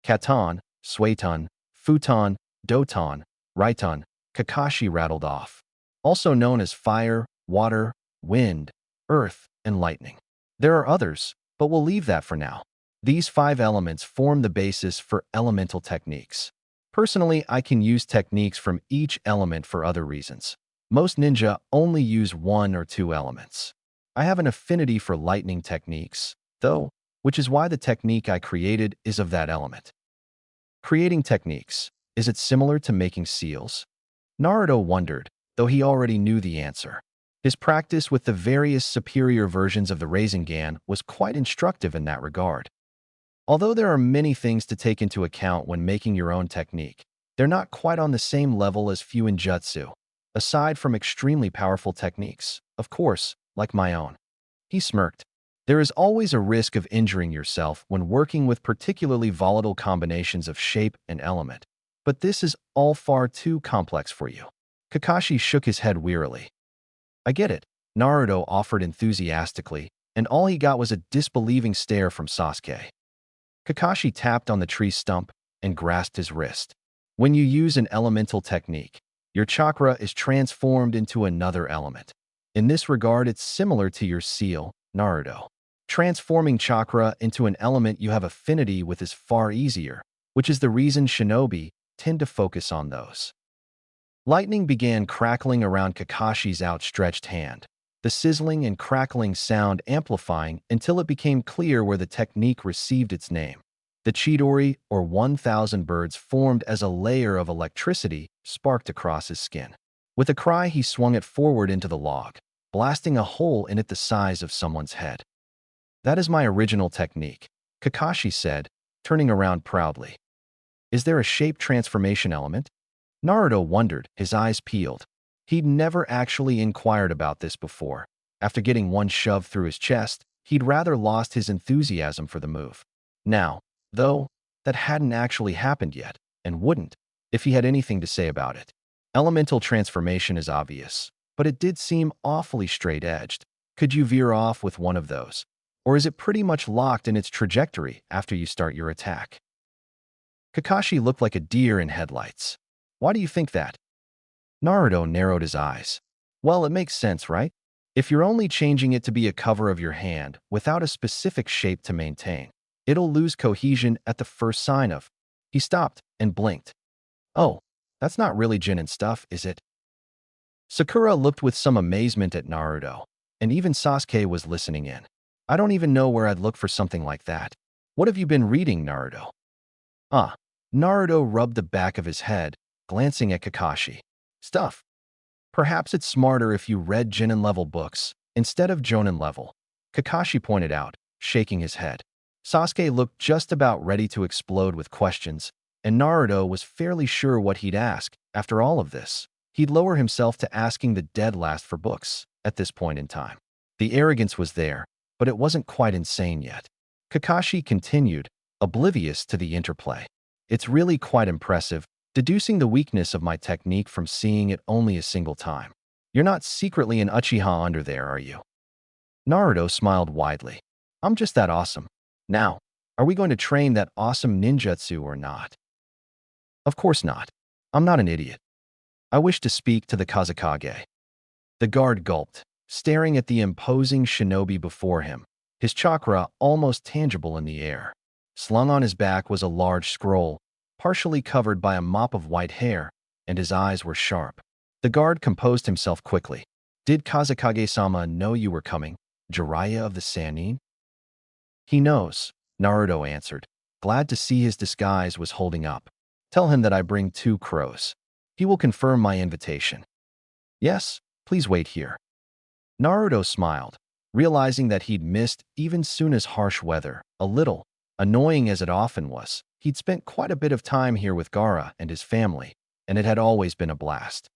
Katan, Suiton, Futon, Doton, Raiton, Kakashi rattled off. Also known as fire, water, wind, earth, and lightning. There are others, but we'll leave that for now. These 5 elements form the basis for elemental techniques. Personally, I can use techniques from each element for other reasons. Most ninja only use 1 or 2 elements. I have an affinity for lightning techniques, though, which is why the technique I created is of that element. Creating techniques, is it similar to making seals? Naruto wondered, though he already knew the answer. His practice with the various superior versions of the Rasengan was quite instructive in that regard. Although there are many things to take into account when making your own technique, they're not quite on the same level as Fuinjutsu, aside from extremely powerful techniques, of course, like my own. He smirked. There is always a risk of injuring yourself when working with particularly volatile combinations of shape and element, but this is all far too complex for you. Kakashi shook his head wearily. I get it, Naruto offered enthusiastically, and all he got was a disbelieving stare from Sasuke. Kakashi tapped on the tree stump and grasped his wrist. When you use an elemental technique, your chakra is transformed into another element. In this regard, it's similar to your seal, Naruto. Transforming chakra into an element you have affinity with is far easier, which is the reason shinobi tend to focus on those. Lightning began crackling around Kakashi's outstretched hand, the sizzling and crackling sound amplifying until it became clear where the technique received its name. The Chidori, or 1,000 birds, formed as a layer of electricity sparked across his skin. With a cry, he swung it forward into the log, blasting a hole in it the size of someone's head. That is my original technique, Kakashi said, turning around proudly. Is there a shape transformation element? Naruto wondered, his eyes peeled. He'd never actually inquired about this before. After getting one shove through his chest, he'd rather lost his enthusiasm for the move. Now, though, that hadn't actually happened yet, and wouldn't, if he had anything to say about it. Elemental transformation is obvious, but it did seem awfully straight-edged. Could you veer off with one of those? Or is it pretty much locked in its trajectory after you start your attack? Kakashi looked like a deer in headlights. Why do you think that? Naruto narrowed his eyes. Well, it makes sense, right? If you're only changing it to be a cover of your hand without a specific shape to maintain, it'll lose cohesion at the first sign of. He stopped and blinked. Oh, that's not really Genin stuff, is it? Sakura looked with some amazement at Naruto, and even Sasuke was listening in. I don't even know where I'd look for something like that. What have you been reading, Naruto? Naruto rubbed the back of his head, glancing at Kakashi. Stuff. Perhaps it's smarter if you read Genin-level books instead of Jonin-level, Kakashi pointed out, shaking his head. Sasuke looked just about ready to explode with questions, and Naruto was fairly sure what he'd ask. After all of this, he'd lower himself to asking the dead last for books at this point in time. The arrogance was there, but it wasn't quite insane yet. Kakashi continued, oblivious to the interplay. It's really quite impressive, deducing the weakness of my technique from seeing it only a single time. You're not secretly an Uchiha under there, are you? Naruto smiled widely. I'm just that awesome. Now, are we going to train that awesome ninjutsu or not? Of course not. I'm not an idiot. I wish to speak to the Kazekage. The guard gulped, staring at the imposing shinobi before him, his chakra almost tangible in the air. Slung on his back was a large scroll, partially covered by a mop of white hair, and his eyes were sharp. The guard composed himself quickly. Did Kazekage-sama know you were coming, Jiraiya of the Sannin? He knows, Naruto answered, glad to see his disguise was holding up. Tell him that I bring 2 crows. He will confirm my invitation. Yes, please wait here. Naruto smiled, realizing that he'd missed even Suna's harsh weather. A little, annoying as it often was, he'd spent quite a bit of time here with Gaara and his family, and it had always been a blast.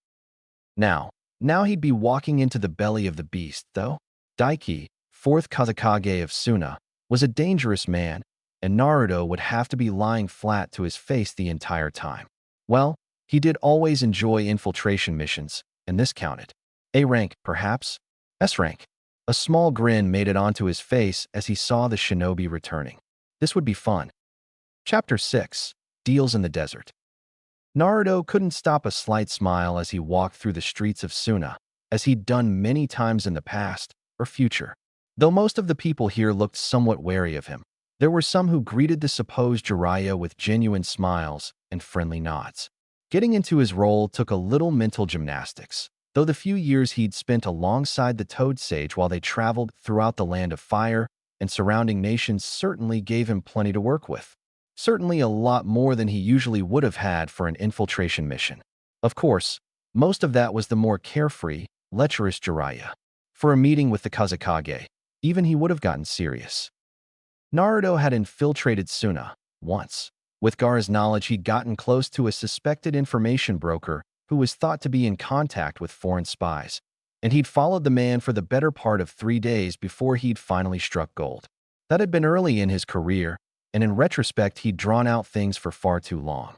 Now he'd be walking into the belly of the beast, though. Daiki, 4th Kazekage of Suna, was a dangerous man, and Naruto would have to be lying flat to his face the entire time. Well, he did always enjoy infiltration missions, and this counted. A rank, perhaps? S rank. A small grin made it onto his face as he saw the shinobi returning. This would be fun. Chapter 6. Deals in the Desert. Naruto couldn't stop a slight smile as he walked through the streets of Suna, as he'd done many times in the past or future. Though most of the people here looked somewhat wary of him, there were some who greeted the supposed Jiraiya with genuine smiles and friendly nods. Getting into his role took a little mental gymnastics, though the few years he'd spent alongside the Toad Sage while they traveled throughout the Land of Fire and surrounding nations certainly gave him plenty to work with. Certainly a lot more than he usually would have had for an infiltration mission. Of course, most of that was the more carefree, lecherous Jiraiya. For a meeting with the Kazekage, even he would have gotten serious. Naruto had infiltrated Suna once. With Gaara's knowledge, he'd gotten close to a suspected information broker who was thought to be in contact with foreign spies, and he'd followed the man for the better part of 3 days before he'd finally struck gold. That had been early in his career, and in retrospect, he'd drawn out things for far too long.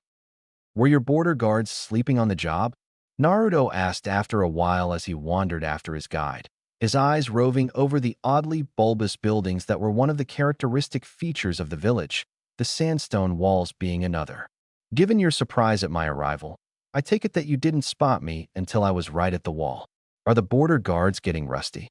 Were your border guards sleeping on the job? Naruto asked after a while as he wandered after his guide, his eyes roving over the oddly bulbous buildings that were one of the characteristic features of the village, the sandstone walls being another. Given your surprise at my arrival, I take it that you didn't spot me until I was right at the wall. Are the border guards getting rusty?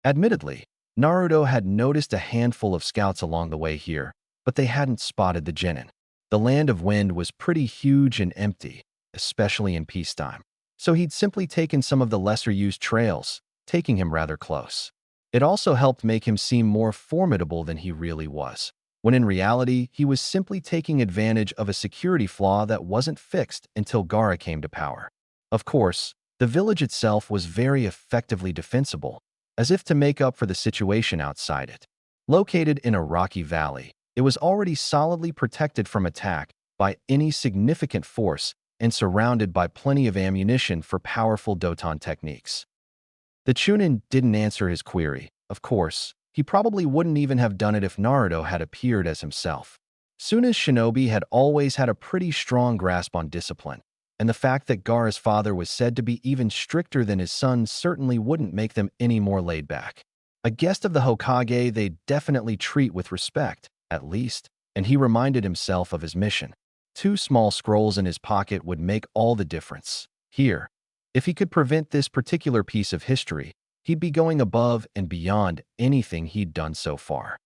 Admittedly, Naruto had noticed a handful of scouts along the way here, but they hadn't spotted the genin. The Land of Wind was pretty huge and empty, especially in peacetime, so he'd simply taken some of the lesser-used trails, taking him rather close. It also helped make him seem more formidable than he really was, when in reality, he was simply taking advantage of a security flaw that wasn't fixed until Gaara came to power. Of course, the village itself was very effectively defensible, as if to make up for the situation outside it. Located in a rocky valley, it was already solidly protected from attack by any significant force and surrounded by plenty of ammunition for powerful Doton techniques. The Chunin didn't answer his query. Of course, he probably wouldn't even have done it if Naruto had appeared as himself. Suna's shinobi had always had a pretty strong grasp on discipline, and the fact that Gaara's father was said to be even stricter than his son certainly wouldn't make them any more laid back. A guest of the Hokage they'd definitely treat with respect, at least, and he reminded himself of his mission. 2 small scrolls in his pocket would make all the difference. Here, if he could prevent this particular piece of history, he'd be going above and beyond anything he'd done so far.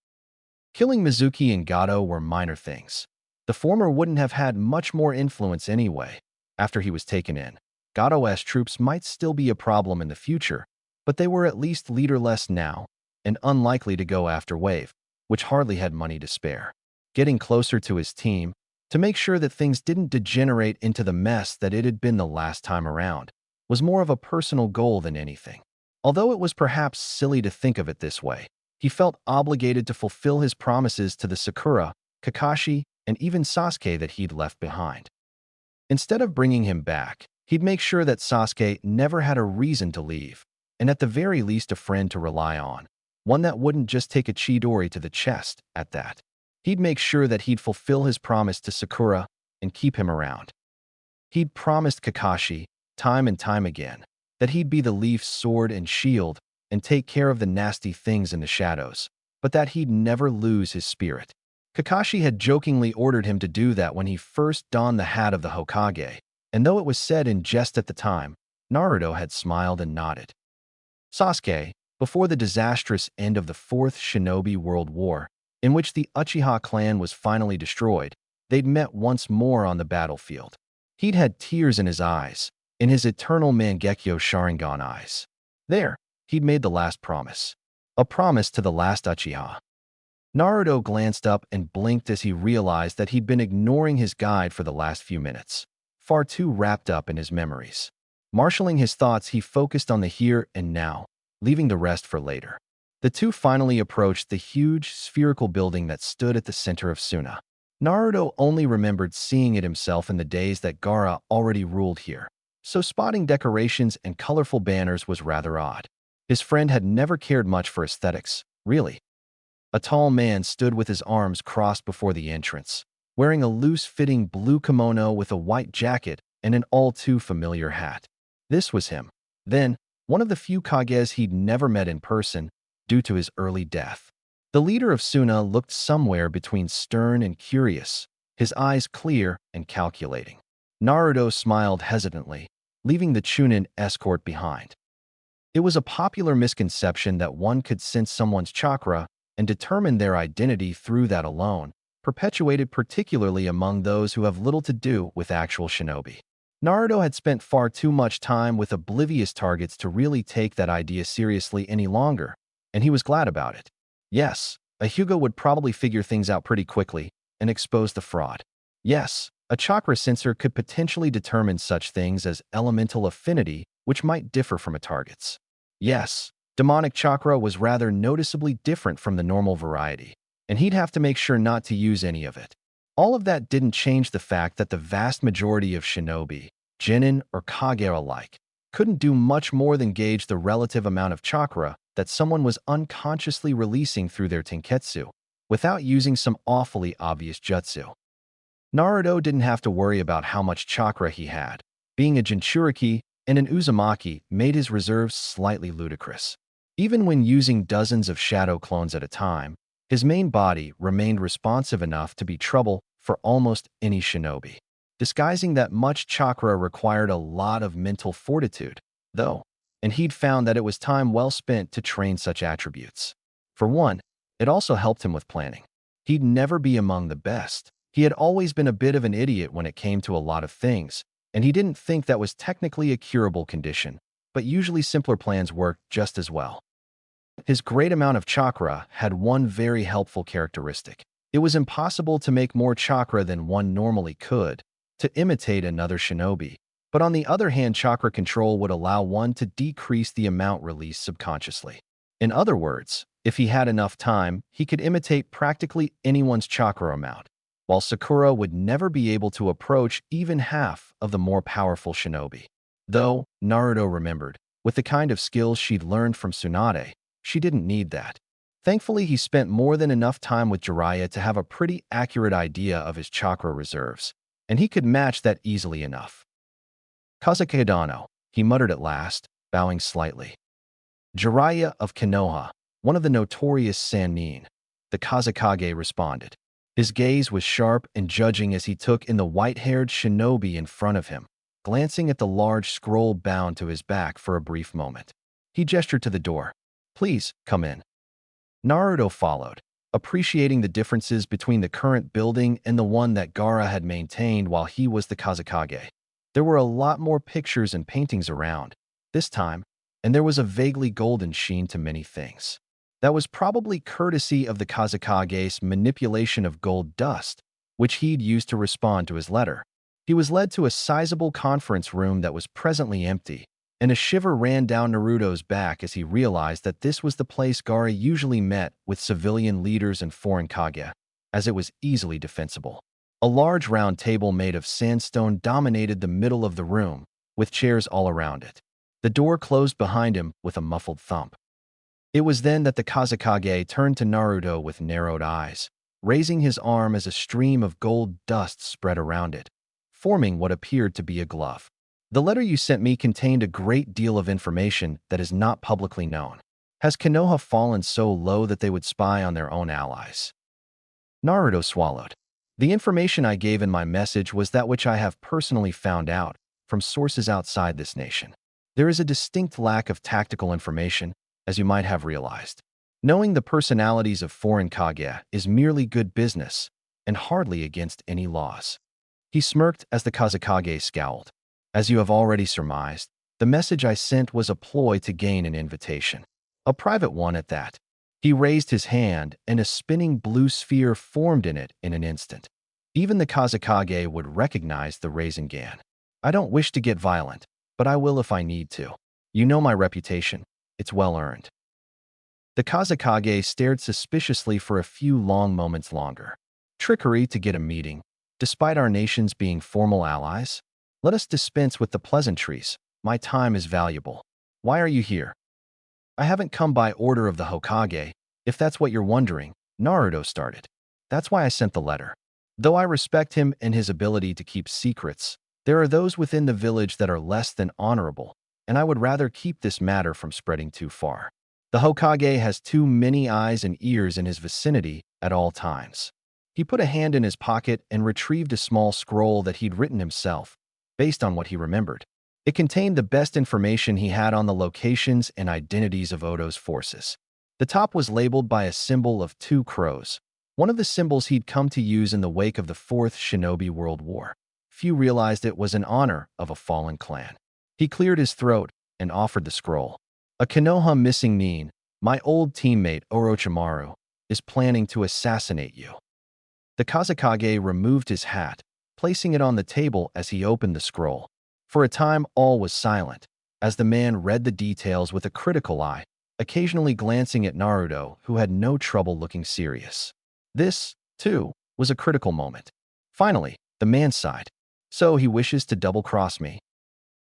Killing Mizuki and Gato were minor things. The former wouldn't have had much more influence anyway. After he was taken in, Gato's troops might still be a problem in the future, but they were at least leaderless now, and unlikely to go after Wave, which hardly had money to spare. Getting closer to his team, to make sure that things didn't degenerate into the mess that it had been the last time around, was more of a personal goal than anything. Although it was perhaps silly to think of it this way, he felt obligated to fulfill his promises to the Sakura, Kakashi, and even Sasuke that he'd left behind. Instead of bringing him back, he'd make sure that Sasuke never had a reason to leave, and at the very least a friend to rely on, one that wouldn't just take a Chidori to the chest at that. He'd make sure that he'd fulfill his promise to Sakura and keep him around. He'd promised Kakashi, time and time again, that he'd be the Leaf's sword and shield and take care of the nasty things in the shadows, but that he'd never lose his spirit. Kakashi had jokingly ordered him to do that when he first donned the hat of the Hokage, and though it was said in jest at the time, Naruto had smiled and nodded. Sasuke, before the disastrous end of the Fourth Shinobi World War, in which the Uchiha clan was finally destroyed, they'd met once more on the battlefield. He'd had tears in his eyes, in his eternal Mangekyo Sharingan eyes. There, he'd made the last promise. A promise to the last Uchiha. Naruto glanced up and blinked as he realized that he'd been ignoring his guide for the last few minutes, far too wrapped up in his memories. Marshaling his thoughts, he focused on the here and now, leaving the rest for later. The two finally approached the huge, spherical building that stood at the center of Suna. Naruto only remembered seeing it himself in the days that Gaara already ruled here, so spotting decorations and colorful banners was rather odd. His friend had never cared much for aesthetics, really. A tall man stood with his arms crossed before the entrance, wearing a loose-fitting blue kimono with a white jacket and an all-too-familiar hat. This was him. Then, one of the few Kages he'd never met in person due to his early death. The leader of Suna looked somewhere between stern and curious, his eyes clear and calculating. Naruto smiled hesitantly, leaving the Chunin escort behind. It was a popular misconception that one could sense someone's chakra and determine their identity through that alone, perpetuated particularly among those who have little to do with actual shinobi. Naruto had spent far too much time with oblivious targets to really take that idea seriously any longer, and he was glad about it. Yes, a Hyuga would probably figure things out pretty quickly and expose the fraud. Yes, a chakra sensor could potentially determine such things as elemental affinity, which might differ from a target's. Yes, demonic chakra was rather noticeably different from the normal variety, and he'd have to make sure not to use any of it. All of that didn't change the fact that the vast majority of shinobi, genin or kage alike, couldn't do much more than gauge the relative amount of chakra that someone was unconsciously releasing through their tenketsu, without using some awfully obvious jutsu. Naruto didn't have to worry about how much chakra he had. Being a Jinchuriki and an Uzumaki made his reserves slightly ludicrous. Even when using dozens of shadow clones at a time, his main body remained responsive enough to be trouble for almost any shinobi. Disguising that much chakra required a lot of mental fortitude, though, and he'd found that it was time well spent to train such attributes. For one, it also helped him with planning. He'd never be among the best. He had always been a bit of an idiot when it came to a lot of things, and he didn't think that was technically a curable condition, but usually simpler plans worked just as well. His great amount of chakra had one very helpful characteristic. It was impossible to make more chakra than one normally could, to imitate another shinobi. But on the other hand, chakra control would allow one to decrease the amount released subconsciously. In other words, if he had enough time, he could imitate practically anyone's chakra amount, while Sakura would never be able to approach even half of the more powerful shinobi. Though, Naruto remembered, with the kind of skills she'd learned from Tsunade, she didn't need that. Thankfully, he spent more than enough time with Jiraiya to have a pretty accurate idea of his chakra reserves, and he could match that easily enough. Kazekage Dano, he muttered at last, bowing slightly. Jiraiya of Konoha, one of the notorious Sannin, the Kazekage responded. His gaze was sharp and judging as he took in the white-haired shinobi in front of him, glancing at the large scroll bound to his back for a brief moment. He gestured to the door. Please, come in. Naruto followed, appreciating the differences between the current building and the one that Gaara had maintained while he was the Kazekage. There were a lot more pictures and paintings around, this time, and there was a vaguely golden sheen to many things. That was probably courtesy of the Kazekage's manipulation of gold dust, which he'd used to respond to his letter. He was led to a sizable conference room that was presently empty, and a shiver ran down Naruto's back as he realized that this was the place Gaara usually met with civilian leaders and foreign kage, as it was easily defensible. A large round table made of sandstone dominated the middle of the room, with chairs all around it. The door closed behind him with a muffled thump. It was then that the Kazekage turned to Naruto with narrowed eyes. raising his arm as a stream of gold dust spread around it, forming what appeared to be a glove. The letter you sent me contained a great deal of information that is not publicly known. Has Konoha fallen so low that they would spy on their own allies? Naruto swallowed. The information I gave in my message was that which I have personally found out from sources outside this nation. There is a distinct lack of tactical information, as you might have realized. Knowing the personalities of foreign Kage is merely good business and hardly against any laws. He smirked as the Kazekage scowled. As you have already surmised, the message I sent was a ploy to gain an invitation. A private one at that. He raised his hand, and a spinning blue sphere formed in it in an instant. Even the Kazekage would recognize the Rasengan. I don't wish to get violent, but I will if I need to. You know my reputation. It's well earned. The Kazekage stared suspiciously for a few long moments longer. Trickery to get a meeting, despite our nations being formal allies? Let us dispense with the pleasantries. My time is valuable. Why are you here? I haven't come by order of the Hokage, if that's what you're wondering, Naruto started. That's why I sent the letter. Though I respect him and his ability to keep secrets, there are those within the village that are less than honorable, and I would rather keep this matter from spreading too far. The Hokage has too many eyes and ears in his vicinity at all times. He put a hand in his pocket and retrieved a small scroll that he'd written himself, based on what he remembered. It contained the best information he had on the locations and identities of Odo's forces. The top was labeled by a symbol of 2 crows, one of the symbols he'd come to use in the wake of the Fourth Shinobi World War. Few realized it was in honor of a fallen clan. He cleared his throat and offered the scroll. A Konoha missing Nin, my old teammate Orochimaru, is planning to assassinate you. The Kazekage removed his hat, placing it on the table as he opened the scroll. For a time, all was silent, as the man read the details with a critical eye, occasionally glancing at Naruto, who had no trouble looking serious. This, too, was a critical moment. Finally, the man sighed. So he wishes to double-cross me?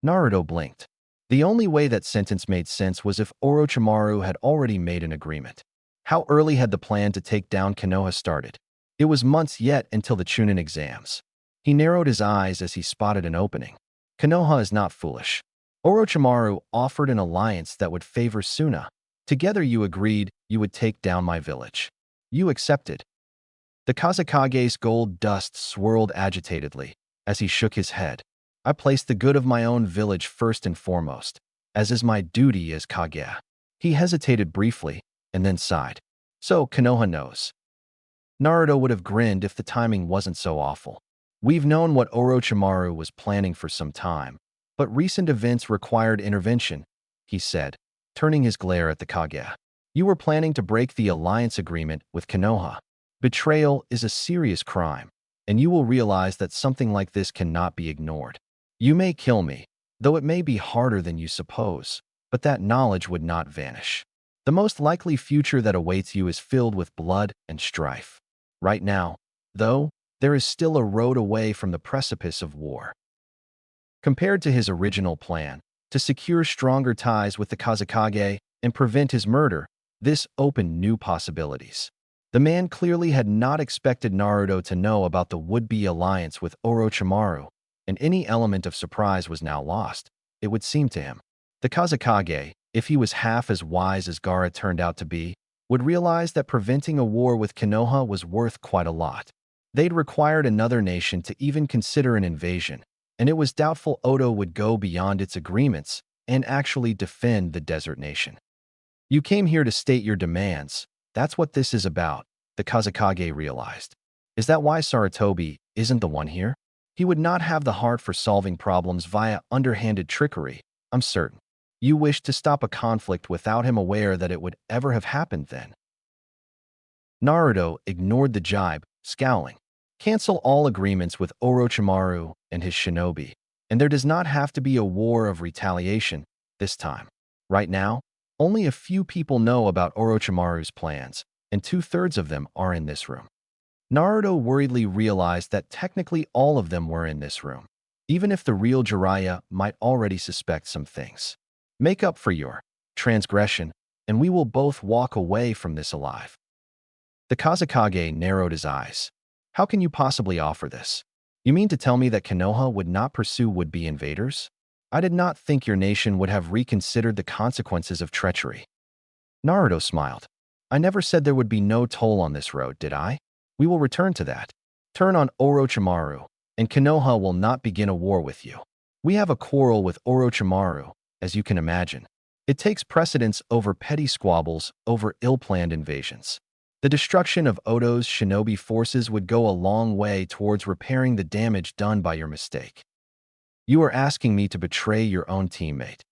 Naruto blinked. The only way that sentence made sense was if Orochimaru had already made an agreement. How early had the plan to take down Konoha started? It was months yet until the Chunin exams. He narrowed his eyes as he spotted an opening. Konoha is not foolish. Orochimaru offered an alliance that would favor Suna. Together you agreed you would take down my village. You accepted. The Kazekage's gold dust swirled agitatedly as he shook his head. I placed the good of my own village first and foremost, as is my duty as Kage. He hesitated briefly and then sighed. So Konoha knows. Naruto would have grinned if the timing wasn't so awful. We've known what Orochimaru was planning for some time, but recent events required intervention, he said, turning his glare at the Kage. You were planning to break the alliance agreement with Konoha. Betrayal is a serious crime, and you will realize that something like this cannot be ignored. You may kill me, though it may be harder than you suppose, but that knowledge would not vanish. The most likely future that awaits you is filled with blood and strife. Right now, though, there is still a road away from the precipice of war. Compared to his original plan, to secure stronger ties with the Kazekage and prevent his murder, this opened new possibilities. The man clearly had not expected Naruto to know about the would-be alliance with Orochimaru, and any element of surprise was now lost, it would seem to him. The Kazekage, if he was half as wise as Gaara turned out to be, would realize that preventing a war with Konoha was worth quite a lot. They'd required another nation to even consider an invasion, and it was doubtful Odo would go beyond its agreements and actually defend the desert nation. You came here to state your demands. That's what this is about, the Kazekage realized. Is that why Sarutobi isn't the one here? He would not have the heart for solving problems via underhanded trickery, I'm certain. You wished to stop a conflict without him aware that it would ever have happened then. Naruto ignored the jibe, scowling. Cancel all agreements with Orochimaru and his shinobi, and there does not have to be a war of retaliation this time. Right now, only a few people know about Orochimaru's plans, and 2/3 of them are in this room. Naruto worriedly realized that technically all of them were in this room, even if the real Jiraiya might already suspect some things. Make up for your transgression, and we will both walk away from this alive. The Kazakage narrowed his eyes. How can you possibly offer this? You mean to tell me that Konoha would not pursue would-be invaders? I did not think your nation would have reconsidered the consequences of treachery. Naruto smiled. I never said there would be no toll on this road, did I? We will return to that. Turn on Orochimaru, and Konoha will not begin a war with you. We have a quarrel with Orochimaru, as you can imagine. It takes precedence over petty squabbles over ill-planned invasions. The destruction of Odo's shinobi forces would go a long way towards repairing the damage done by your mistake. You are asking me to betray your own teammate.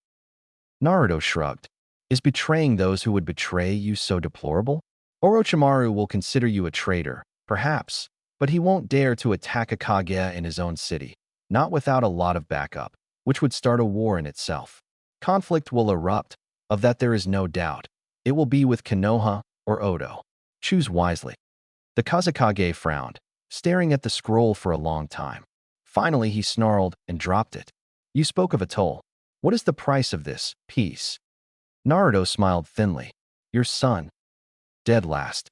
Naruto shrugged. Is betraying those who would betray you so deplorable? Orochimaru will consider you a traitor, perhaps, but he won't dare to attack a Kage in his own city, not without a lot of backup, which would start a war in itself. Conflict will erupt, of that there is no doubt. It will be with Konoha or Odo. Choose wisely. The Kazakage frowned, staring at the scroll for a long time. Finally, he snarled and dropped it. You spoke of a toll. What is the price of this peace? Naruto smiled thinly. Your son. Dead last.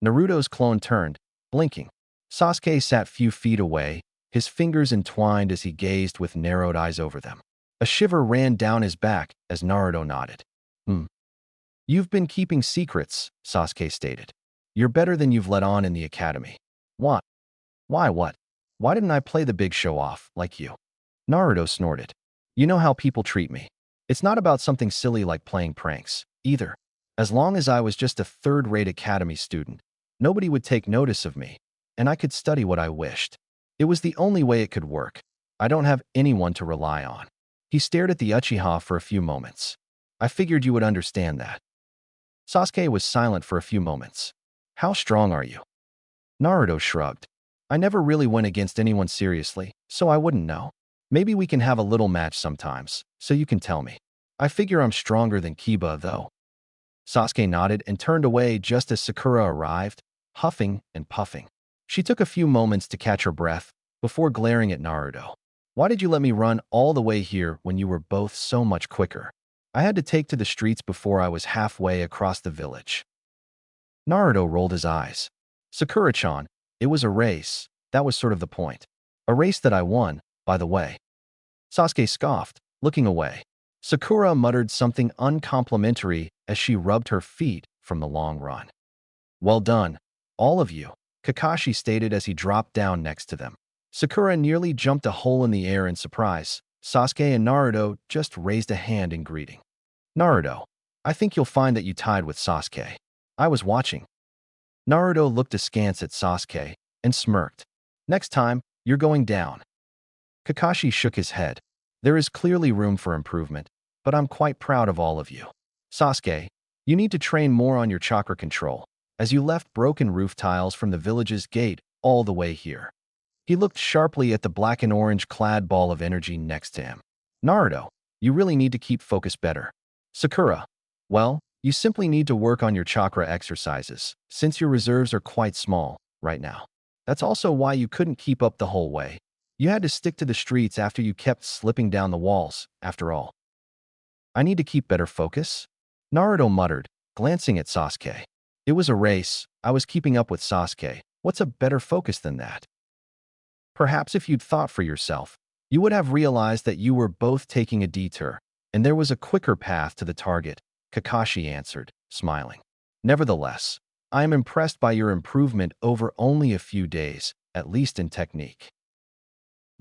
Naruto's clone turned, blinking. Sasuke sat few feet away, his fingers entwined as he gazed with narrowed eyes over them. A shiver ran down his back as Naruto nodded. You've been keeping secrets, Sasuke stated. You're better than you've let on in the academy. What? Why what? Why didn't I play the big show-off, like you? Naruto snorted. You know how people treat me. It's not about something silly like playing pranks, either. As long as I was just a third-rate academy student, nobody would take notice of me, and I could study what I wished. It was the only way it could work. I don't have anyone to rely on. He stared at the Uchiha for a few moments. I figured you would understand that. Sasuke was silent for a few moments. How strong are you? Naruto shrugged. I never really went against anyone seriously, so I wouldn't know. Maybe we can have a little match sometimes, so you can tell me. I figure I'm stronger than Kiba, though. Sasuke nodded and turned away just as Sakura arrived, huffing and puffing. She took a few moments to catch her breath before glaring at Naruto. Why did you let me run all the way here when you were both so much quicker? I had to take to the streets before I was halfway across the village. Naruto rolled his eyes. Sakura-chan, it was a race. That was sort of the point. A race that I won, by the way. Sasuke scoffed, looking away. Sakura muttered something uncomplimentary as she rubbed her feet from the long run. Well done, all of you, Kakashi stated as he dropped down next to them. Sakura nearly jumped a hole in the air in surprise. Sasuke and Naruto just raised a hand in greeting. Naruto, I think you'll find that you tied with Sasuke. I was watching. Naruto looked askance at Sasuke and smirked. Next time, you're going down. Kakashi shook his head. There is clearly room for improvement, but I'm quite proud of all of you. Sasuke, you need to train more on your chakra control, as you left broken roof tiles from the village's gate all the way here. He looked sharply at the black and orange-clad ball of energy next to him. Naruto, you really need to keep focus better. Sakura, well, you simply need to work on your chakra exercises, since your reserves are quite small right now. That's also why you couldn't keep up the whole way. You had to stick to the streets after you kept slipping down the walls, after all. I need to keep better focus? Naruto muttered, glancing at Sasuke. It was a race. I was keeping up with Sasuke. What's a better focus than that? Perhaps if you'd thought for yourself, you would have realized that you were both taking a detour, and there was a quicker path to the target, Kakashi answered, smiling. Nevertheless, I am impressed by your improvement over only a few days, at least in technique.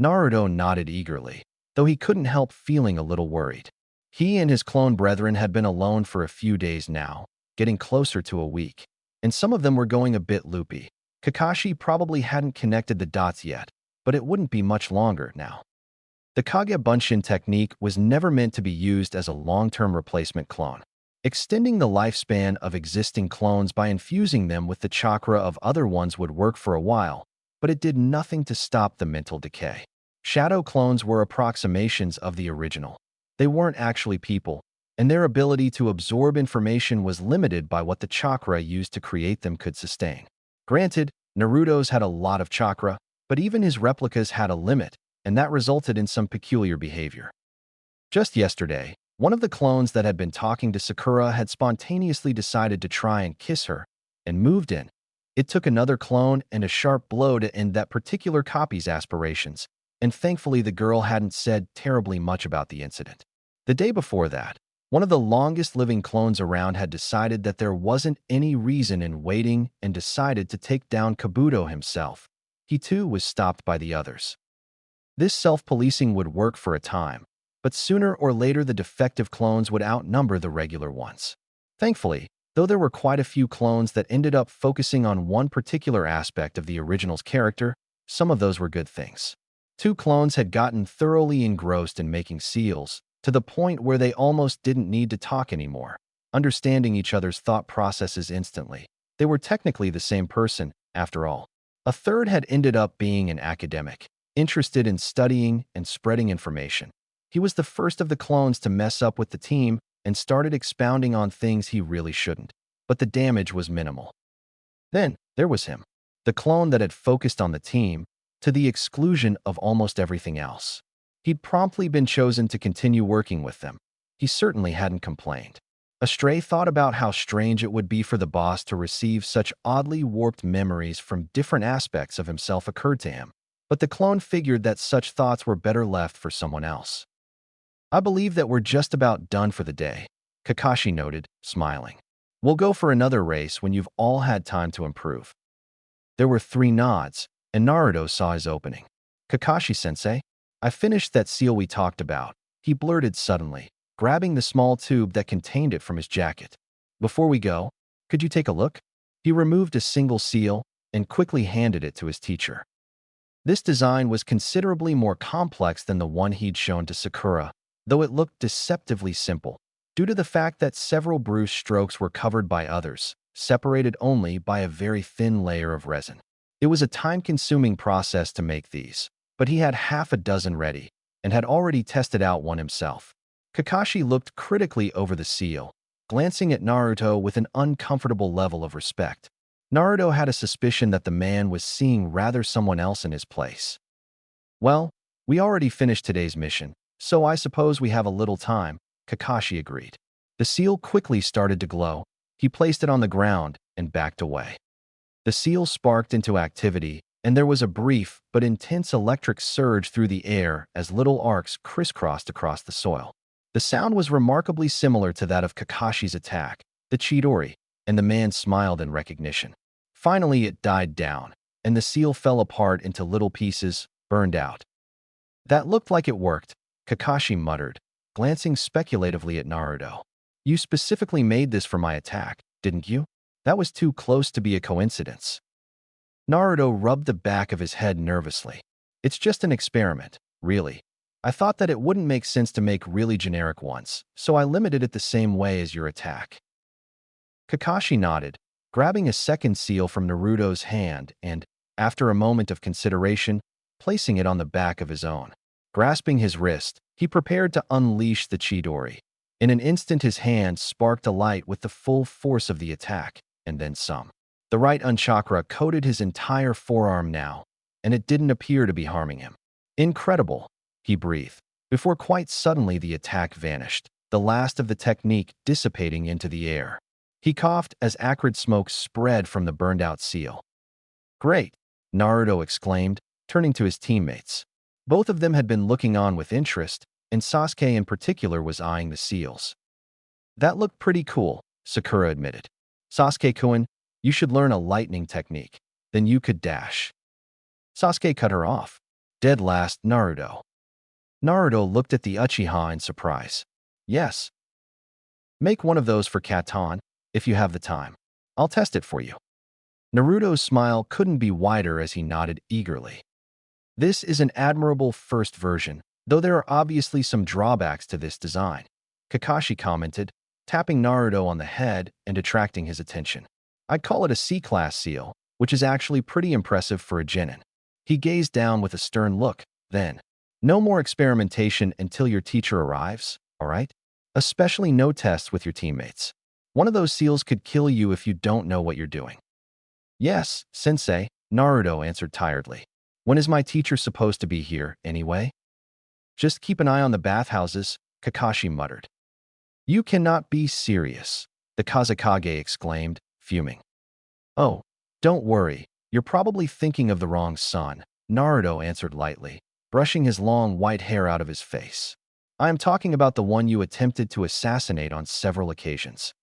Naruto nodded eagerly, though he couldn't help feeling a little worried. He and his clone brethren had been alone for a few days now, getting closer to a week, and some of them were going a bit loopy. Kakashi probably hadn't connected the dots yet, but it wouldn't be much longer now. The Kage Bunshin technique was never meant to be used as a long-term replacement clone. Extending the lifespan of existing clones by infusing them with the chakra of other ones would work for a while, but it did nothing to stop the mental decay. Shadow clones were approximations of the original. They weren't actually people, and their ability to absorb information was limited by what the chakra used to create them could sustain. Granted, Naruto's had a lot of chakra, but even his replicas had a limit, and that resulted in some peculiar behavior. Just yesterday, one of the clones that had been talking to Sakura had spontaneously decided to try and kiss her, and moved in, It took another clone and a sharp blow to end that particular copy's aspirations, and thankfully the girl hadn't said terribly much about the incident. The day before that, one of the longest-living clones around had decided that there wasn't any reason in waiting and decided to take down Kabuto himself. He too was stopped by the others. This self-policing would work for a time, but sooner or later the defective clones would outnumber the regular ones. Thankfully, though there were quite a few clones that ended up focusing on one particular aspect of the original's character, some of those were good things. Two clones had gotten thoroughly engrossed in making seals, to the point where they almost didn't need to talk anymore, understanding each other's thought processes instantly. They were technically the same person, after all. A third had ended up being an academic, interested in studying and spreading information. He was the first of the clones to mess up with the team and started expounding on things he really shouldn't, but the damage was minimal. Then, there was him, the clone that had focused on the team, to the exclusion of almost everything else. He'd promptly been chosen to continue working with them. He certainly hadn't complained. A stray thought about how strange it would be for the boss to receive such oddly warped memories from different aspects of himself occurred to him, but the clone figured that such thoughts were better left for someone else. "I believe that we're just about done for the day," Kakashi noted, smiling. "We'll go for another race when you've all had time to improve." There were 3 nods, and Naruto saw his opening. "Kakashi-sensei, I finished that seal we talked about," he blurted suddenly, grabbing the small tube that contained it from his jacket. "Before we go, could you take a look?" He removed a single seal and quickly handed it to his teacher. This design was considerably more complex than the one he'd shown to Sakura, though it looked deceptively simple, due to the fact that several bruise strokes were covered by others, separated only by a very thin layer of resin. It was a time-consuming process to make these, but he had half a dozen ready, and had already tested out one himself. Kakashi looked critically over the seal, glancing at Naruto with an uncomfortable level of respect. Naruto had a suspicion that the man was seeing rather someone else in his place. "Well, we already finished today's mission, so I suppose we have a little time," Kakashi agreed. The seal quickly started to glow. He placed it on the ground and backed away. The seal sparked into activity, and there was a brief but intense electric surge through the air as little arcs crisscrossed across the soil. The sound was remarkably similar to that of Kakashi's attack, the Chidori, and the man smiled in recognition. Finally, it died down, and the seal fell apart into little pieces, burned out. "That looked like it worked," Kakashi muttered, glancing speculatively at Naruto. "You specifically made this for my attack, didn't you? That was too close to be a coincidence." Naruto rubbed the back of his head nervously. "It's just an experiment, really. I thought that it wouldn't make sense to make really generic ones, so I limited it the same way as your attack." Kakashi nodded, grabbing a second seal from Naruto's hand and, after a moment of consideration, placing it on the back of his own. Grasping his wrist, he prepared to unleash the Chidori. In an instant his hand sparked alight with the full force of the attack, and then some. The right unchakra coated his entire forearm now, and it didn't appear to be harming him. "Incredible," he breathed, before quite suddenly the attack vanished, the last of the technique dissipating into the air. He coughed as acrid smoke spread from the burned-out seal. "Great," Naruto exclaimed, turning to his teammates. Both of them had been looking on with interest, and Sasuke in particular was eyeing the seals. "That looked pretty cool," Sakura admitted. "Sasuke-kun, you should learn a lightning technique. Then you could dash." Sasuke cut her off. Dead last, Naruto. Naruto looked at the Uchiha in surprise. "Yes. Make one of those for Katon, if you have the time. I'll test it for you." Naruto's smile couldn't be wider as he nodded eagerly. "This is an admirable first version, though there are obviously some drawbacks to this design," Kakashi commented, tapping Naruto on the head and attracting his attention. "I'd call it a C-class seal, which is actually pretty impressive for a genin." He gazed down with a stern look, then, "No more experimentation until your teacher arrives, all right? Especially no tests with your teammates. One of those seals could kill you if you don't know what you're doing." "Yes, sensei," Naruto answered tiredly. "When is my teacher supposed to be here, anyway?" "Just keep an eye on the bathhouses," Kakashi muttered. "You cannot be serious," the Kazekage exclaimed, fuming. "Oh, Don't worry, you're probably thinking of the wrong son, Naruto answered lightly, brushing his long white hair out of his face. I am talking about the one you attempted to assassinate on several occasions.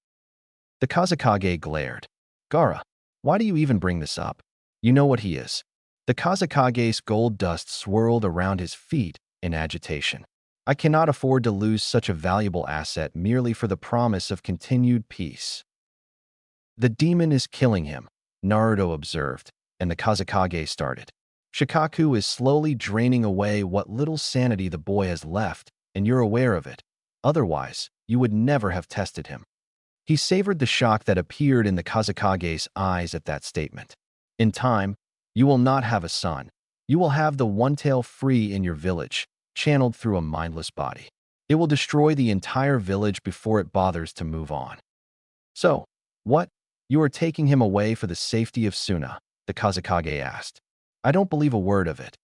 The Kazekage glared. Gaara, why do you even bring this up? You know what he is. The Kazekage's gold dust swirled around his feet in agitation. I cannot afford to lose such a valuable asset merely for the promise of continued peace. The demon is killing him, Naruto observed, and the Kazekage started. Shikaku is slowly draining away what little sanity the boy has left, and you're aware of it. Otherwise, you would never have tested him. He savored the shock that appeared in the Kazekage's eyes at that statement. In time, you will not have a son. You will have the one tail free in your village, channeled through a mindless body. It will destroy the entire village before it bothers to move on. So, what? You are taking him away for the safety of Suna, the Kazekage asked. I don't believe a word of it.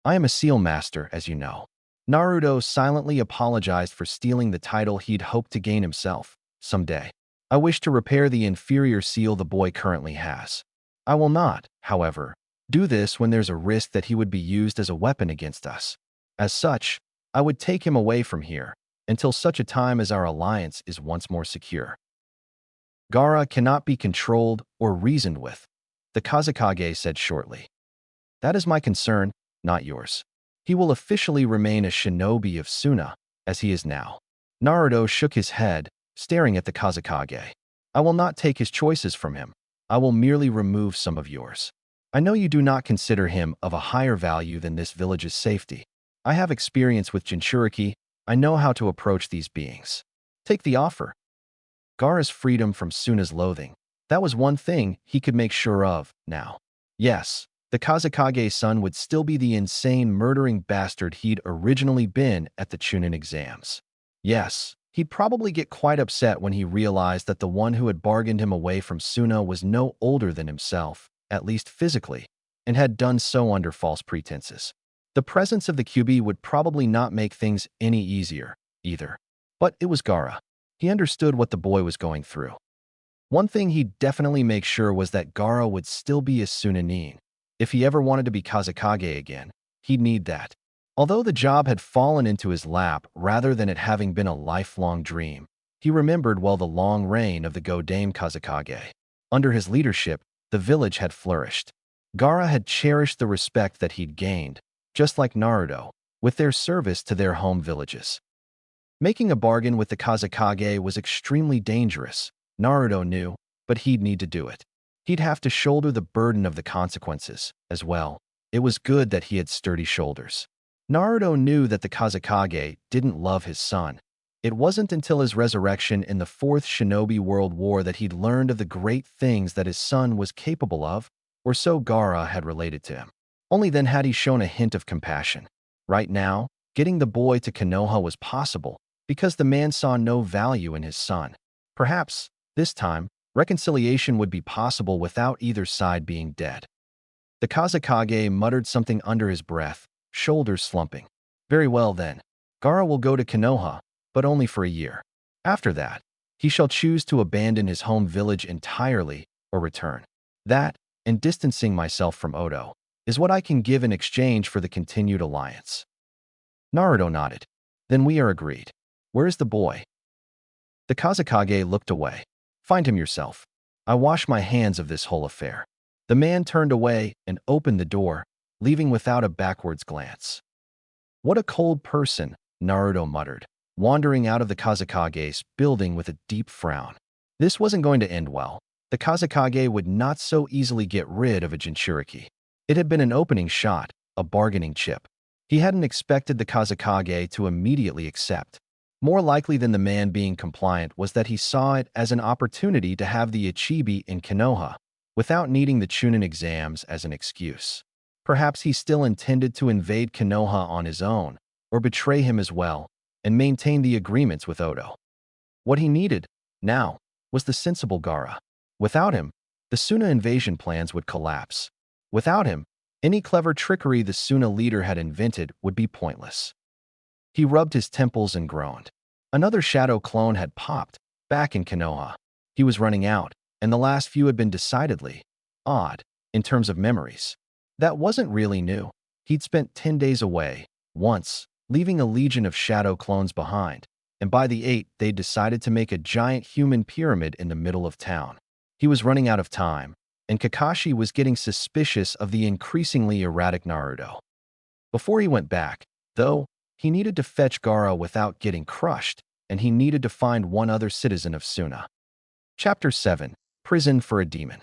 I am a seal master, as you know. Naruto silently apologized for stealing the title he'd hoped to gain himself. Someday. I wish to repair the inferior seal the boy currently has. I will not, however, do this when there's a risk that he would be used as a weapon against us. As such, I would take him away from here, until such a time as our alliance is once more secure. Gaara cannot be controlled or reasoned with, the Kazekage said shortly. That is my concern, not yours. He will officially remain a shinobi of Suna, as he is now. Naruto shook his head, staring at the Kazekage. I will not take his choices from him. I will merely remove some of yours. I know you do not consider him of a higher value than this village's safety. I have experience with Jinchuriki. I know how to approach these beings. Take the offer. Gaara's freedom from Suna's loathing. That was one thing he could make sure of now. Yes, the Kazekage's son would still be the insane murdering bastard he'd originally been at the Chunin exams. Yes. He'd probably get quite upset when he realized that the one who had bargained him away from Suna was no older than himself, at least physically, and had done so under false pretenses. The presence of the QB would probably not make things any easier, either. But it was Gaara. He understood what the boy was going through. One thing he'd definitely make sure was that Gaara would still be a Sunanin. If he ever wanted to be Kazekage again, he'd need that. Although the job had fallen into his lap rather than it having been a lifelong dream, he remembered well the long reign of the Godame Kazekage. Under his leadership, the village had flourished. Gaara had cherished the respect that he'd gained, just like Naruto, with their service to their home villages. Making a bargain with the Kazekage was extremely dangerous, Naruto knew, but he'd need to do it. He'd have to shoulder the burden of the consequences, as well. It was good that he had sturdy shoulders. Naruto knew that the Kazekage didn't love his son. It wasn't until his resurrection in the Fourth Shinobi World War that he'd learned of the great things that his son was capable of, or so Gaara had related to him. Only then had he shown a hint of compassion. Right now, getting the boy to Konoha was possible, because the man saw no value in his son. Perhaps, this time, reconciliation would be possible without either side being dead. The Kazekage muttered something under his breath, shoulders slumping. Very well then. Gaara will go to Konoha, but only for a year. After that, he shall choose to abandon his home village entirely or return. That, and distancing myself from Odo, is what I can give in exchange for the continued alliance. Naruto nodded. Then we are agreed. Where is the boy? The Kazekage looked away. Find him yourself. I wash my hands of this whole affair. The man turned away and opened the door, leaving without a backwards glance. What a cold person, Naruto muttered, wandering out of the Kazekage's building with a deep frown. This wasn't going to end well. The Kazekage would not so easily get rid of a Jinchuriki. It had been an opening shot, a bargaining chip. He hadn't expected the Kazekage to immediately accept. More likely than the man being compliant was that he saw it as an opportunity to have the Ichibi in Konoha, without needing the Chunin exams as an excuse. Perhaps he still intended to invade Konoha on his own, or betray him as well, and maintain the agreements with Odo. What he needed, now, was the sensible Gaara. Without him, the Suna invasion plans would collapse. Without him, any clever trickery the Suna leader had invented would be pointless. He rubbed his temples and groaned. Another shadow clone had popped, back in Konoha. He was running out, and the last few had been decidedly, Odd, in terms of memories. That wasn't really new. He'd spent 10 days away, once, leaving a legion of shadow clones behind, and by the 8th, they decided to make a giant human pyramid in the middle of town. He was running out of time, and Kakashi was getting suspicious of the increasingly erratic Naruto. Before he went back, though, he needed to fetch Gaara without getting crushed, and he needed to find one other citizen of Suna. Chapter 7. Prison for a Demon.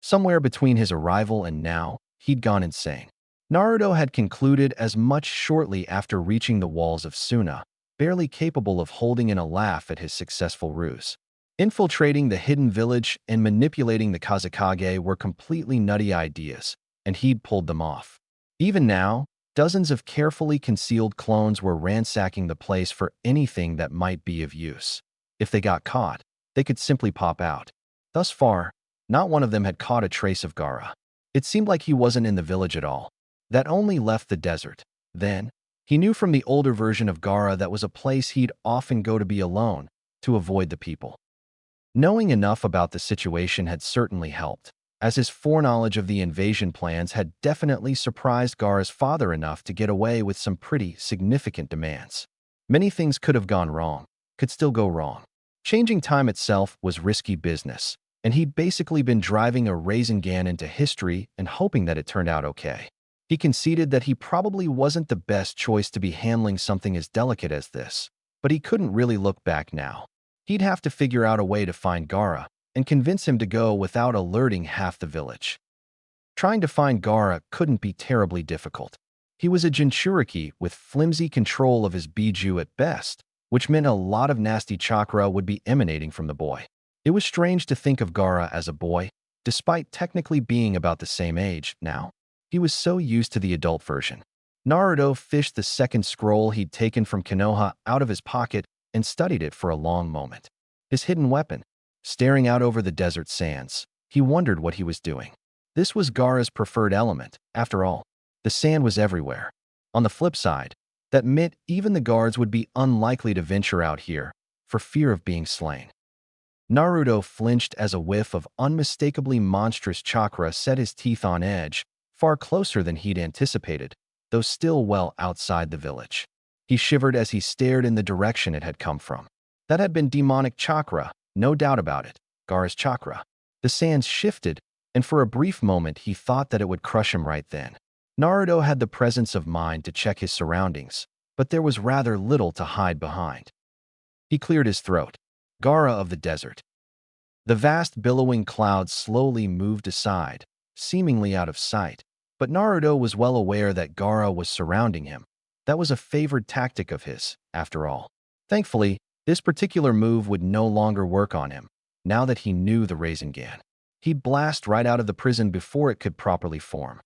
Somewhere between his arrival and now, he'd gone insane. Naruto had concluded as much shortly after reaching the walls of Suna, barely capable of holding in a laugh at his successful ruse. Infiltrating the hidden village and manipulating the Kazekage were completely nutty ideas, and he'd pulled them off. Even now, dozens of carefully concealed clones were ransacking the place for anything that might be of use. If they got caught, they could simply pop out. Thus far, not one of them had caught a trace of Gaara. It seemed like he wasn't in the village at all. That only left the desert. Then, he knew from the older version of Gaara that was a place he'd often go to be alone, to avoid the people. Knowing enough about the situation had certainly helped, as his foreknowledge of the invasion plans had definitely surprised Gaara's father enough to get away with some pretty significant demands. Many things could have gone wrong, could still go wrong. Changing time itself was risky business, and he'd basically been driving a Rasengan into history and hoping that it turned out okay. He conceded that he probably wasn't the best choice to be handling something as delicate as this, but he couldn't really look back now. He'd have to figure out a way to find Gaara and convince him to go without alerting half the village. Trying to find Gaara couldn't be terribly difficult. He was a Jinchuriki with flimsy control of his Biju at best, which meant a lot of nasty chakra would be emanating from the boy. It was strange to think of Gaara as a boy, despite technically being about the same age now. He was so used to the adult version. Naruto fished the second scroll he'd taken from Konoha out of his pocket and studied it for a long moment. His hidden weapon, staring out over the desert sands, he wondered what he was doing. This was Gaara's preferred element, after all. The sand was everywhere. On the flip side, that meant even the guards would be unlikely to venture out here, for fear of being slain. Naruto flinched as a whiff of unmistakably monstrous chakra set his teeth on edge, far closer than he'd anticipated, though still well outside the village. He shivered as he stared in the direction it had come from. That had been demonic chakra, no doubt about it, Gaara's chakra. The sands shifted, and for a brief moment he thought that it would crush him right then. Naruto had the presence of mind to check his surroundings, but there was rather little to hide behind. He cleared his throat. Gaara of the desert. The vast billowing clouds slowly moved aside, seemingly out of sight, but Naruto was well aware that Gaara was surrounding him. That was a favored tactic of his, after all. Thankfully, this particular move would no longer work on him, now that he knew the Rasengan. He'd blast right out of the prison before it could properly form.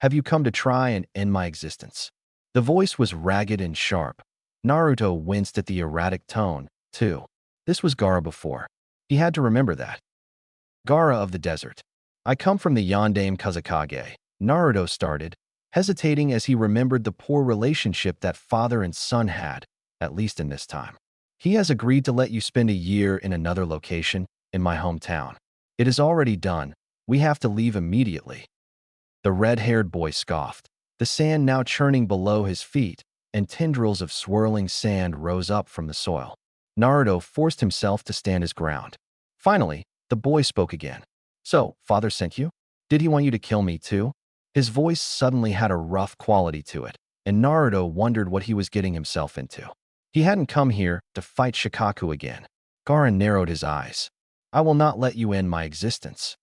Have you come to try and end my existence? The voice was ragged and sharp. Naruto winced at the erratic tone, too. This was Gaara before. He had to remember that. Gaara of the desert. I come from the Yondaime Kazekage, Naruto started, hesitating as he remembered the poor relationship that father and son had, at least in this time. He has agreed to let you spend a year in another location, in my hometown. It is already done. We have to leave immediately. The red-haired boy scoffed, the sand now churning below his feet, and tendrils of swirling sand rose up from the soil. Naruto forced himself to stand his ground. Finally, the boy spoke again. So, father sent you? Did he want you to kill me too? His voice suddenly had a rough quality to it, and Naruto wondered what he was getting himself into. He hadn't come here to fight Shikaku again. Gaara narrowed his eyes. I will not let you end my existence.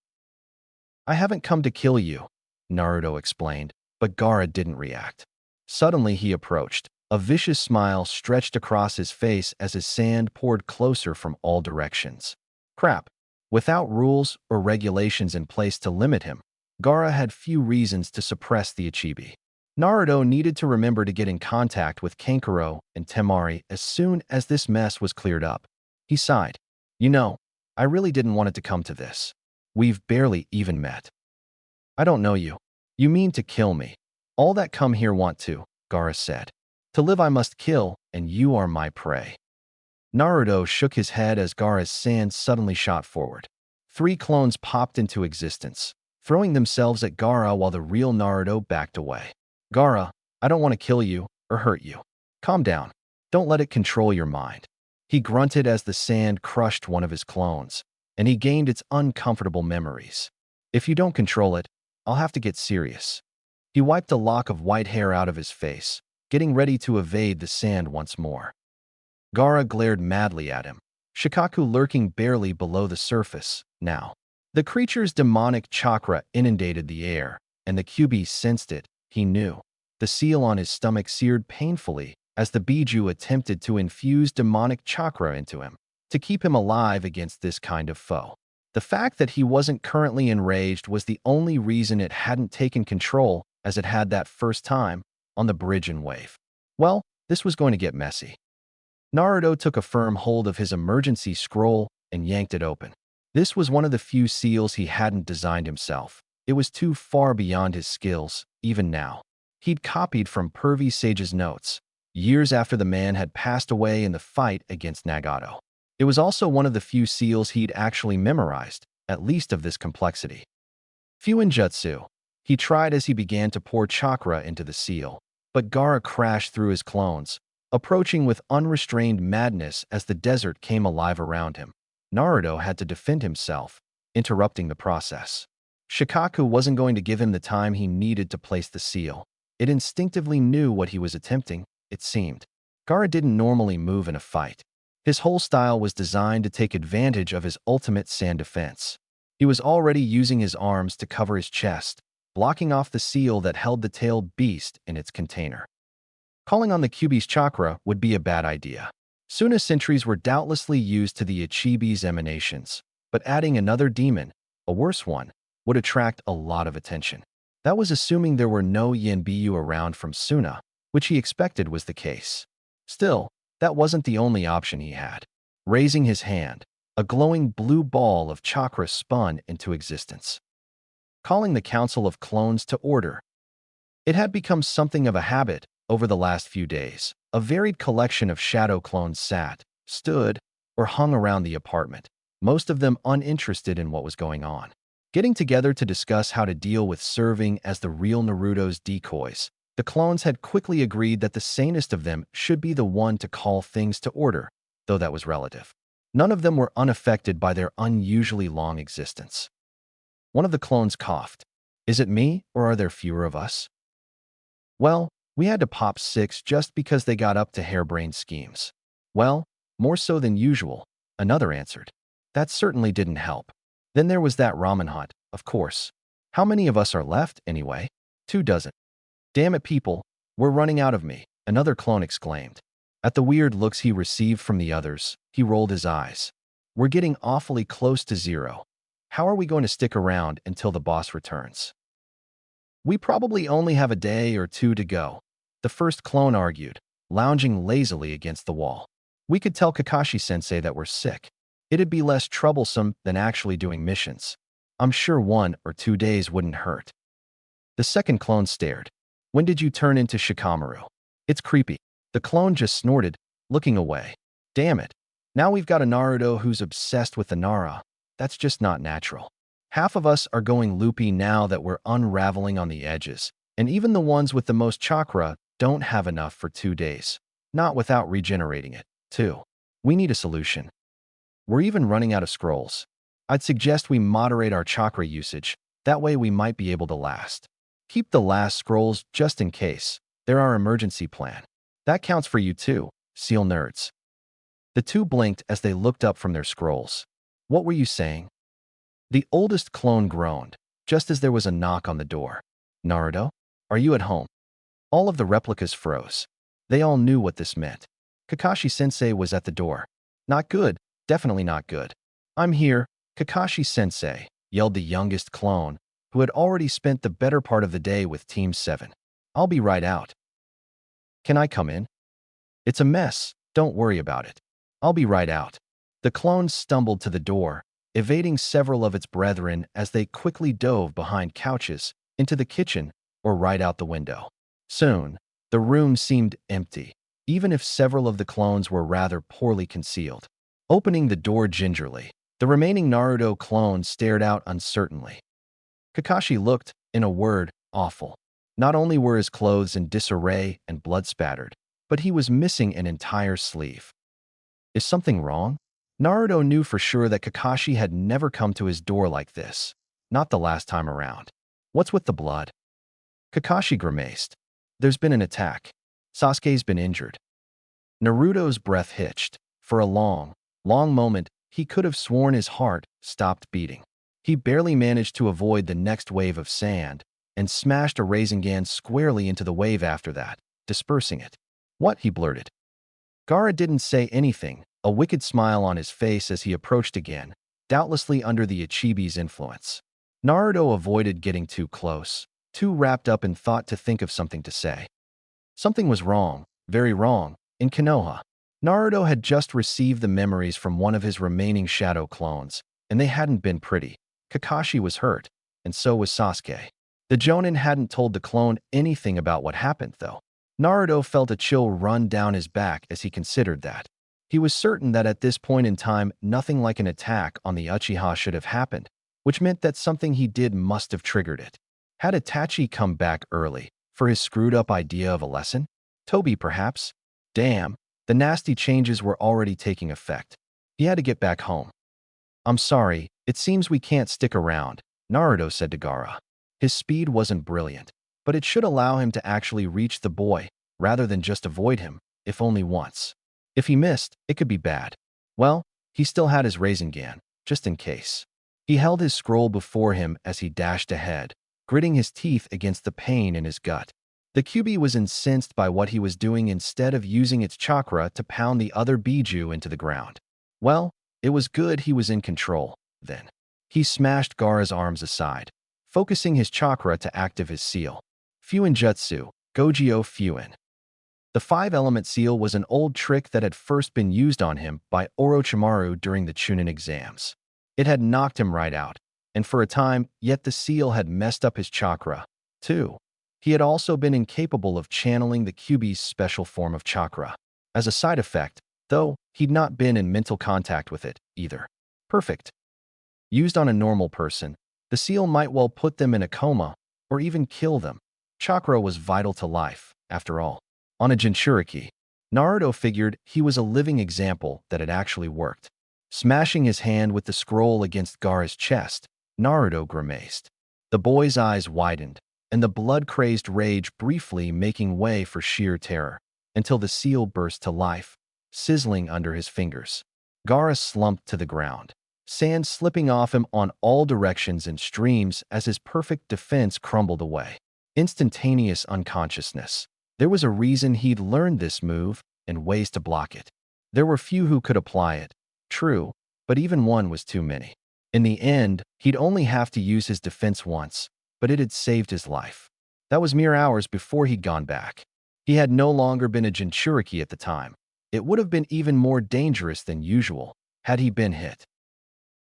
I haven't come to kill you, Naruto explained, but Gaara didn't react. Suddenly he approached. A vicious smile stretched across his face as his sand poured closer from all directions. Crap. Without rules or regulations in place to limit him, Gaara had few reasons to suppress the Ichibi. Naruto needed to remember to get in contact with Kankuro and Temari as soon as this mess was cleared up. He sighed. You know, I really didn't want it to come to this. We've barely even met. I don't know you. You mean to kill me. All that come here want to, Gaara said. To live I must kill, and you are my prey. Naruto shook his head as Gaara's sand suddenly shot forward. 3 clones popped into existence, throwing themselves at Gaara while the real Naruto backed away. Gaara, I don't want to kill you or hurt you. Calm down. Don't let it control your mind. He grunted as the sand crushed one of his clones, and he gained its uncomfortable memories. If you don't control it, I'll have to get serious. He wiped a lock of white hair out of his face, getting ready to evade the sand once more. Gaara glared madly at him, Shikaku lurking barely below the surface now. The creature's demonic chakra inundated the air, and the Kyuubi sensed it. He knew. The seal on his stomach seared painfully as the Biju attempted to infuse demonic chakra into him to keep him alive against this kind of foe. The fact that he wasn't currently enraged was the only reason it hadn't taken control as it had that first time on the bridge in Wave. Well, this was going to get messy. Naruto took a firm hold of his emergency scroll and yanked it open. This was one of the few seals he hadn't designed himself. It was too far beyond his skills, even now. He'd copied from Pervy Sage's notes, years after the man had passed away in the fight against Nagato. It was also one of the few seals he'd actually memorized, at least of this complexity. Fuinjutsu. He tried as he began to pour chakra into the seal, but Gaara crashed through his clones, approaching with unrestrained madness as the desert came alive around him. Naruto had to defend himself, interrupting the process. Shikaku wasn't going to give him the time he needed to place the seal. It instinctively knew what he was attempting, it seemed. Gaara didn't normally move in a fight. His whole style was designed to take advantage of his ultimate sand defense. He was already using his arms to cover his chest, blocking off the seal that held the tailed beast in its container. Calling on the Kyuubi's chakra would be a bad idea. Suna sentries were doubtlessly used to the Ichibi's emanations, but adding another demon, a worse one, would attract a lot of attention. That was assuming there were no Yanbiyu around from Suna, which he expected was the case. Still, that wasn't the only option he had. Raising his hand, a glowing blue ball of chakra spun into existence. Calling the Council of Clones to order. It had become something of a habit over the last few days. A varied collection of shadow clones sat, stood, or hung around the apartment, most of them uninterested in what was going on. Getting together to discuss how to deal with serving as the real Naruto's decoys, the clones had quickly agreed that the sanest of them should be the one to call things to order, though that was relative. None of them were unaffected by their unusually long existence. One of the clones coughed. Is it me, or are there fewer of us? Well, we had to pop 6 just because they got up to harebrained schemes. Well, more so than usual, another answered. That certainly didn't help. Then there was that ramen hut, of course. How many of us are left, anyway? 24. Damn it, people, we're running out of me, another clone exclaimed. At the weird looks he received from the others, he rolled his eyes. We're getting awfully close to 0. How are we going to stick around until the boss returns? We probably only have a day or 2 to go, the first clone argued, lounging lazily against the wall. We could tell Kakashi-sensei that we're sick. It'd be less troublesome than actually doing missions. I'm sure 1 or 2 days wouldn't hurt. The second clone stared. When did you turn into Shikamaru? It's creepy. The clone just snorted, looking away. Damn it. Now we've got a Naruto who's obsessed with the Nara. That's just not natural. Half of us are going loopy now that we're unraveling on the edges, and even the ones with the most chakra don't have enough for 2 days. Not without regenerating it, too. We need a solution. We're even running out of scrolls. I'd suggest we moderate our chakra usage, that way we might be able to last. Keep the last scrolls just in case. They're our emergency plan. That counts for you too, seal nerds. The two blinked as they looked up from their scrolls. What were you saying? The oldest clone groaned, just as there was a knock on the door. Naruto, are you at home? All of the replicas froze. They all knew what this meant. Kakashi-sensei was at the door. Not good, definitely not good. I'm here, Kakashi-sensei, yelled the youngest clone, who had already spent the better part of the day with Team 7. I'll be right out. Can I come in? It's a mess, don't worry about it. I'll be right out. The clone stumbled to the door, evading several of its brethren as they quickly dove behind couches, into the kitchen, or right out the window. Soon, the room seemed empty, even if several of the clones were rather poorly concealed. Opening the door gingerly, The remaining Naruto clones stared out uncertainly. Kakashi looked, in a word, awful. Not only were his clothes in disarray and blood spattered, but he was missing an entire sleeve. Is something wrong? Naruto knew for sure that Kakashi had never come to his door like this. Not the last time around. What's with the blood? Kakashi grimaced. There's been an attack. Sasuke's been injured. Naruto's breath hitched. For a long, long moment, he could have sworn his heart stopped beating. He barely managed to avoid the next wave of sand and smashed a Rasengan squarely into the wave after that, dispersing it. What? He blurted. Gaara didn't say anything, a wicked smile on his face as he approached again, doubtlessly under the Ichibi's influence. Naruto avoided getting too close, too wrapped up in thought to think of something to say. Something was wrong, very wrong, in Konoha. Naruto had just received the memories from one of his remaining shadow clones, and they hadn't been pretty. Kakashi was hurt, and so was Sasuke. The Jonin hadn't told the clone anything about what happened, though. Naruto felt a chill run down his back as he considered that. He was certain that at this point in time, nothing like an attack on the Uchiha should have happened, which meant that something he did must have triggered it. Had Itachi come back early for his screwed-up idea of a lesson? Toby, perhaps? Damn, the nasty changes were already taking effect. He had to get back home. I'm sorry, it seems we can't stick around, Naruto said to Gaara. His speed wasn't brilliant, but it should allow him to actually reach the boy, rather than just avoid him, if only once. If he missed, it could be bad. Well, he still had his Rasengan, just in case. He held his scroll before him as he dashed ahead, gritting his teeth against the pain in his gut. The Kyuubi was incensed by what he was doing instead of using its chakra to pound the other Biju into the ground. Well, it was good he was in control, then. He smashed Gaara's arms aside, focusing his chakra to active his seal. Fuinjutsu, Gogyo Fuin. The five-element seal was an old trick that had first been used on him by Orochimaru during the Chunin exams. It had knocked him right out, and for a time, yet the seal had messed up his chakra, too. He had also been incapable of channeling the Kyuubi's special form of chakra. As a side effect, though, he'd not been in mental contact with it, either. Perfect. Used on a normal person, the seal might well put them in a coma, or even kill them. Chakra was vital to life, after all. On a Jinchuriki, Naruto figured he was a living example that it actually worked. Smashing his hand with the scroll against Gaara's chest, Naruto grimaced. The boy's eyes widened, and the blood-crazed rage briefly making way for sheer terror, until the seal burst to life, sizzling under his fingers. Gaara slumped to the ground, sand slipping off him on all directions in streams as his perfect defense crumbled away. Instantaneous unconsciousness. There was a reason he'd learned this move and ways to block it. There were few who could apply it. True, but even one was too many. In the end, he'd only have to use his defense once, but it had saved his life. That was mere hours before he'd gone back. He had no longer been a Jinchuriki at the time. It would have been even more dangerous than usual had he been hit.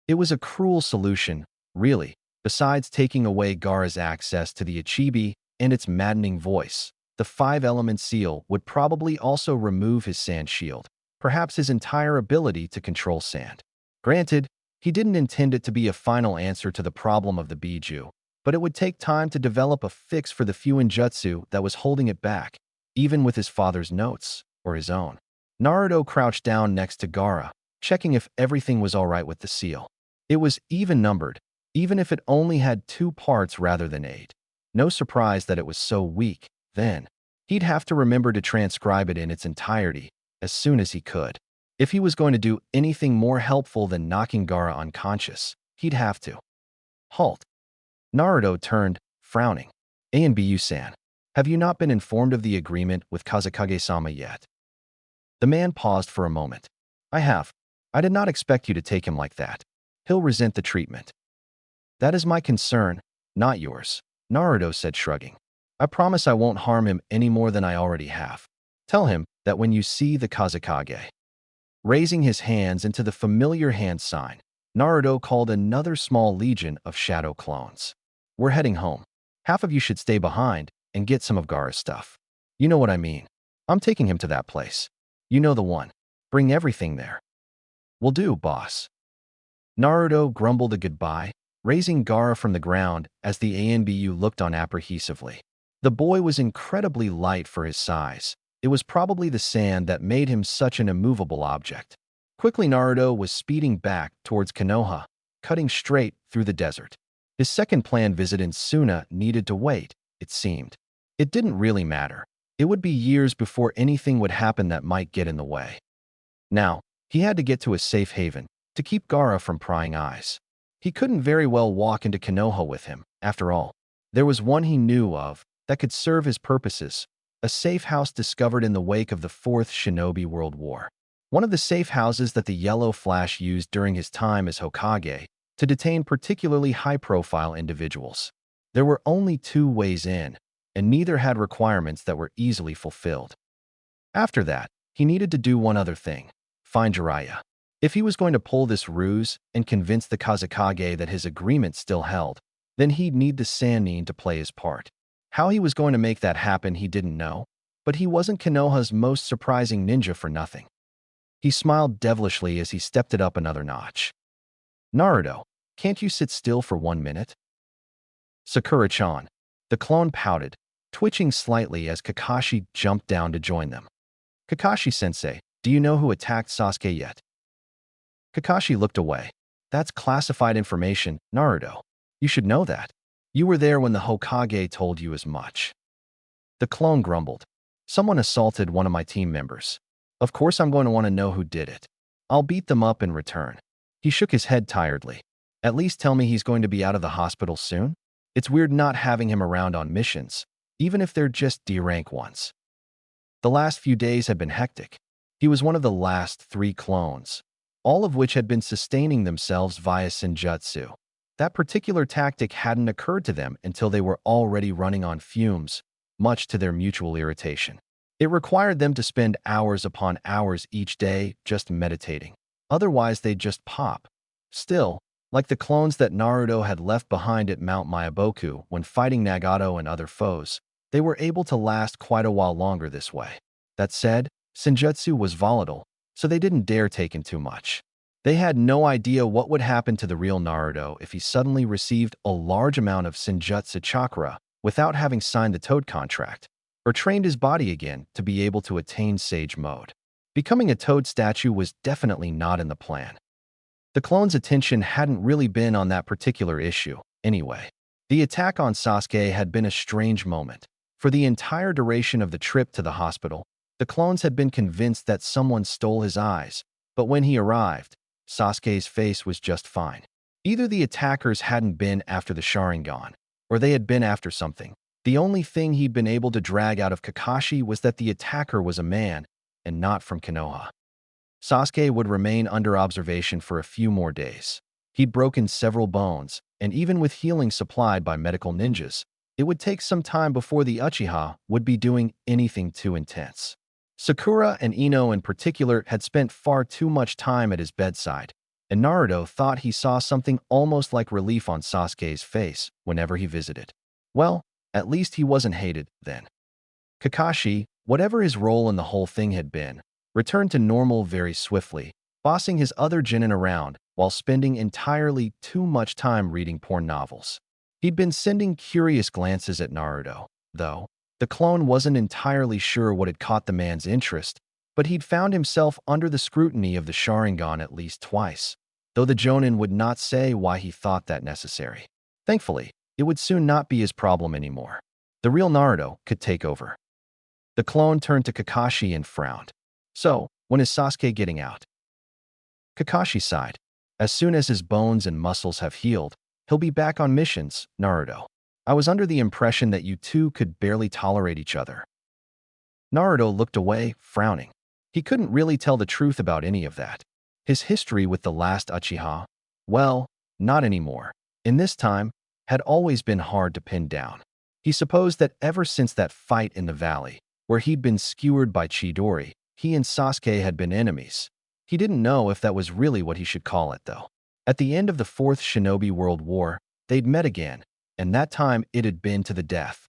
It was a cruel solution, really, besides taking away Gaara's access to the Ichibi and its maddening voice. The five-element seal would probably also remove his sand shield, perhaps his entire ability to control sand. Granted, he didn't intend it to be a final answer to the problem of the Biju, but it would take time to develop a fix for the Fuinjutsu that was holding it back, even with his father's notes, or his own. Naruto crouched down next to Gaara, checking if everything was all right with the seal. It was even-numbered, even if it only had 2 parts rather than 8. No surprise that it was so weak, then. He'd have to remember to transcribe it in its entirety as soon as he could. If he was going to do anything more helpful than knocking Gaara unconscious, he'd have to. Halt. Naruto turned, frowning. Anbu-san, have you not been informed of the agreement with Kazekage-sama yet? The man paused for a moment. I have. I did not expect you to take him like that. He'll resent the treatment. That is my concern, not yours, Naruto said, shrugging. I promise I won't harm him any more than I already have. Tell him that when you see the Kazekage. Raising his hands into the familiar hand sign, Naruto called another small legion of shadow clones. We're heading home. Half of you should stay behind and get some of Gaara's stuff. You know what I mean. I'm taking him to that place. You know the one. Bring everything there. Will do, boss. Naruto grumbled a goodbye, raising Gaara from the ground as the ANBU looked on apprehensively. The boy was incredibly light for his size. It was probably the sand that made him such an immovable object. Quickly, Naruto was speeding back towards Konoha, cutting straight through the desert. His second planned visit in Suna needed to wait, it seemed. It didn't really matter. It would be years before anything would happen that might get in the way. Now, he had to get to a safe haven to keep Gaara from prying eyes. He couldn't very well walk into Konoha with him, after all. There was one he knew of that could serve his purposes, a safe house discovered in the wake of the Fourth Shinobi World War. One of the safe houses that the Yellow Flash used during his time as Hokage to detain particularly high-profile individuals. There were only two ways in, and neither had requirements that were easily fulfilled. After that, he needed to do one other thing: find Jiraiya. If he was going to pull this ruse and convince the Kazekage that his agreement still held, then he'd need the Sannin to play his part. How he was going to make that happen he didn't know, but he wasn't Konoha's most surprising ninja for nothing. He smiled devilishly as he stepped it up another notch. "Naruto, can't you sit still for 1 minute?" "Sakura-chan." The clone pouted, twitching slightly as Kakashi jumped down to join them. "Kakashi-sensei, do you know who attacked Sasuke yet?" Kakashi looked away. "That's classified information, Naruto. You should know that. You were there when the Hokage told you as much." The clone grumbled. "Someone assaulted one of my team members. Of course I'm going to want to know who did it. I'll beat them up in return." He shook his head tiredly. "At least tell me he's going to be out of the hospital soon? It's weird not having him around on missions, even if they're just D-rank ones." The last few days had been hectic. He was one of the last 3 clones, all of which had been sustaining themselves via Senjutsu. That particular tactic hadn't occurred to them until they were already running on fumes, much to their mutual irritation. It required them to spend hours upon hours each day just meditating. Otherwise, they'd just pop. Still, like the clones that Naruto had left behind at Mount Myaboku when fighting Nagato and other foes, they were able to last quite a while longer this way. That said, Senjutsu was volatile, so they didn't dare take in too much. They had no idea what would happen to the real Naruto if he suddenly received a large amount of Senjutsu chakra without having signed the Toad contract, or trained his body again to be able to attain Sage Mode. Becoming a Toad statue was definitely not in the plan. The clone's attention hadn't really been on that particular issue, anyway. The attack on Sasuke had been a strange moment. For the entire duration of the trip to the hospital, the clones had been convinced that someone stole his eyes, but when he arrived, Sasuke's face was just fine. Either the attackers hadn't been after the Sharingan, or they had been after something. The only thing he'd been able to drag out of Kakashi was that the attacker was a man, and not from Konoha. Sasuke would remain under observation for a few more days. He'd broken several bones, and even with healing supplied by medical ninjas, it would take some time before the Uchiha would be doing anything too intense. Sakura and Ino in particular had spent far too much time at his bedside, and Naruto thought he saw something almost like relief on Sasuke's face whenever he visited. Well, at least he wasn't hated then. Kakashi, whatever his role in the whole thing had been, returned to normal very swiftly, bossing his other genin around while spending entirely too much time reading porn novels. He'd been sending curious glances at Naruto, though. The clone wasn't entirely sure what had caught the man's interest, but he'd found himself under the scrutiny of the Sharingan at least twice, though the Jonin would not say why he thought that necessary. Thankfully, it would soon not be his problem anymore. The real Naruto could take over. The clone turned to Kakashi and frowned. "So, when is Sasuke getting out?" Kakashi sighed. "As soon as his bones and muscles have healed, he'll be back on missions, Naruto. I was under the impression that you two could barely tolerate each other." Naruto looked away, frowning. He couldn't really tell the truth about any of that. His history with the last Uchiha, well, not anymore. In this time, had always been hard to pin down. He supposed that ever since that fight in the valley, where he'd been skewered by Chidori, he and Sasuke had been enemies. He didn't know if that was really what he should call it, though. At the end of the Fourth Shinobi World War, they'd met again, and that time it had been to the death.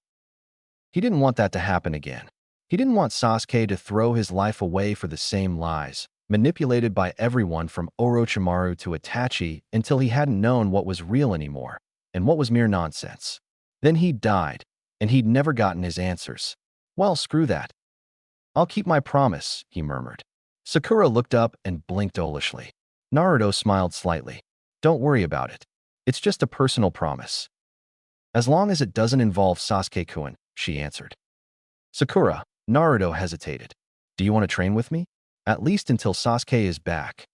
He didn't want that to happen again. He didn't want Sasuke to throw his life away for the same lies, manipulated by everyone from Orochimaru to Itachi until he hadn't known what was real anymore and what was mere nonsense. Then he died, and he'd never gotten his answers. Well, screw that. I'll keep my promise, he murmured. Sakura looked up and blinked owlishly. Naruto smiled slightly. Don't worry about it. It's just a personal promise. As long as it doesn't involve Sasuke-kun, she answered. Sakura, Naruto hesitated. Do you want to train with me? At least until Sasuke is back.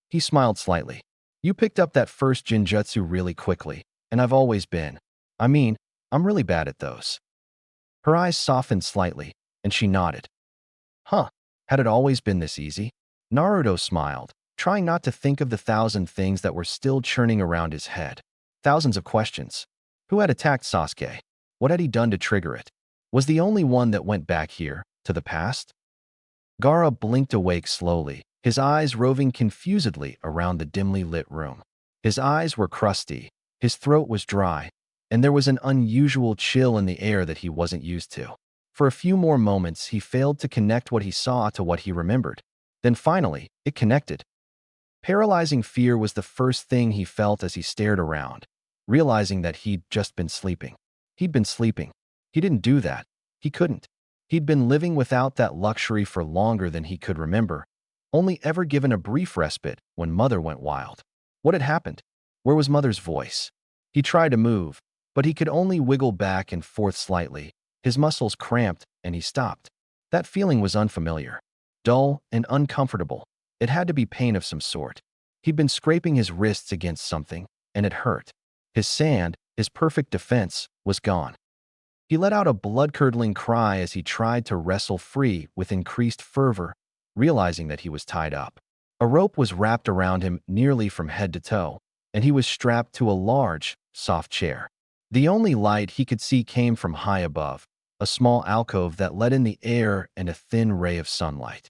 He smiled slightly. You picked up that first Jinjutsu really quickly, and I've always been. I'm really bad at those. Her eyes softened slightly, and she nodded. Huh, had it always been this easy? Naruto smiled, trying not to think of the 1,000 things that were still churning around his head. Thousands of questions. Who had attacked Sasuke? What had he done to trigger it? Was the only one that went back here, to the past? Gaara blinked awake slowly, his eyes roving confusedly around the dimly lit room. His eyes were crusty, his throat was dry, and there was an unusual chill in the air that he wasn't used to. For a few more moments, he failed to connect what he saw to what he remembered. Then finally, it connected. Paralyzing fear was the first thing he felt as he stared around, realizing that he'd just been sleeping. He'd been sleeping. He didn't do that. He couldn't. He'd been living without that luxury for longer than he could remember, only ever given a brief respite when Mother went wild. What had happened? Where was Mother's voice? He tried to move, but he could only wiggle back and forth slightly. His muscles cramped, and he stopped. That feeling was unfamiliar, dull and uncomfortable. It had to be pain of some sort. He'd been scraping his wrists against something, and it hurt. His sand, his perfect defense, was gone. He let out a blood-curdling cry as he tried to wrestle free with increased fervor, realizing that he was tied up. A rope was wrapped around him nearly from head to toe, and he was strapped to a large, soft chair. The only light he could see came from high above, a small alcove that let in the air and a thin ray of sunlight.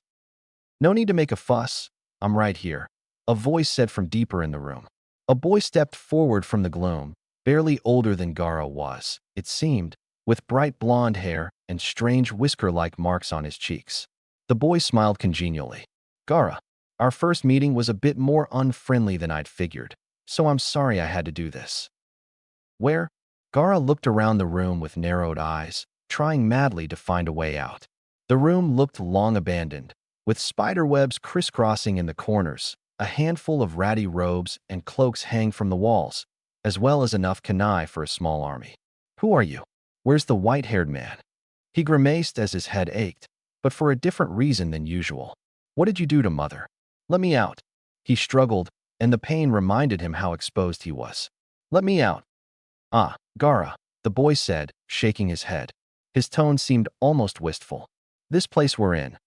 No need to make a fuss. I'm right here, a voice said from deeper in the room. A boy stepped forward from the gloom, barely older than Gaara was, it seemed, with bright blonde hair and strange whisker-like marks on his cheeks. The boy smiled congenially. Gaara, our first meeting was a bit more unfriendly than I'd figured, so I'm sorry I had to do this. Where? Gaara looked around the room with narrowed eyes, trying madly to find a way out. The room looked long abandoned, with spider webs crisscrossing in the corners. A handful of ratty robes and cloaks hang from the walls, as well as enough kunai for a small army. Who are you? Where's the white-haired man? He grimaced as his head ached, but for a different reason than usual. What did you do to Mother? Let me out. He struggled, and the pain reminded him how exposed he was. Let me out. Ah, Gaara, the boy said, shaking his head. His tone seemed almost wistful. This place we're in.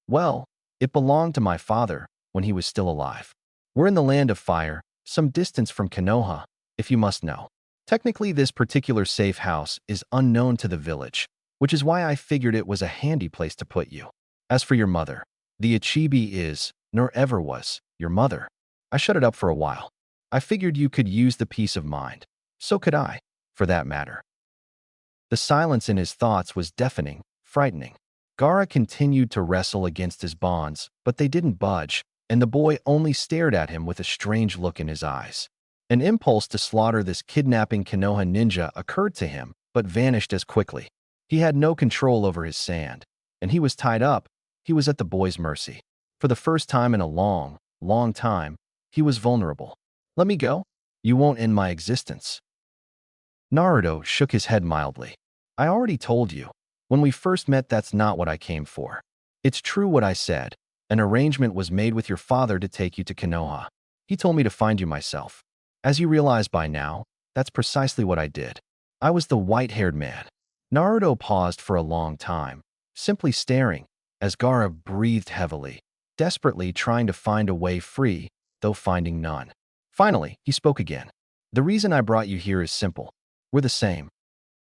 Well, it belonged to my father when he was still alive. We're in the land of fire, some distance from Konoha, if you must know. Technically, this particular safe house is unknown to the village, which is why I figured it was a handy place to put you. As for your mother, the Ichibi is, nor ever was, your mother. I shut it up for a while. I figured you could use the peace of mind. So could I, for that matter. The silence in his thoughts was deafening, frightening. Gaara continued to wrestle against his bonds, but they didn't budge, and the boy only stared at him with a strange look in his eyes. An impulse to slaughter this kidnapping Konoha ninja occurred to him, but vanished as quickly. He had no control over his sand, and he was tied up. He was at the boy's mercy. For the first time in a long, long time, he was vulnerable. Let me go? You won't end my existence. Naruto shook his head mildly. I already told you. When we first met, that's not what I came for. It's true what I said. An arrangement was made with your father to take you to Konoha. He told me to find you myself. As you realize by now, that's precisely what I did. I was the white-haired man. Naruto paused for a long time, simply staring, as Gaara breathed heavily, desperately trying to find a way free, though finding none. Finally, he spoke again. The reason I brought you here is simple. We're the same.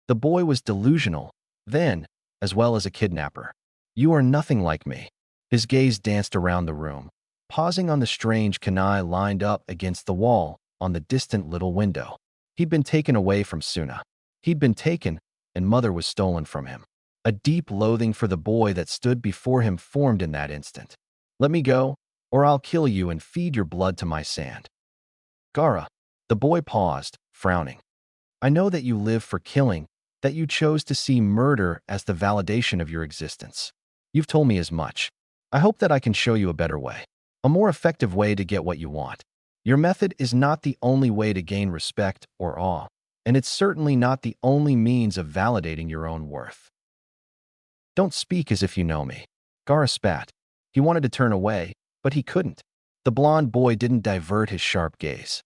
The boy was delusional, then, as well as a kidnapper. You are nothing like me. His gaze danced around the room, pausing on the strange kunai lined up against the wall on the distant little window. He'd been taken away from Suna. He'd been taken, and Mother was stolen from him. A deep loathing for the boy that stood before him formed in that instant. Let me go, or I'll kill you and feed your blood to my sand. Gaara. The boy paused, frowning. I know that you live for killing, that you chose to see murder as the validation of your existence. You've told me as much. I hope that I can show you a better way, a more effective way to get what you want. Your method is not the only way to gain respect or awe, and it's certainly not the only means of validating your own worth. Don't speak as if you know me. Gaara spat. He wanted to turn away, but he couldn't. The blond boy didn't divert his sharp gaze.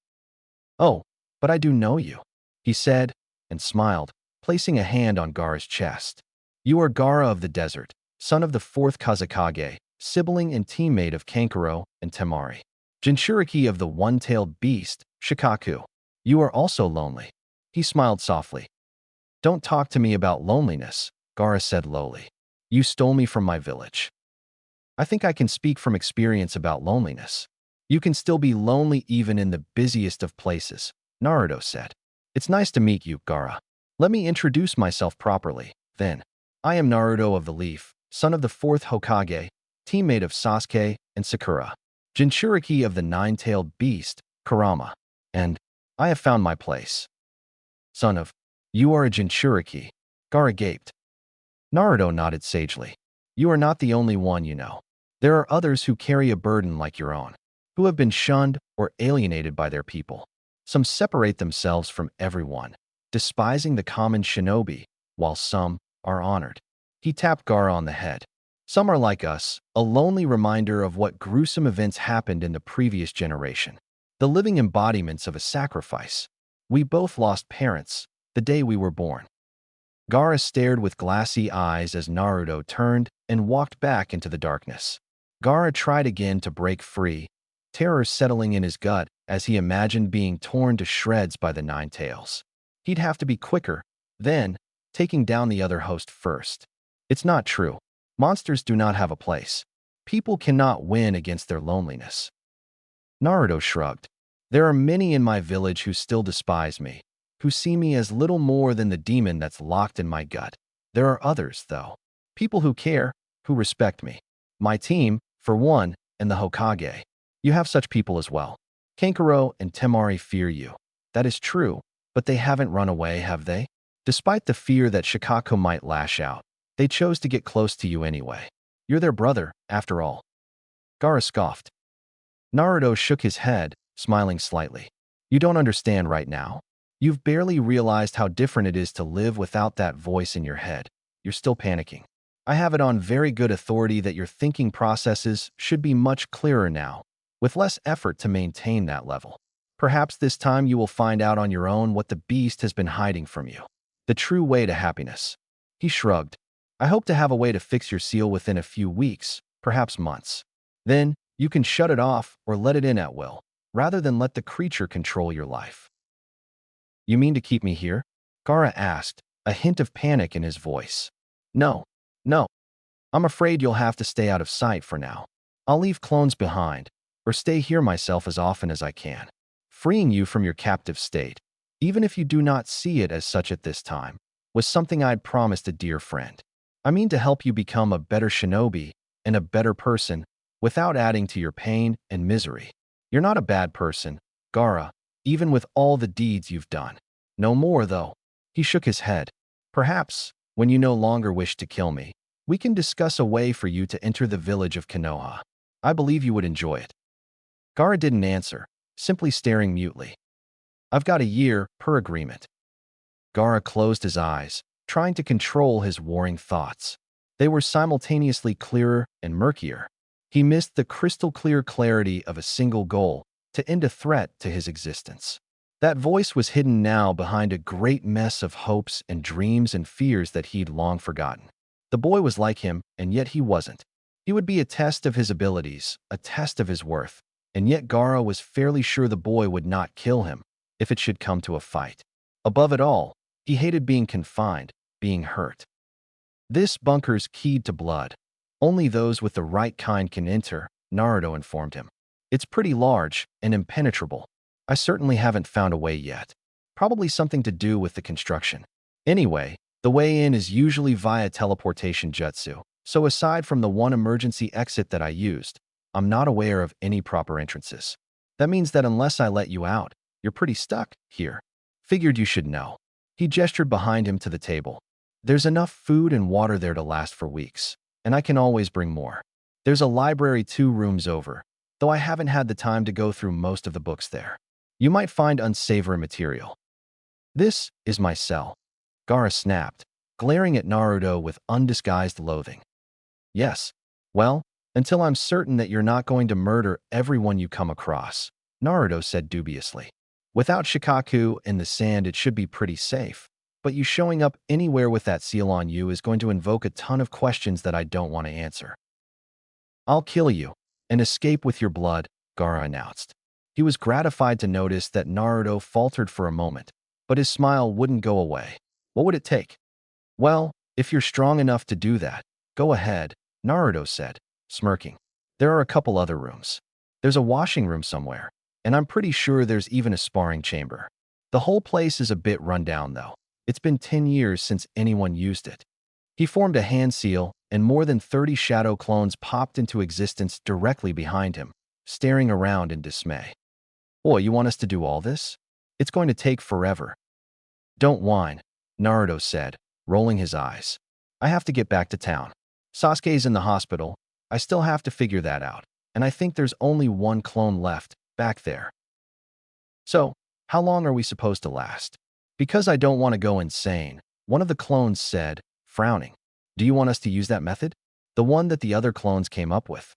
Oh, but I do know you, he said, and smiled, placing a hand on Gaara's chest. You are Gaara of the desert, son of the fourth Kazekage, sibling and teammate of Kankuro and Temari. Jinchuriki of the one-tailed beast, Shikaku. You are also lonely. He smiled softly. Don't talk to me about loneliness, Gaara said lowly. You stole me from my village. I think I can speak from experience about loneliness. You can still be lonely even in the busiest of places, Naruto said. It's nice to meet you, Gaara. Let me introduce myself properly, then. I am Naruto of the Leaf, son of the fourth Hokage, teammate of Sasuke and Sakura. Jinchuriki of the nine-tailed beast, Kurama. And I have found my place. Son of, you are a Jinchuriki. Gaara gaped. Naruto nodded sagely. You are not the only one, you know. There are others who carry a burden like your own, who have been shunned or alienated by their people. Some separate themselves from everyone, despising the common shinobi, while some are honored. He tapped Gaara on the head. Some are like us, a lonely reminder of what gruesome events happened in the previous generation, the living embodiments of a sacrifice. We both lost parents the day we were born. Gaara stared with glassy eyes as Naruto turned and walked back into the darkness. Gaara tried again to break free, terror settling in his gut as he imagined being torn to shreds by the Nine Tails. He'd have to be quicker, then, taking down the other host first. It's not true. Monsters do not have a place. People cannot win against their loneliness. Naruto shrugged. There are many in my village who still despise me, who see me as little more than the demon that's locked in my gut. There are others, though. People who care, who respect me. My team, for one, and the Hokage. You have such people as well. Kankuro and Temari fear you. That is true, but they haven't run away, have they? Despite the fear that Shikaku might lash out, they chose to get close to you anyway. You're their brother, after all. Gaara scoffed. Naruto shook his head, smiling slightly. You don't understand right now. You've barely realized how different it is to live without that voice in your head. You're still panicking. I have it on very good authority that your thinking processes should be much clearer now, with less effort to maintain that level. Perhaps this time you will find out on your own what the beast has been hiding from you. The true way to happiness. He shrugged. I hope to have a way to fix your seal within a few weeks, perhaps months. Then, you can shut it off or let it in at will, rather than let the creature control your life. You mean to keep me here? Gaara asked, a hint of panic in his voice. No. I'm afraid you'll have to stay out of sight for now. I'll leave clones behind, or stay here myself as often as I can, freeing you from your captive state, even if you do not see it as such at this time, was something I'd promised a dear friend. I mean to help you become a better shinobi and a better person without adding to your pain and misery. You're not a bad person, Gaara, even with all the deeds you've done. No more, though. He shook his head. Perhaps, when you no longer wish to kill me, we can discuss a way for you to enter the village of Konoha. I believe you would enjoy it. Gaara didn't answer, simply staring mutely. I've got a year, per agreement. Gaara closed his eyes, trying to control his warring thoughts. They were simultaneously clearer and murkier. He missed the crystal-clear clarity of a single goal to end a threat to his existence. That voice was hidden now behind a great mess of hopes and dreams and fears that he'd long forgotten. The boy was like him, and yet he wasn't. He would be a test of his abilities, a test of his worth, and yet Gaara was fairly sure the boy would not kill him if it should come to a fight. Above it all, he hated being confined, being hurt. This bunker's keyed to blood. Only those with the right kind can enter, Naruto informed him. It's pretty large and impenetrable. I certainly haven't found a way yet. Probably something to do with the construction. Anyway, the way in is usually via teleportation jutsu, so aside from the one emergency exit that I used, I'm not aware of any proper entrances. That means that unless I let you out, you're pretty stuck here. Figured you should know. He gestured behind him to the table. There's enough food and water there to last for weeks, and I can always bring more. There's a library 2 rooms over, though I haven't had the time to go through most of the books there. You might find unsavory material. This is my cell. Gaara snapped, glaring at Naruto with undisguised loathing. Yes. Well, until I'm certain that you're not going to murder everyone you come across, Naruto said dubiously. Without Shikaku in the sand, it should be pretty safe. But you showing up anywhere with that seal on you is going to invoke a ton of questions that I don't want to answer. I'll kill you and escape with your blood, Gaara announced. He was gratified to notice that Naruto faltered for a moment, but his smile wouldn't go away. What would it take? Well, if you're strong enough to do that, go ahead, Naruto said, smirking. There are a couple other rooms. There's a washing room somewhere, and I'm pretty sure there's even a sparring chamber. The whole place is a bit run down, though. It's been 10 years since anyone used it. He formed a hand seal, and more than 30 shadow clones popped into existence directly behind him, staring around in dismay. Boy, you want us to do all this? It's going to take forever. Don't whine, Naruto said, rolling his eyes. I have to get back to town. Sasuke's in the hospital. I still have to figure that out, and I think there's only one clone left, back there. So, how long are we supposed to last? Because I don't want to go insane, one of the clones said, frowning. Do you want us to use that method? The one that the other clones came up with?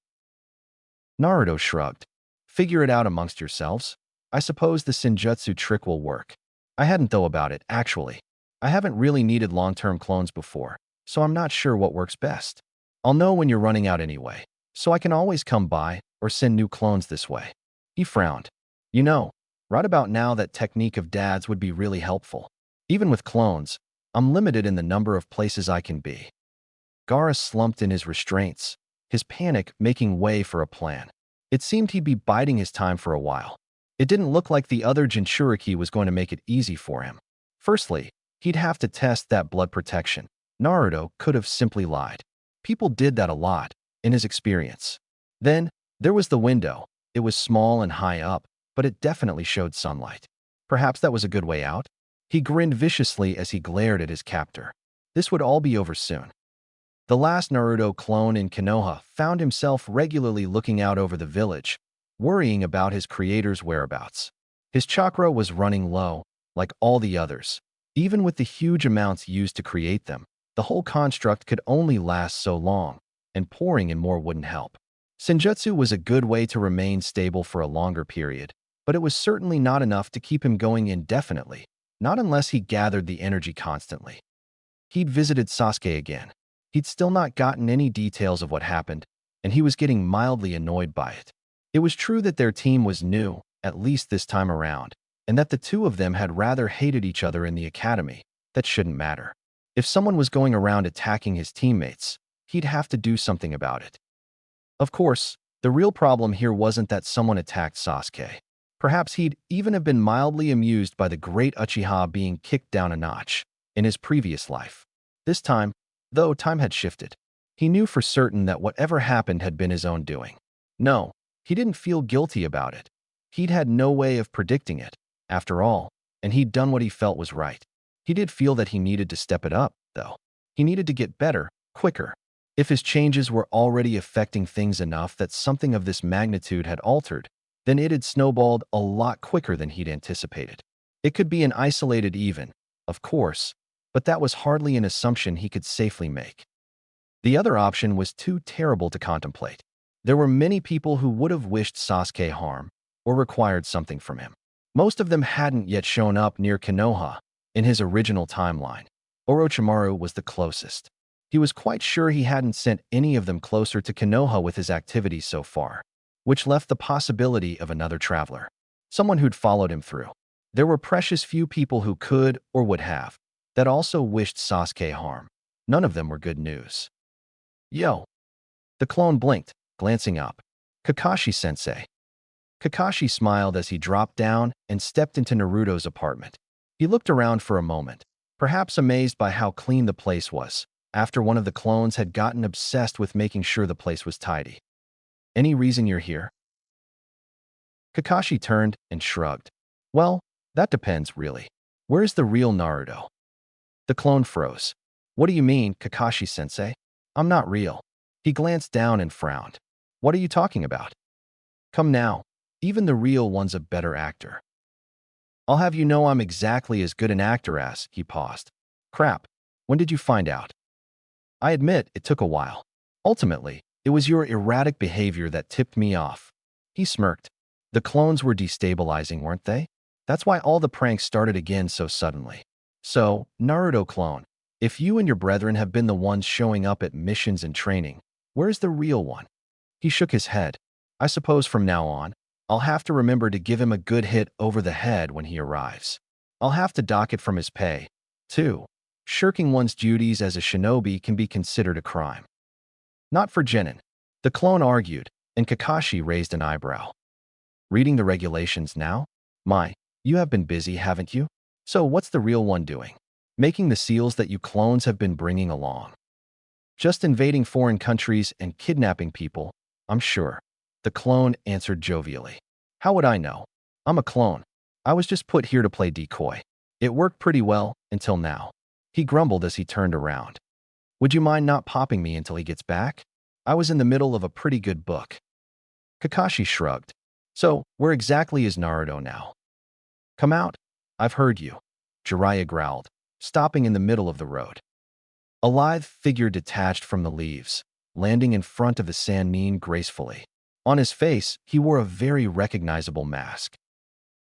Naruto shrugged. Figure it out amongst yourselves. I suppose the Senjutsu trick will work. I hadn't thought about it, actually. I haven't really needed long-term clones before, so I'm not sure what works best. I'll know when you're running out anyway, so I can always come by or send new clones this way. He frowned. You know, right about now that technique of Dad's would be really helpful. Even with clones, I'm limited in the number of places I can be. Gaara slumped in his restraints, his panic making way for a plan. It seemed he'd be biding his time for a while. It didn't look like the other Jinchuriki was going to make it easy for him. Firstly, he'd have to test that blood protection. Naruto could have simply lied. People did that a lot, in his experience. Then, there was the window. It was small and high up, but it definitely showed sunlight. Perhaps that was a good way out? He grinned viciously as he glared at his captor. This would all be over soon. The last Naruto clone in Konoha found himself regularly looking out over the village, worrying about his creator's whereabouts. His chakra was running low, like all the others. Even with the huge amounts used to create them, the whole construct could only last so long, and pouring in more wouldn't help. Senjutsu was a good way to remain stable for a longer period, but it was certainly not enough to keep him going indefinitely, not unless he gathered the energy constantly. He'd visited Sasuke again. He'd still not gotten any details of what happened, and he was getting mildly annoyed by it. It was true that their team was new, at least this time around, and that the two of them had rather hated each other in the academy. That shouldn't matter. If someone was going around attacking his teammates, he'd have to do something about it. Of course, the real problem here wasn't that someone attacked Sasuke. Perhaps he'd even have been mildly amused by the great Uchiha being kicked down a notch in his previous life. This time, though, time had shifted. He knew for certain that whatever happened had been his own doing. No, he didn't feel guilty about it. He'd had no way of predicting it, after all, and he'd done what he felt was right. He did feel that he needed to step it up, though. He needed to get better, quicker. If his changes were already affecting things enough that something of this magnitude had altered, then it had snowballed a lot quicker than he'd anticipated. It could be an isolated even, of course, but that was hardly an assumption he could safely make. The other option was too terrible to contemplate. There were many people who would have wished Sasuke harm or required something from him. Most of them hadn't yet shown up near Konoha in his original timeline. Orochimaru was the closest. He was quite sure he hadn't sent any of them closer to Konoha with his activities so far, which left the possibility of another traveler, someone who'd followed him through. There were precious few people who could or would have that also wished Sasuke harm. None of them were good news. Yo! The clone blinked, glancing up. Kakashi-sensei. Kakashi smiled as he dropped down and stepped into Naruto's apartment. He looked around for a moment, perhaps amazed by how clean the place was, after one of the clones had gotten obsessed with making sure the place was tidy. Any reason you're here? Kakashi turned and shrugged. Well, that depends, really. Where's the real Naruto? The clone froze. What do you mean, Kakashi-sensei? I'm not real. He glanced down and frowned. What are you talking about? Come now. Even the real one's a better actor. I'll have you know I'm exactly as good an actor as, he paused. Crap. When did you find out? I admit it took a while. Ultimately, it was your erratic behavior that tipped me off. He smirked. The clones were destabilizing, weren't they? That's why all the pranks started again so suddenly. So, Naruto clone, if you and your brethren have been the ones showing up at missions and training, where's the real one? He shook his head. I suppose from now on, I'll have to remember to give him a good hit over the head when he arrives. I'll have to dock it from his pay, too. Shirking one's duties as a shinobi can be considered a crime. Not for Genin. The clone argued, and Kakashi raised an eyebrow. Reading the regulations now? You have been busy, haven't you? So what's the real one doing? Making the seals that you clones have been bringing along. Just invading foreign countries and kidnapping people, I'm sure. The clone answered jovially. How would I know? I'm a clone. I was just put here to play decoy. It worked pretty well until now. He grumbled as he turned around. Would you mind not popping me until he gets back? I was in the middle of a pretty good book. Kakashi shrugged. So, where exactly is Naruto now? Come out. I've heard you. Jiraiya growled, stopping in the middle of the road. A lithe figure detached from the leaves, landing in front of the Sannin gracefully. On his face, he wore a very recognizable mask.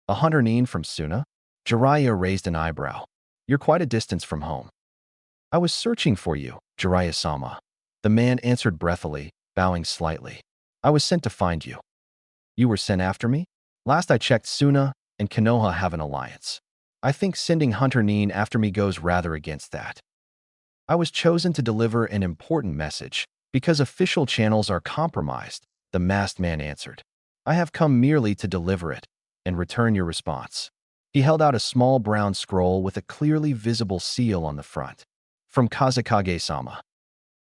A hunter Nin from Suna? Jiraiya raised an eyebrow. You're quite a distance from home. I was searching for you, Jiraiya-sama. The man answered breathily, bowing slightly. I was sent to find you. You were sent after me? Last I checked, Suna and Konoha have an alliance. I think sending Hunter Nin after me goes rather against that. I was chosen to deliver an important message because official channels are compromised, the masked man answered. I have come merely to deliver it and return your response. He held out a small brown scroll with a clearly visible seal on the front. From Kazekage-sama.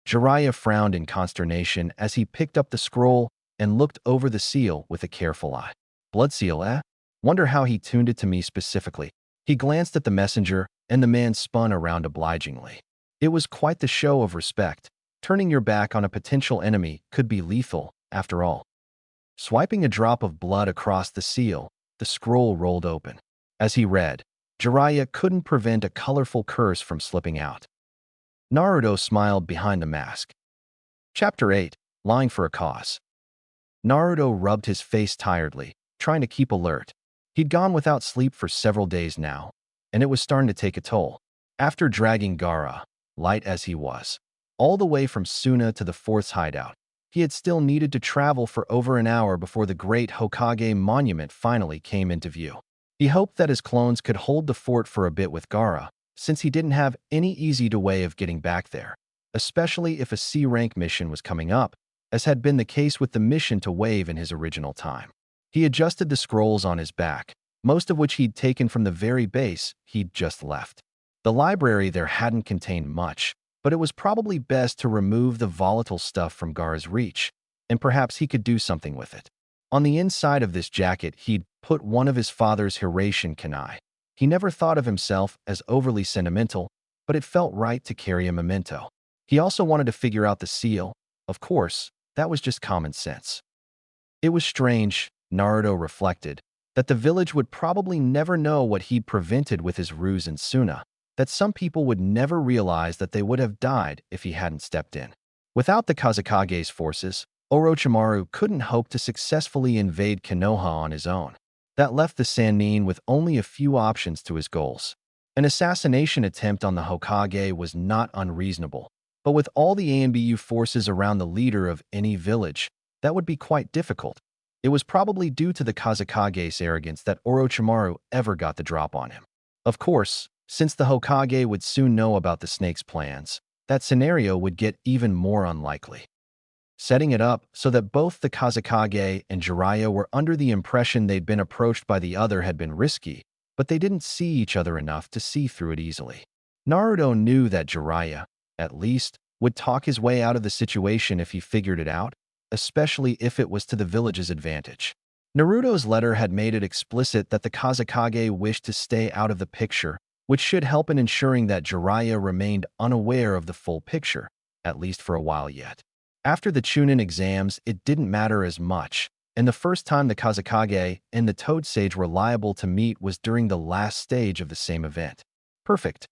Jiraiya frowned in consternation as he picked up the scroll and looked over the seal with a careful eye. Blood seal, eh? Wonder how he tuned it to me specifically. He glanced at the messenger, and the man spun around obligingly. It was quite the show of respect. Turning your back on a potential enemy could be lethal, after all. Swiping a drop of blood across the seal, the scroll rolled open. As he read, Jiraiya couldn't prevent a colorful curse from slipping out. Naruto smiled behind the mask. Chapter 8. Lying for a Cause. Naruto rubbed his face tiredly, trying to keep alert. He'd gone without sleep for several days now, and it was starting to take a toll. After dragging Gaara, light as he was, all the way from Suna to the Fourth's hideout, he had still needed to travel for over an hour before the great Hokage monument finally came into view. He hoped that his clones could hold the fort for a bit with Gaara, since he didn't have any easy way of getting back there, especially if a C-rank mission was coming up, as had been the case with the mission to Wave in his original time. He adjusted the scrolls on his back, most of which he'd taken from the very base he'd just left. The library there hadn't contained much, but it was probably best to remove the volatile stuff from Gaara's reach, and perhaps he could do something with it. On the inside of this jacket, he'd put one of his father's Hiraition kunai. He never thought of himself as overly sentimental, but it felt right to carry a memento. He also wanted to figure out the seal. Of course, that was just common sense. It was strange, Naruto reflected, that the village would probably never know what he'd prevented with his ruse in Suna, that some people would never realize that they would have died if he hadn't stepped in. Without the Kazekage's forces, Orochimaru couldn't hope to successfully invade Konoha on his own. That left the Sannin with only a few options to his goals. An assassination attempt on the Hokage was not unreasonable, but with all the ANBU forces around the leader of any village, that would be quite difficult. It was probably due to the Kazekage's arrogance that Orochimaru ever got the drop on him. Of course, since the Hokage would soon know about the snake's plans, that scenario would get even more unlikely. Setting it up so that both the Kazekage and Jiraiya were under the impression they'd been approached by the other had been risky, but they didn't see each other enough to see through it easily. Naruto knew that Jiraiya, at least, would talk his way out of the situation if he figured it out, especially if it was to the village's advantage. Naruto's letter had made it explicit that the Kazekage wished to stay out of the picture, which should help in ensuring that Jiraiya remained unaware of the full picture, at least for a while yet. After the Chunin exams, it didn't matter as much, and the first time the Kazekage and the Toad Sage were liable to meet was during the last stage of the same event. Perfect.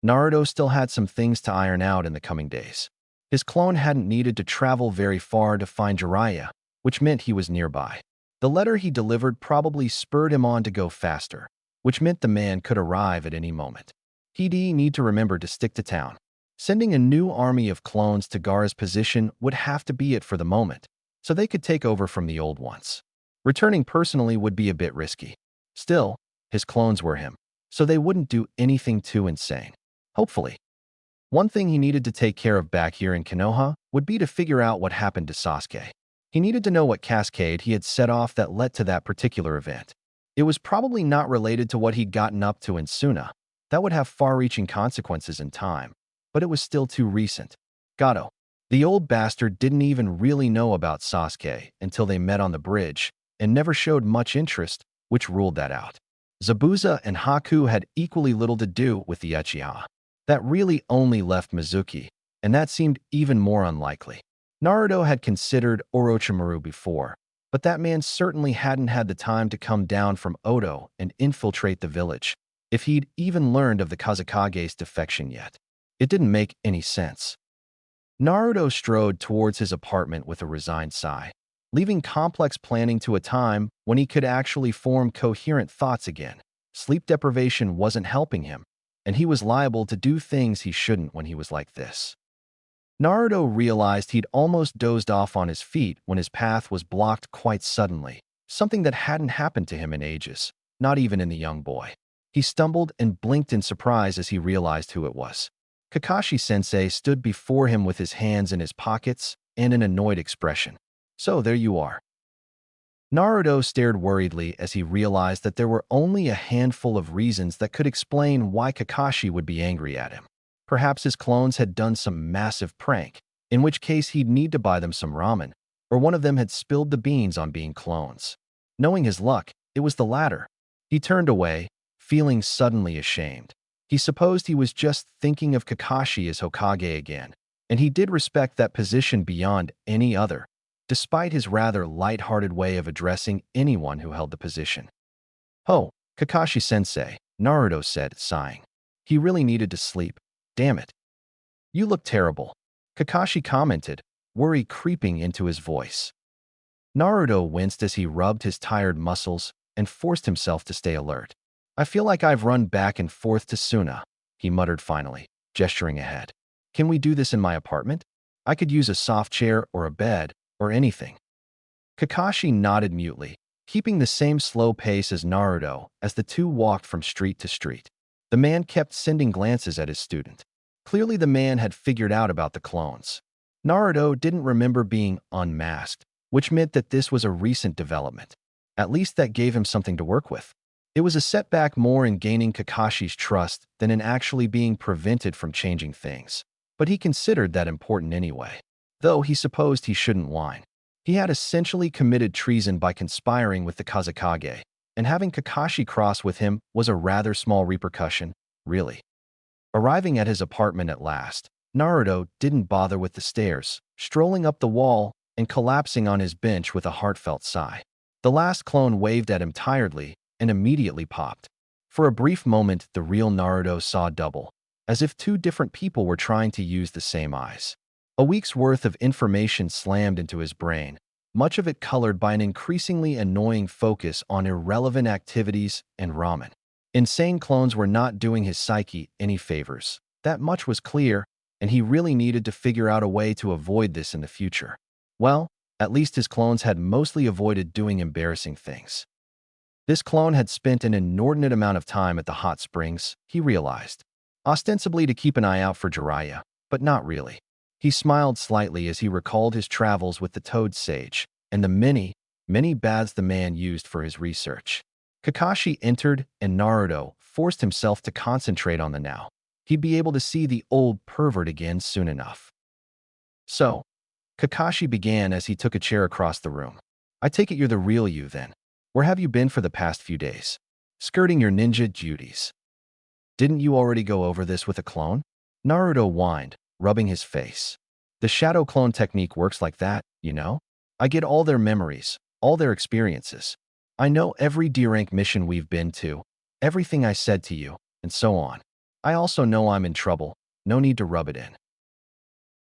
Naruto still had some things to iron out in the coming days. His clone hadn't needed to travel very far to find Jiraiya, which meant he was nearby. The letter he delivered probably spurred him on to go faster, which meant the man could arrive at any moment. He'd need to remember to stick to town. Sending a new army of clones to Gaara's position would have to be it for the moment, so they could take over from the old ones. Returning personally would be a bit risky. Still, his clones were him, so they wouldn't do anything too insane. Hopefully. One thing he needed to take care of back here in Konoha would be to figure out what happened to Sasuke. He needed to know what cascade he had set off that led to that particular event. It was probably not related to what he'd gotten up to in Suna. That would have far-reaching consequences in time, but it was still too recent. Gato. The old bastard didn't even really know about Sasuke until they met on the bridge and never showed much interest, which ruled that out. Zabuza and Haku had equally little to do with the Uchiha. That really only left Mizuki, and that seemed even more unlikely. Naruto had considered Orochimaru before, but that man certainly hadn't had the time to come down from Oto and infiltrate the village, if he'd even learned of the Kazekage's defection yet. It didn't make any sense. Naruto strode towards his apartment with a resigned sigh, leaving complex planning to a time when he could actually form coherent thoughts again. Sleep deprivation wasn't helping him, and he was liable to do things he shouldn't when he was like this. Naruto realized he'd almost dozed off on his feet when his path was blocked quite suddenly, something that hadn't happened to him in ages, not even in the young boy. He stumbled and blinked in surprise as he realized who it was. Kakashi-sensei stood before him with his hands in his pockets and an annoyed expression. So there you are. Naruto stared worriedly as he realized that there were only a handful of reasons that could explain why Kakashi would be angry at him. Perhaps his clones had done some massive prank, in which case he'd need to buy them some ramen, or one of them had spilled the beans on being clones. Knowing his luck, it was the latter. He turned away, feeling suddenly ashamed. He supposed he was just thinking of Kakashi as Hokage again, and he did respect that position beyond any other, despite his rather light-hearted way of addressing anyone who held the position. "Oh, Kakashi-sensei," Naruto said, sighing. He really needed to sleep. Damn it. "You look terrible," Kakashi commented, worry creeping into his voice. Naruto winced as he rubbed his tired muscles and forced himself to stay alert. "I feel like I've run back and forth to Suna," he muttered finally, gesturing ahead. "Can we do this in my apartment? I could use a soft chair or a bed or anything." Kakashi nodded mutely, keeping the same slow pace as Naruto as the two walked from street to street. The man kept sending glances at his student. Clearly the man had figured out about the clones. Naruto didn't remember being unmasked, which meant that this was a recent development. At least that gave him something to work with. It was a setback more in gaining Kakashi's trust than in actually being prevented from changing things. But he considered that important anyway, though he supposed he shouldn't whine. He had essentially committed treason by conspiring with the Kazekage, and having Kakashi cross with him was a rather small repercussion, really. Arriving at his apartment at last, Naruto didn't bother with the stairs, strolling up the wall and collapsing on his bench with a heartfelt sigh. The last clone waved at him tiredly and immediately popped. For a brief moment, the real Naruto saw double, as if two different people were trying to use the same eyes. A week's worth of information slammed into his brain, much of it colored by an increasingly annoying focus on irrelevant activities and ramen. Insane clones were not doing his psyche any favors. That much was clear, and he really needed to figure out a way to avoid this in the future. Well, at least his clones had mostly avoided doing embarrassing things. This clone had spent an inordinate amount of time at the hot springs, he realized. Ostensibly to keep an eye out for Jiraiya, but not really. He smiled slightly as he recalled his travels with the Toad Sage and the many, many baths the man used for his research. Kakashi entered, and Naruto forced himself to concentrate on the now. He'd be able to see the old pervert again soon enough. "So," Kakashi began as he took a chair across the room. I take it you're the real you then. Where have you been for the past few days? Skirting your ninja duties. Didn't you already go over this with a clone? Naruto whined, rubbing his face. The shadow clone technique works like that, you know? I get all their memories, all their experiences. I know every D-rank mission we've been to, everything I said to you, and so on. I also know I'm in trouble. No need to rub it in.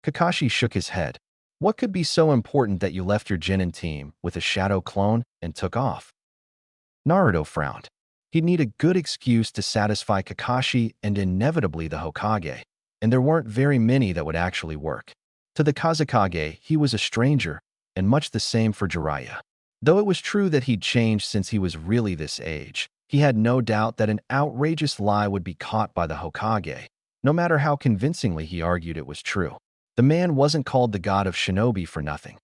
Kakashi shook his head. What could be so important that you left your Genin team with a shadow clone and took off? Naruto frowned. He'd need a good excuse to satisfy Kakashi and inevitably the Hokage, and there weren't very many that would actually work. To the Kazekage, he was a stranger, and much the same for Jiraiya. Though it was true that he'd changed since he was really this age, he had no doubt that an outrageous lie would be caught by the Hokage, no matter how convincingly he argued it was true. The man wasn't called the god of shinobi for nothing.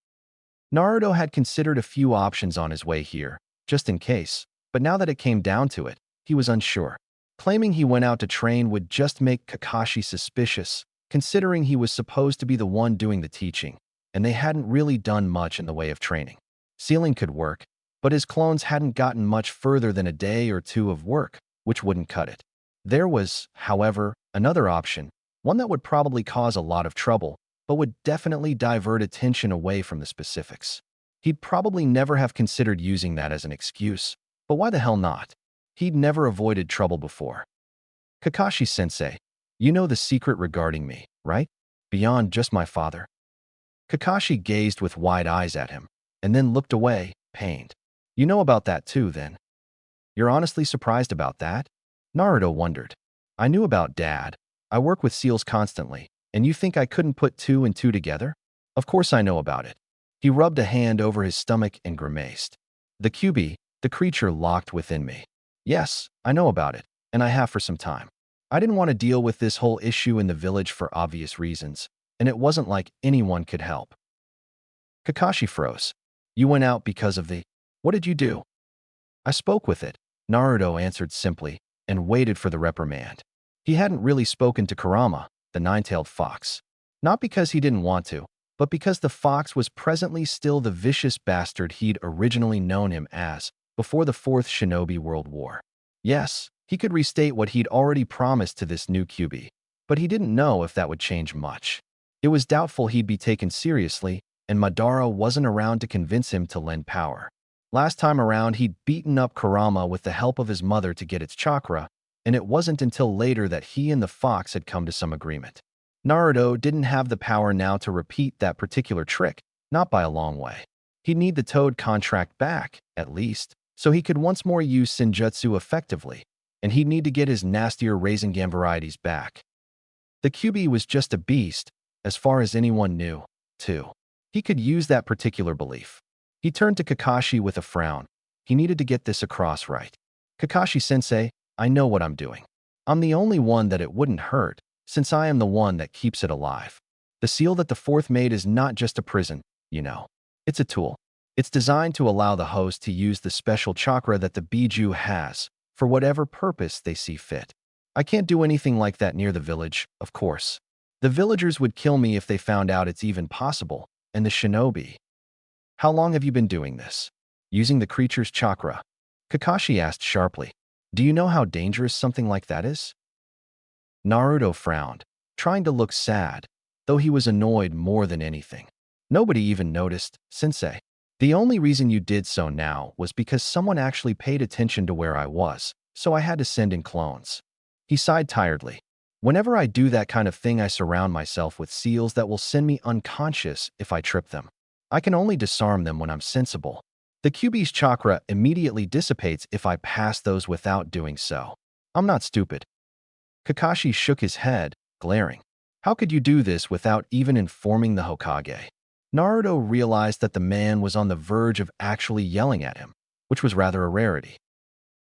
Naruto had considered a few options on his way here, just in case, but now that it came down to it, he was unsure. Claiming he went out to train would just make Kakashi suspicious, considering he was supposed to be the one doing the teaching, and they hadn't really done much in the way of training. Sealing could work, but his clones hadn't gotten much further than a day or two of work, which wouldn't cut it. There was, however, another option, one that would probably cause a lot of trouble, but would definitely divert attention away from the specifics. He'd probably never have considered using that as an excuse, but why the hell not? He'd never avoided trouble before. Kakashi-sensei, you know the secret regarding me, right? Beyond just my father. Kakashi gazed with wide eyes at him, and then looked away, pained. You know about that too, then? You're honestly surprised about that? Naruto wondered. I knew about Dad. I work with seals constantly, and you think I couldn't put two and two together? Of course I know about it. He rubbed a hand over his stomach and grimaced. The QB, the creature locked within me. Yes, I know about it, and I have for some time. I didn't want to deal with this whole issue in the village for obvious reasons, and it wasn't like anyone could help. Kakashi froze. You went out because of the… What did you do? I spoke with it, Naruto answered simply, and waited for the reprimand. He hadn't really spoken to Kurama, the nine-tailed fox. Not because he didn't want to, but because the fox was presently still the vicious bastard he'd originally known him as before the Fourth Shinobi World War. Yes, he could restate what he'd already promised to this new QB, but he didn't know if that would change much. It was doubtful he'd be taken seriously, and Madara wasn't around to convince him to lend power. Last time around, he'd beaten up Kurama with the help of his mother to get its chakra, and it wasn't until later that he and the fox had come to some agreement. Naruto didn't have the power now to repeat that particular trick, not by a long way. He'd need the Toad contract back, at least, so he could once more use Senjutsu effectively, and he'd need to get his nastier Rasengan varieties back. The QB was just a beast, as far as anyone knew, too. He could use that particular belief. He turned to Kakashi with a frown. He needed to get this across right. Kakashi-sensei, I know what I'm doing. I'm the only one that it wouldn't hurt, since I am the one that keeps it alive. The seal that the fourth made is not just a prison, you know. It's a tool. It's designed to allow the host to use the special chakra that the Biju has, for whatever purpose they see fit. I can't do anything like that near the village, of course. The villagers would kill me if they found out it's even possible, and the shinobi. How long have you been doing this? Using the creature's chakra? Kakashi asked sharply. Do you know how dangerous something like that is? Naruto frowned, trying to look sad, though he was annoyed more than anything. Nobody even noticed, sensei. The only reason you did so now was because someone actually paid attention to where I was, so I had to send in clones. He sighed tiredly. Whenever I do that kind of thing, I surround myself with seals that will send me unconscious if I trip them. I can only disarm them when I'm sensible. The QB's chakra immediately dissipates if I pass those without doing so. I'm not stupid. Kakashi shook his head, glaring. How could you do this without even informing the Hokage? Naruto realized that the man was on the verge of actually yelling at him, which was rather a rarity.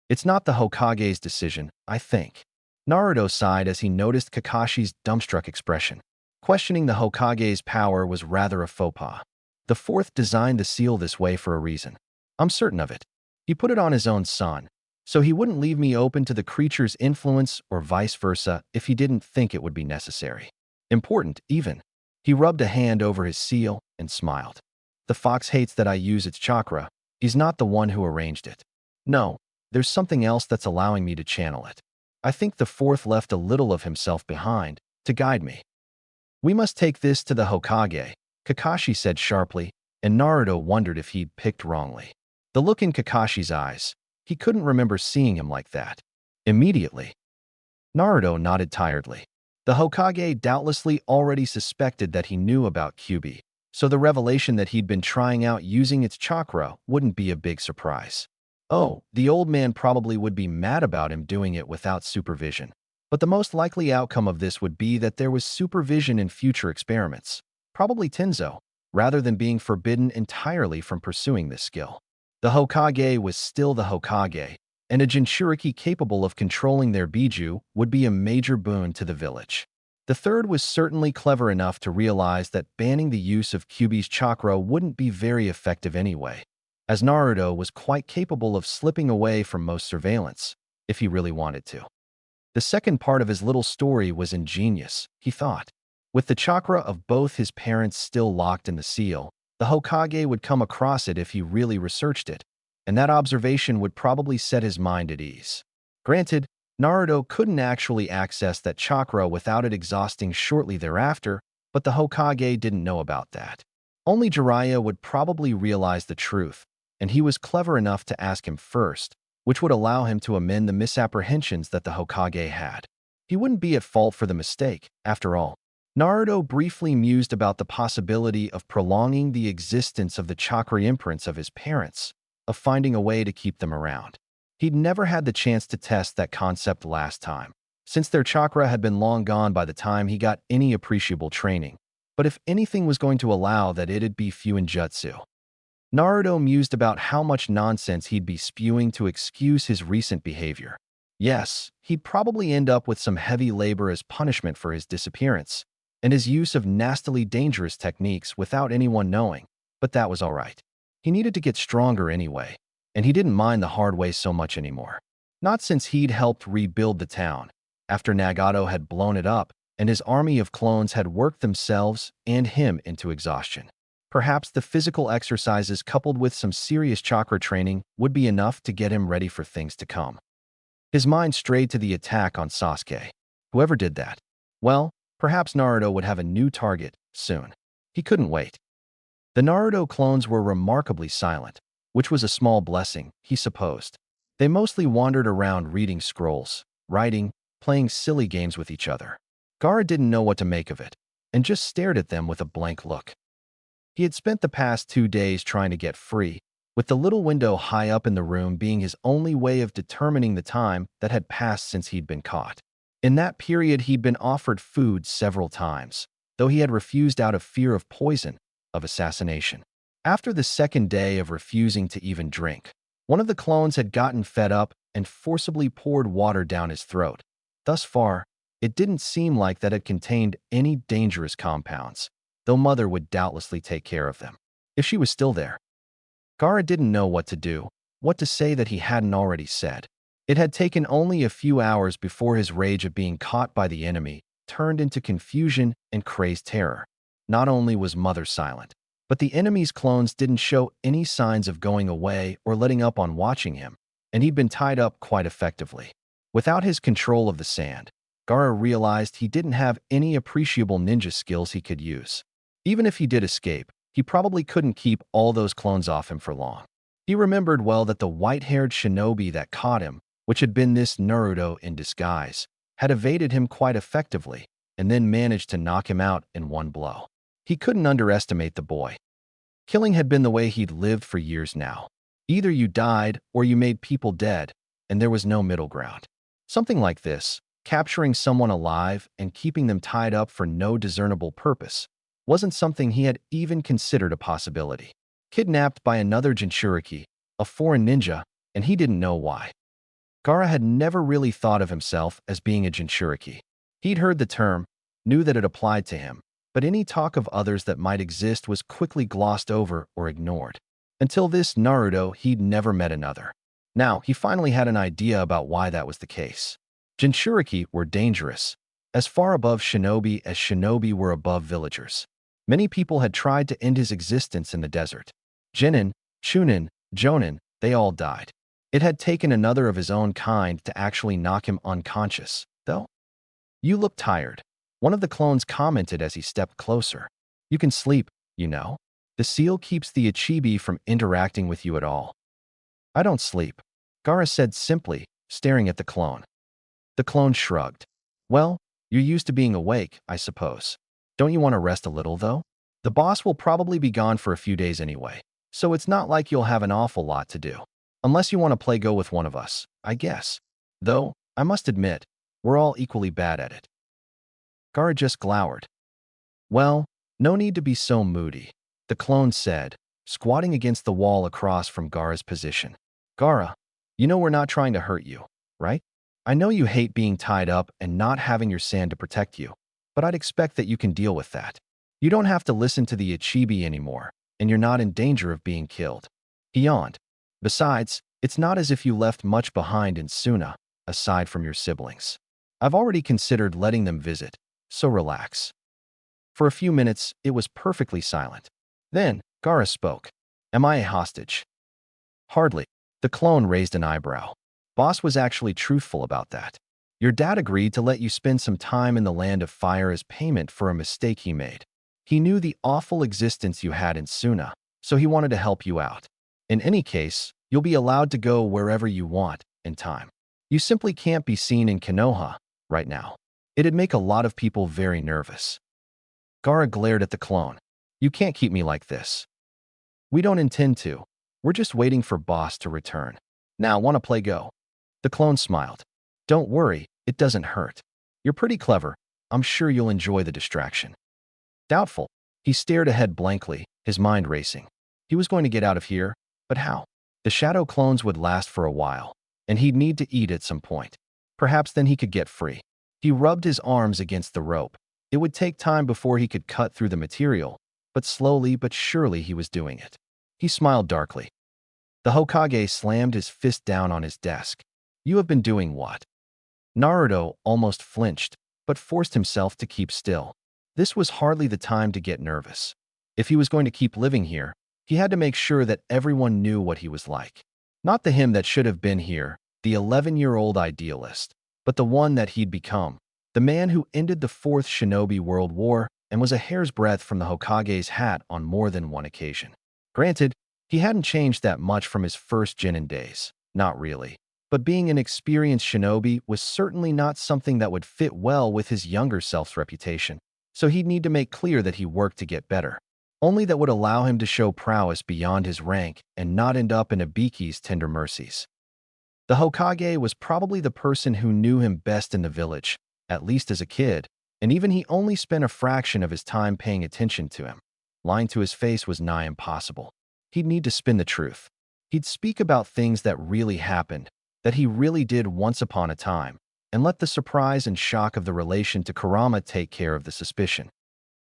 It's not the Hokage's decision, I think. Naruto sighed as he noticed Kakashi's dumbstruck expression. Questioning the Hokage's power was rather a faux pas. The fourth designed the seal this way for a reason. I'm certain of it. He put it on his own son, so he wouldn't leave me open to the creature's influence or vice versa if he didn't think it would be necessary. Important, even. He rubbed a hand over his seal and smiled. The fox hates that I use its chakra. He's not the one who arranged it. No, there's something else that's allowing me to channel it. I think the fourth left a little of himself behind to guide me. We must take this to the Hokage, Kakashi said sharply, and Naruto wondered if he'd picked wrongly. The look in Kakashi's eyes, he couldn't remember seeing him like that. Immediately, Naruto nodded tiredly. The Hokage doubtlessly already suspected that he knew about Kyuubi, so the revelation that he'd been trying out using its chakra wouldn't be a big surprise. Oh, the old man probably would be mad about him doing it without supervision. But the most likely outcome of this would be that there was supervision in future experiments, probably Tenzo, rather than being forbidden entirely from pursuing this skill. The Hokage was still the Hokage, and a Jinchuriki capable of controlling their Biju would be a major boon to the village. The third was certainly clever enough to realize that banning the use of Kyuubi's chakra wouldn't be very effective anyway, as Naruto was quite capable of slipping away from most surveillance, if he really wanted to. The second part of his little story was ingenious, he thought. With the chakra of both his parents still locked in the seal, the Hokage would come across it if he really researched it, and that observation would probably set his mind at ease. Granted, Naruto couldn't actually access that chakra without it exhausting shortly thereafter, but the Hokage didn't know about that. Only Jiraiya would probably realize the truth, and he was clever enough to ask him first, which would allow him to amend the misapprehensions that the Hokage had. He wouldn't be at fault for the mistake, after all. Naruto briefly mused about the possibility of prolonging the existence of the chakra imprints of his parents, of finding a way to keep them around. He'd never had the chance to test that concept last time, since their chakra had been long gone by the time he got any appreciable training. But if anything was going to allow that, it'd be Fuinjutsu. Naruto mused about how much nonsense he'd be spewing to excuse his recent behavior. Yes, he'd probably end up with some heavy labor as punishment for his disappearance, and his use of nastily dangerous techniques without anyone knowing, but that was all right. He needed to get stronger anyway, and he didn't mind the hard way so much anymore. Not since he'd helped rebuild the town, after Nagato had blown it up and his army of clones had worked themselves and him into exhaustion. Perhaps the physical exercises coupled with some serious chakra training would be enough to get him ready for things to come. His mind strayed to the attack on Sasuke. Whoever did that, well, perhaps Naruto would have a new target soon. He couldn't wait. The Naruto clones were remarkably silent, which was a small blessing, he supposed. They mostly wandered around reading scrolls, writing, playing silly games with each other. Gaara didn't know what to make of it, and just stared at them with a blank look. He had spent the past 2 days trying to get free, with the little window high up in the room being his only way of determining the time that had passed since he'd been caught. In that period, he'd been offered food several times, though he had refused out of fear of poison, of assassination. After the second day of refusing to even drink, one of the clones had gotten fed up and forcibly poured water down his throat. Thus far, it didn't seem like that had contained any dangerous compounds, though Mother would doubtlessly take care of them, if she was still there. Gaara didn't know what to do, what to say that he hadn't already said. It had taken only a few hours before his rage of being caught by the enemy turned into confusion and crazed terror. Not only was Mother silent, but the enemy's clones didn't show any signs of going away or letting up on watching him, and he'd been tied up quite effectively. Without his control of the sand, Gaara realized he didn't have any appreciable ninja skills he could use. Even if he did escape, he probably couldn't keep all those clones off him for long. He remembered well that the white-haired shinobi that caught him, which had been this Naruto in disguise, had evaded him quite effectively and then managed to knock him out in one blow. He couldn't underestimate the boy. Killing had been the way he'd lived for years now. Either you died or you made people dead, and there was no middle ground. Something like this, capturing someone alive and keeping them tied up for no discernible purpose, wasn't something he had even considered a possibility. Kidnapped by another Jinchuriki, a foreign ninja, and he didn't know why. Gaara had never really thought of himself as being a Jinchuriki. He'd heard the term, knew that it applied to him, but any talk of others that might exist was quickly glossed over or ignored. Until this Naruto, he'd never met another. Now, he finally had an idea about why that was the case. Jinchuriki were dangerous, as far above shinobi as shinobi were above villagers. Many people had tried to end his existence in the desert. Jinin, Chunin, Jonin, they all died. It had taken another of his own kind to actually knock him unconscious, though. You look tired. One of the clones commented as he stepped closer. You can sleep, you know. The seal keeps the Ichibi from interacting with you at all. I don't sleep, Gaara said simply, staring at the clone. The clone shrugged. Well, you're used to being awake, I suppose. Don't you want to rest a little, though? The boss will probably be gone for a few days anyway, so it's not like you'll have an awful lot to do. Unless you want to play Go with one of us, I guess. Though, I must admit, we're all equally bad at it. Gaara just glowered. Well, no need to be so moody, the clone said, squatting against the wall across from Gaara's position. Gaara, you know we're not trying to hurt you, right? I know you hate being tied up and not having your sand to protect you, but I'd expect that you can deal with that. You don't have to listen to the Ichibi anymore, and you're not in danger of being killed. He yawned. Besides, it's not as if you left much behind in Suna, aside from your siblings. I've already considered letting them visit, so relax. For a few minutes, it was perfectly silent. Then, Gaara spoke. Am I a hostage? Hardly. The clone raised an eyebrow. Boss was actually truthful about that. Your dad agreed to let you spend some time in the Land of Fire as payment for a mistake he made. He knew the awful existence you had in Suna, so he wanted to help you out. In any case, you'll be allowed to go wherever you want, in time. You simply can't be seen in Konoha, right now. It'd make a lot of people very nervous. Gaara glared at the clone. You can't keep me like this. We don't intend to. We're just waiting for boss to return. Now, want to play Go? The clone smiled. Don't worry, it doesn't hurt. You're pretty clever. I'm sure you'll enjoy the distraction. Doubtful. He stared ahead blankly, his mind racing. He was going to get out of here, but how? The shadow clones would last for a while, and he'd need to eat at some point. Perhaps then he could get free. He rubbed his arms against the rope. It would take time before he could cut through the material, but slowly but surely he was doing it. He smiled darkly. The Hokage slammed his fist down on his desk. You have been doing what? Naruto almost flinched, but forced himself to keep still. This was hardly the time to get nervous. If he was going to keep living here, he had to make sure that everyone knew what he was like. Not the him that should have been here, the 11-year-old idealist, but the one that he'd become, the man who ended the Fourth Shinobi World War and was a hair's breadth from the Hokage's hat on more than one occasion. Granted, he hadn't changed that much from his first Genin days, not really. But being an experienced shinobi was certainly not something that would fit well with his younger self's reputation, so he'd need to make clear that he worked to get better. Only that would allow him to show prowess beyond his rank and not end up in Ibiki's tender mercies. The Hokage was probably the person who knew him best in the village, at least as a kid, and even he only spent a fraction of his time paying attention to him. Lying to his face was nigh impossible. He'd need to spin the truth. He'd speak about things that really happened, that he really did once upon a time, and let the surprise and shock of the relation to Kurama take care of the suspicion.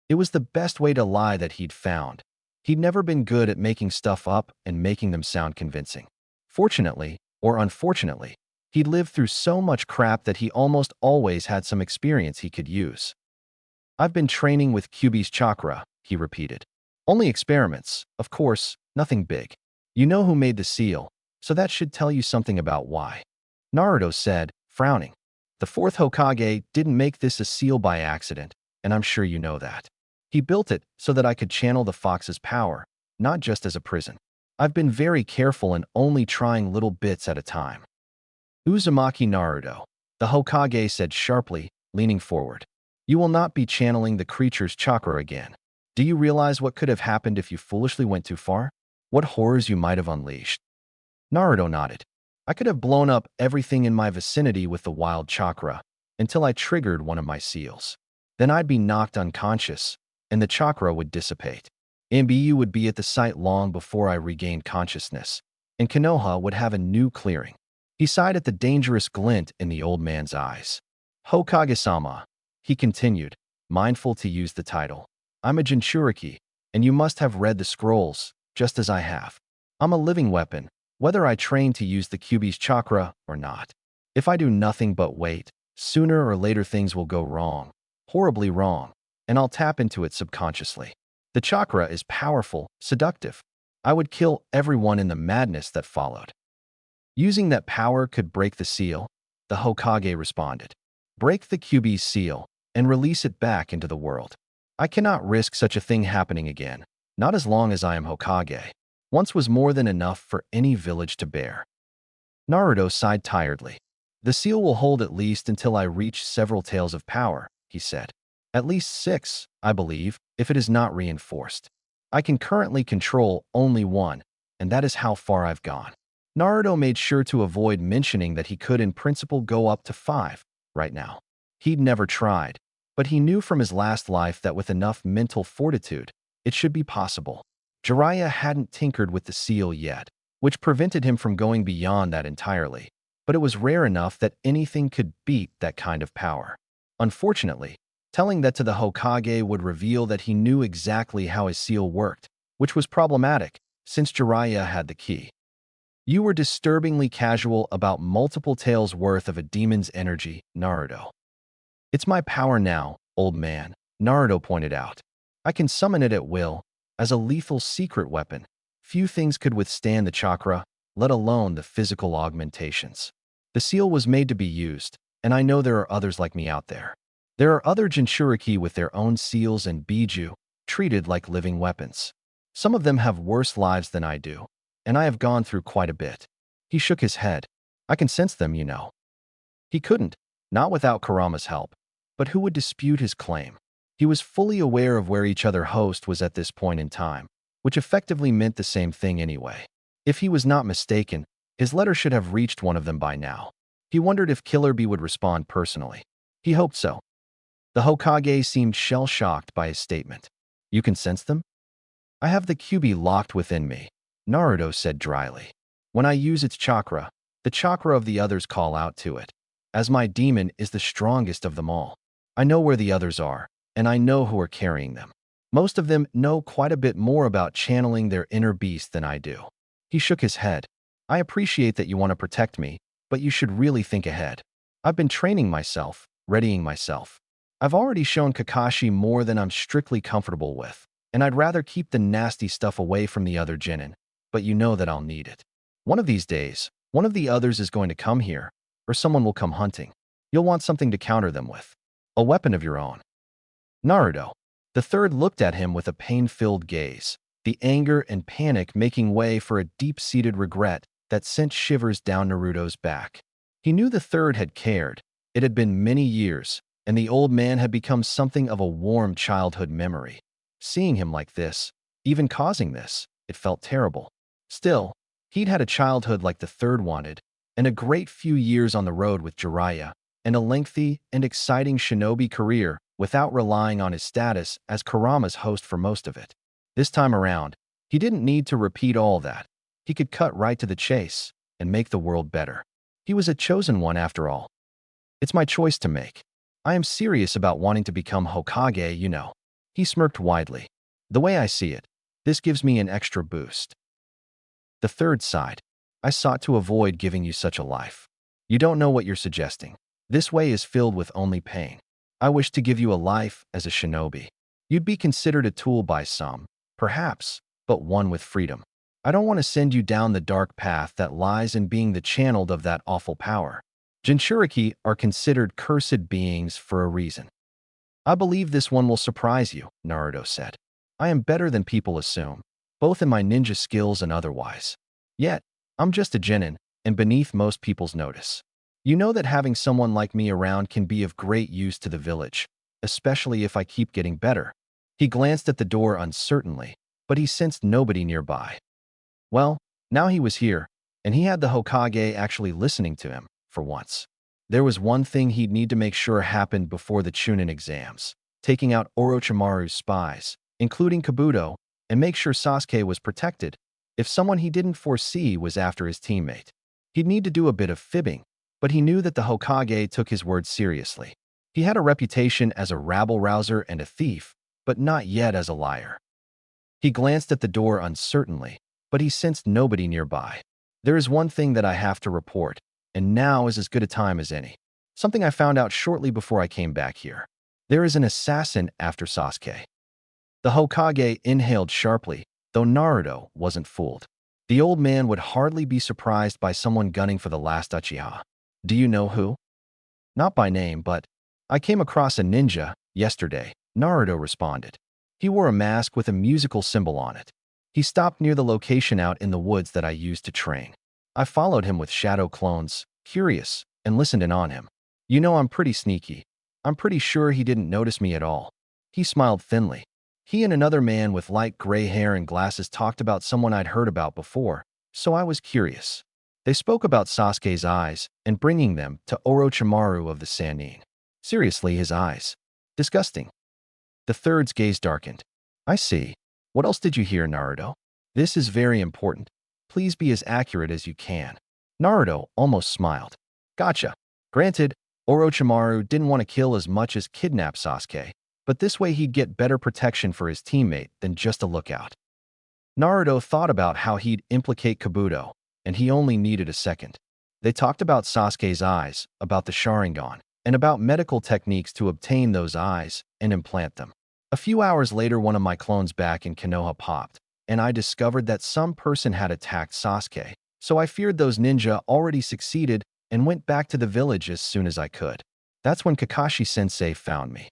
It was the best way to lie that he'd found. He'd never been good at making stuff up and making them sound convincing. Fortunately, or unfortunately, he'd lived through so much crap that he almost always had some experience he could use. I've been training with Kyuubi's chakra, he repeated. Only experiments, of course, nothing big. You know who made the seal, so that should tell you something about why. Naruto said, frowning. The fourth Hokage didn't make this a seal by accident, and I'm sure you know that. He built it so that I could channel the fox's power, not just as a prison. I've been very careful and only trying little bits at a time. Uzumaki Naruto, the Hokage said sharply, leaning forward. You will not be channeling the creature's chakra again. Do you realize what could have happened if you foolishly went too far? What horrors you might have unleashed? Naruto nodded. I could have blown up everything in my vicinity with the wild chakra until I triggered one of my seals. Then I'd be knocked unconscious, and the chakra would dissipate. Mbu would be at the site long before I regained consciousness, and Konoha would have a new clearing. He sighed at the dangerous glint in the old man's eyes. Hokage-sama, he continued, mindful to use the title. I'm a Jinchuriki, and you must have read the scrolls, just as I have. I'm a living weapon, whether I train to use the Kyuubi's chakra or not. If I do nothing but wait, sooner or later things will go wrong. Horribly wrong. and I'll tap into it subconsciously. The chakra is powerful, seductive. I would kill everyone in the madness that followed. Using that power could break the seal, the Hokage responded. Break the QB's seal and release it back into the world. I cannot risk such a thing happening again, not as long as I am Hokage. Once was more than enough for any village to bear. Naruto sighed tiredly. The seal will hold at least until I reach several tails of power, he said. At least 6, I believe, if it is not reinforced. I can currently control only 1, and that is how far I've gone. Naruto made sure to avoid mentioning that he could in principle go up to 5 right now. He'd never tried, but he knew from his last life that with enough mental fortitude, it should be possible. Jiraiya hadn't tinkered with the seal yet, which prevented him from going beyond that entirely, but it was rare enough that anything could beat that kind of power. Unfortunately, telling that to the Hokage would reveal that he knew exactly how his seal worked, which was problematic, since Jiraiya had the key. You were disturbingly casual about multiple tails worth of a demon's energy, Naruto. It's my power now, old man, Naruto pointed out. I can summon it at will, as a lethal secret weapon. Few things could withstand the chakra, let alone the physical augmentations. The seal was made to be used, and I know there are others like me out there. There are other Jinchuriki with their own seals and Biju, treated like living weapons. Some of them have worse lives than I do, and I have gone through quite a bit. He shook his head. I can sense them, you know. He couldn't, not without Kurama's help, but who would dispute his claim? He was fully aware of where each other host was at this point in time, which effectively meant the same thing anyway. If he was not mistaken, his letter should have reached one of them by now. He wondered if Killer Bee would respond personally. He hoped so. The Hokage seemed shell-shocked by his statement. You can sense them? I have the QB locked within me, Naruto said dryly. When I use its chakra, the chakra of the others call out to it. As my demon is the strongest of them all, I know where the others are, and I know who are carrying them. Most of them know quite a bit more about channeling their inner beast than I do. He shook his head. I appreciate that you want to protect me, but you should really think ahead. I've been training myself, readying myself. I've already shown Kakashi more than I'm strictly comfortable with, and I'd rather keep the nasty stuff away from the other genin, but you know that I'll need it. One of these days, one of the others is going to come here, or someone will come hunting. You'll want something to counter them with. A weapon of your own. Naruto. The third looked at him with a pain-filled gaze, the anger and panic making way for a deep-seated regret that sent shivers down Naruto's back. He knew the third had cared. It had been many years, and the old man had become something of a warm childhood memory. Seeing him like this, even causing this, it felt terrible. Still, he'd had a childhood like the third wanted, and a great few years on the road with Jiraiya, and a lengthy and exciting shinobi career without relying on his status as Kurama's host for most of it. This time around, he didn't need to repeat all that. He could cut right to the chase and make the world better. He was a chosen one after all. It's my choice to make. I am serious about wanting to become Hokage, you know. He smirked widely. The way I see it, this gives me an extra boost. The third sighed. I sought to avoid giving you such a life. You don't know what you're suggesting. This way is filled with only pain. I wish to give you a life as a shinobi. You'd be considered a tool by some, perhaps, but one with freedom. I don't want to send you down the dark path that lies in being the channeled of that awful power. Jinchuriki are considered cursed beings for a reason. I believe this one will surprise you, Naruto said. I am better than people assume, both in my ninja skills and otherwise. Yet, I'm just a genin, and beneath most people's notice. You know that having someone like me around can be of great use to the village, especially if I keep getting better. He glanced at the door uncertainly, but he sensed nobody nearby. Well, now he was here, and he had the Hokage actually listening to him, for once. There was one thing he'd need to make sure happened before the Chunin exams, taking out Orochimaru's spies, including Kabuto, and make sure Sasuke was protected if someone he didn't foresee was after his teammate. He'd need to do a bit of fibbing, but he knew that the Hokage took his word seriously. He had a reputation as a rabble-rouser and a thief, but not yet as a liar. He glanced at the door uncertainly, but he sensed nobody nearby. There is one thing that I have to report, and now is as good a time as any. Something I found out shortly before I came back here. There is an assassin after Sasuke. The Hokage inhaled sharply, though Naruto wasn't fooled. The old man would hardly be surprised by someone gunning for the last Uchiha. Do you know who? Not by name, but I came across a ninja yesterday, Naruto responded. He wore a mask with a musical symbol on it. He stopped near the location out in the woods that I used to train. I followed him with shadow clones, curious, and listened in on him. You know I'm pretty sneaky. I'm pretty sure he didn't notice me at all. He smiled thinly. He and another man with light gray hair and glasses talked about someone I'd heard about before, so I was curious. They spoke about Sasuke's eyes and bringing them to Orochimaru of the Sannin. Seriously, his eyes. Disgusting. The third's gaze darkened. I see. What else did you hear, Naruto? This is very important. Please be as accurate as you can. Naruto almost smiled. Gotcha. Granted, Orochimaru didn't want to kill as much as kidnap Sasuke, but this way he'd get better protection for his teammate than just a lookout. Naruto thought about how he'd implicate Kabuto, and he only needed a second. They talked about Sasuke's eyes, about the Sharingan, and about medical techniques to obtain those eyes and implant them. A few hours later, one of my clones back in Konoha popped, and I discovered that some person had attacked Sasuke, so I feared those ninja already succeeded and went back to the village as soon as I could. That's when Kakashi-sensei found me.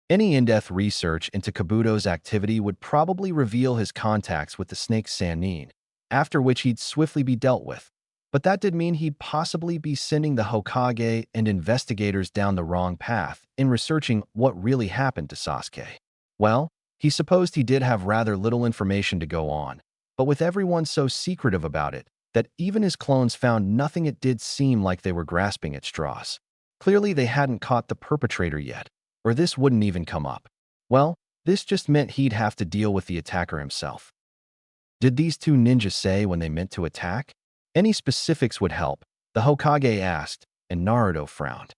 Any in-depth research into Kabuto's activity would probably reveal his contacts with the snake Sannin, after which he'd swiftly be dealt with. But that did mean he'd possibly be sending the Hokage and investigators down the wrong path in researching what really happened to Sasuke. Well, he supposed he did have rather little information to go on, but with everyone so secretive about it, that even his clones found nothing, it did seem like they were grasping at straws. Clearly they hadn't caught the perpetrator yet, or this wouldn't even come up. Well, this just meant he'd have to deal with the attacker himself. Did these two ninjas say when they meant to attack? Any specifics would help, the Hokage asked, and Naruto frowned.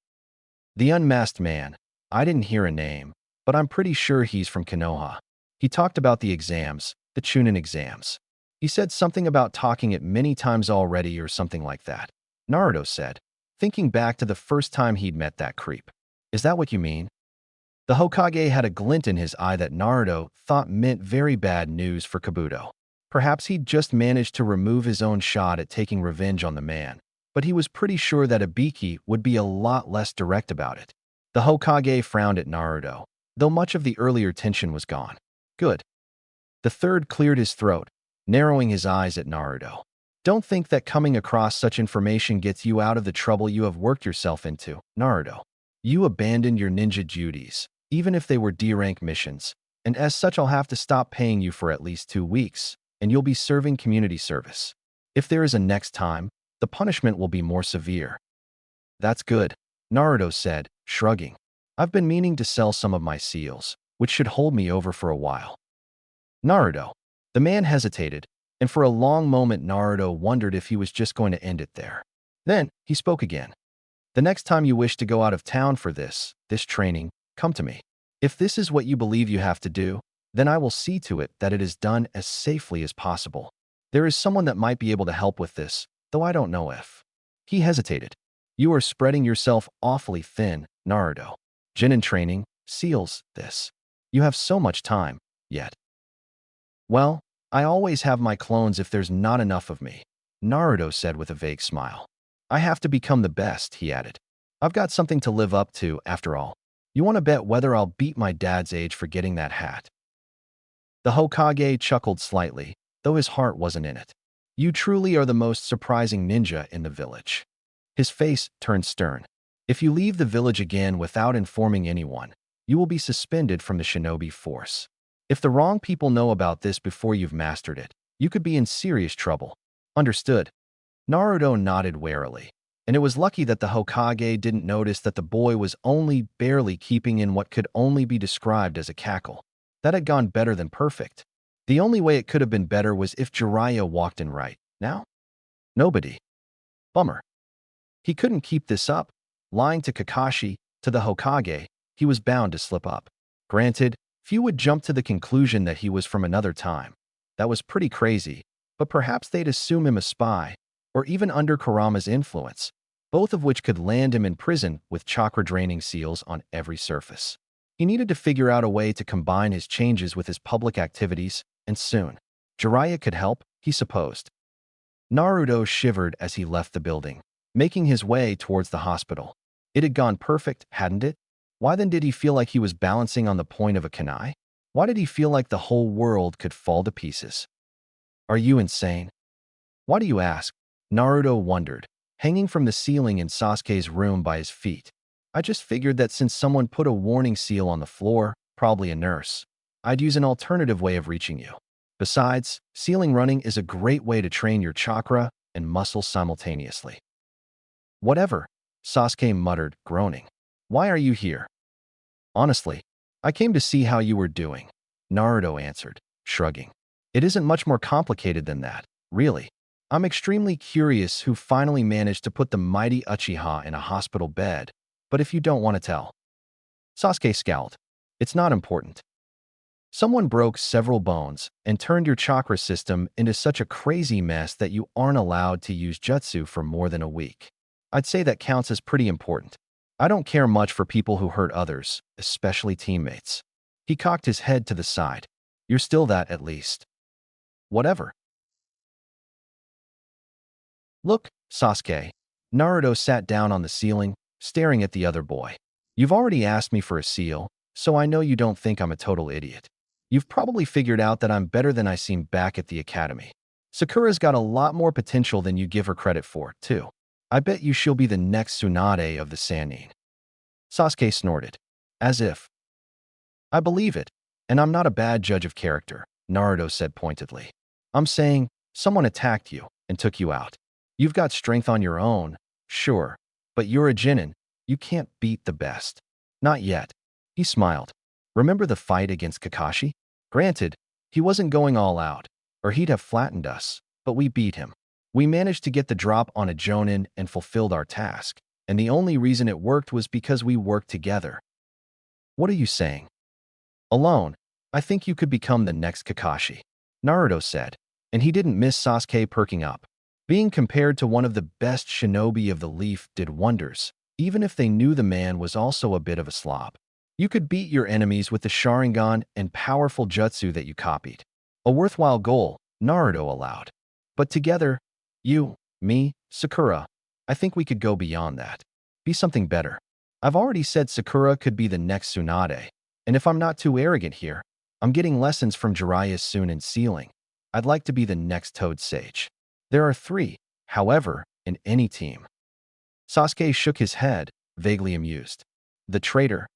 The unmasked man. I didn't hear a name, but I'm pretty sure he's from Konoha. He talked about the exams, the Chunin exams. He said something about talking it many times already or something like that. Naruto said, thinking back to the first time he'd met that creep. Is that what you mean? The Hokage had a glint in his eye that Naruto thought meant very bad news for Kabuto. Perhaps he'd just managed to remove his own shot at taking revenge on the man, but he was pretty sure that Ibiki would be a lot less direct about it. The Hokage frowned at Naruto, though much of the earlier tension was gone. Good. The third cleared his throat, narrowing his eyes at Naruto. Don't think that coming across such information gets you out of the trouble you have worked yourself into, Naruto. You abandoned your ninja duties, even if they were D-rank missions, and as such I'll have to stop paying you for at least 2 weeks, and you'll be serving community service. If there is a next time, the punishment will be more severe. That's good, Naruto said, shrugging. I've been meaning to sell some of my seals, which should hold me over for a while. Naruto. The man hesitated, and for a long moment Naruto wondered if he was just going to end it there. Then, he spoke again. The next time you wish to go out of town for this training, come to me. If this is what you believe you have to do, then I will see to it that it is done as safely as possible. There is someone that might be able to help with this, though I don't know if. He hesitated. You are spreading yourself awfully thin, Naruto. Genin training, seals, this. You have so much time, yet. Well, I always have my clones if there's not enough of me, Naruto said with a vague smile. I have to become the best, he added. I've got something to live up to, after all. You want to bet whether I'll beat my dad's age for getting that hat? The Hokage chuckled slightly, though his heart wasn't in it. You truly are the most surprising ninja in the village. His face turned stern. If you leave the village again without informing anyone, you will be suspended from the shinobi force. If the wrong people know about this before you've mastered it, you could be in serious trouble. Understood? Naruto nodded warily, and it was lucky that the Hokage didn't notice that the boy was only barely keeping in what could only be described as a cackle. That had gone better than perfect. The only way it could have been better was if Jiraiya walked in right now. Nobody. Bummer. He couldn't keep this up. Lying to Kakashi, to the Hokage, he was bound to slip up. Granted, few would jump to the conclusion that he was from another time. That was pretty crazy, but perhaps they'd assume him a spy, or even under Kurama's influence, both of which could land him in prison with chakra-draining seals on every surface. He needed to figure out a way to combine his changes with his public activities, and soon. Jiraiya could help, he supposed. Naruto shivered as he left the building, making his way towards the hospital. It had gone perfect, hadn't it? Why then did he feel like he was balancing on the point of a kunai? Why did he feel like the whole world could fall to pieces? Are you insane? Why do you ask? Naruto wondered, hanging from the ceiling in Sasuke's room by his feet. I just figured that since someone put a warning seal on the floor, probably a nurse, I'd use an alternative way of reaching you. Besides, ceiling running is a great way to train your chakra and muscles simultaneously. Whatever, Sasuke muttered, groaning. Why are you here? Honestly, I came to see how you were doing, Naruto answered, shrugging. It isn't much more complicated than that, really. I'm extremely curious who finally managed to put the mighty Uchiha in a hospital bed, but if you don't want to tell. Sasuke scowled. It's not important. Someone broke several bones and turned your chakra system into such a crazy mess that you aren't allowed to use jutsu for more than a week. I'd say that counts as pretty important. I don't care much for people who hurt others, especially teammates. He cocked his head to the side. You're still that, at least. Whatever. Look, Sasuke. Naruto sat down on the ceiling, staring at the other boy. You've already asked me for a seal, so I know you don't think I'm a total idiot. You've probably figured out that I'm better than I seem back at the academy. Sakura's got a lot more potential than you give her credit for, too. I bet you she'll be the next Tsunade of the Sannin. Sasuke snorted. As if. I believe it, and I'm not a bad judge of character, Naruto said pointedly. I'm saying, someone attacked you and took you out. You've got strength on your own, sure, but you're a Genin. You can't beat the best. Not yet. He smiled. Remember the fight against Kakashi? Granted, he wasn't going all out, or he'd have flattened us, but we beat him. We managed to get the drop on a Jonin and fulfilled our task, and the only reason it worked was because we worked together. What are you saying? Alone, I think you could become the next Kakashi, Naruto said, and he didn't miss Sasuke perking up. Being compared to one of the best shinobi of the Leaf did wonders, even if they knew the man was also a bit of a slob. You could beat your enemies with the Sharingan and powerful jutsu that you copied. A worthwhile goal, Naruto allowed. But together, you, me, Sakura, I think we could go beyond that. Be something better. I've already said Sakura could be the next Tsunade, and if I'm not too arrogant here, I'm getting lessons from Jiraiya soon in sealing. I'd like to be the next Toad Sage. There are 3, however, in any team. Sasuke shook his head, vaguely amused. The traitor.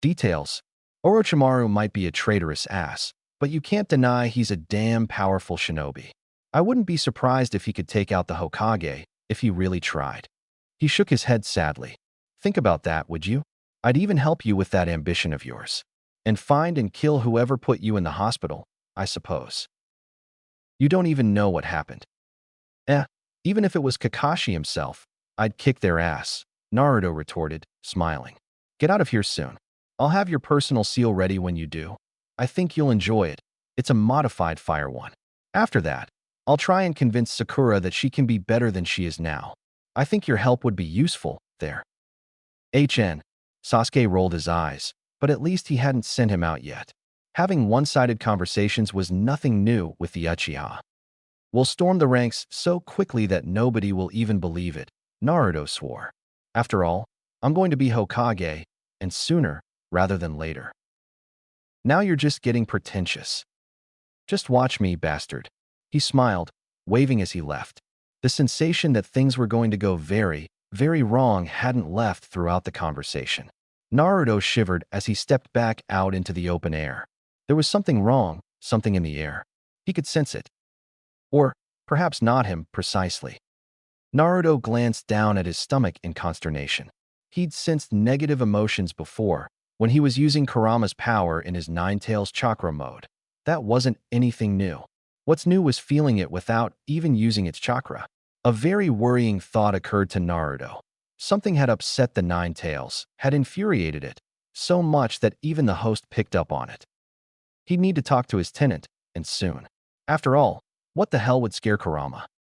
Details. Orochimaru might be a traitorous ass, but you can't deny he's a damn powerful shinobi. I wouldn't be surprised if he could take out the Hokage, if he really tried. He shook his head sadly. Think about that, would you? I'd even help you with that ambition of yours. And find and kill whoever put you in the hospital, I suppose. You don't even know what happened. Even if it was Kakashi himself, I'd kick their ass, Naruto retorted, smiling. Get out of here soon. I'll have your personal seal ready when you do. I think you'll enjoy it. It's a modified fire one. After that, I'll try and convince Sakura that she can be better than she is now. I think your help would be useful, there. Sasuke rolled his eyes, but at least he hadn't sent him out yet. Having one-sided conversations was nothing new with the Uchiha. We'll storm the ranks so quickly that nobody will even believe it, Naruto swore. After all, I'm going to be Hokage, and sooner rather than later. Now you're just getting pretentious. Just watch me, bastard. He smiled, waving as he left. The sensation that things were going to go very, very wrong hadn't left throughout the conversation. Naruto shivered as he stepped back out into the open air. There was something wrong, something in the air. He could sense it. Or, perhaps not him, precisely. Naruto glanced down at his stomach in consternation. He'd sensed negative emotions before, when he was using Kurama's power in his Nine-Tails chakra mode. That wasn't anything new. What's new was feeling it without even using its chakra. A very worrying thought occurred to Naruto. Something had upset the Nine-Tails, had infuriated it, so much that even the host picked up on it. He'd need to talk to his tenant, and soon. After all, what the hell would scare Kurama?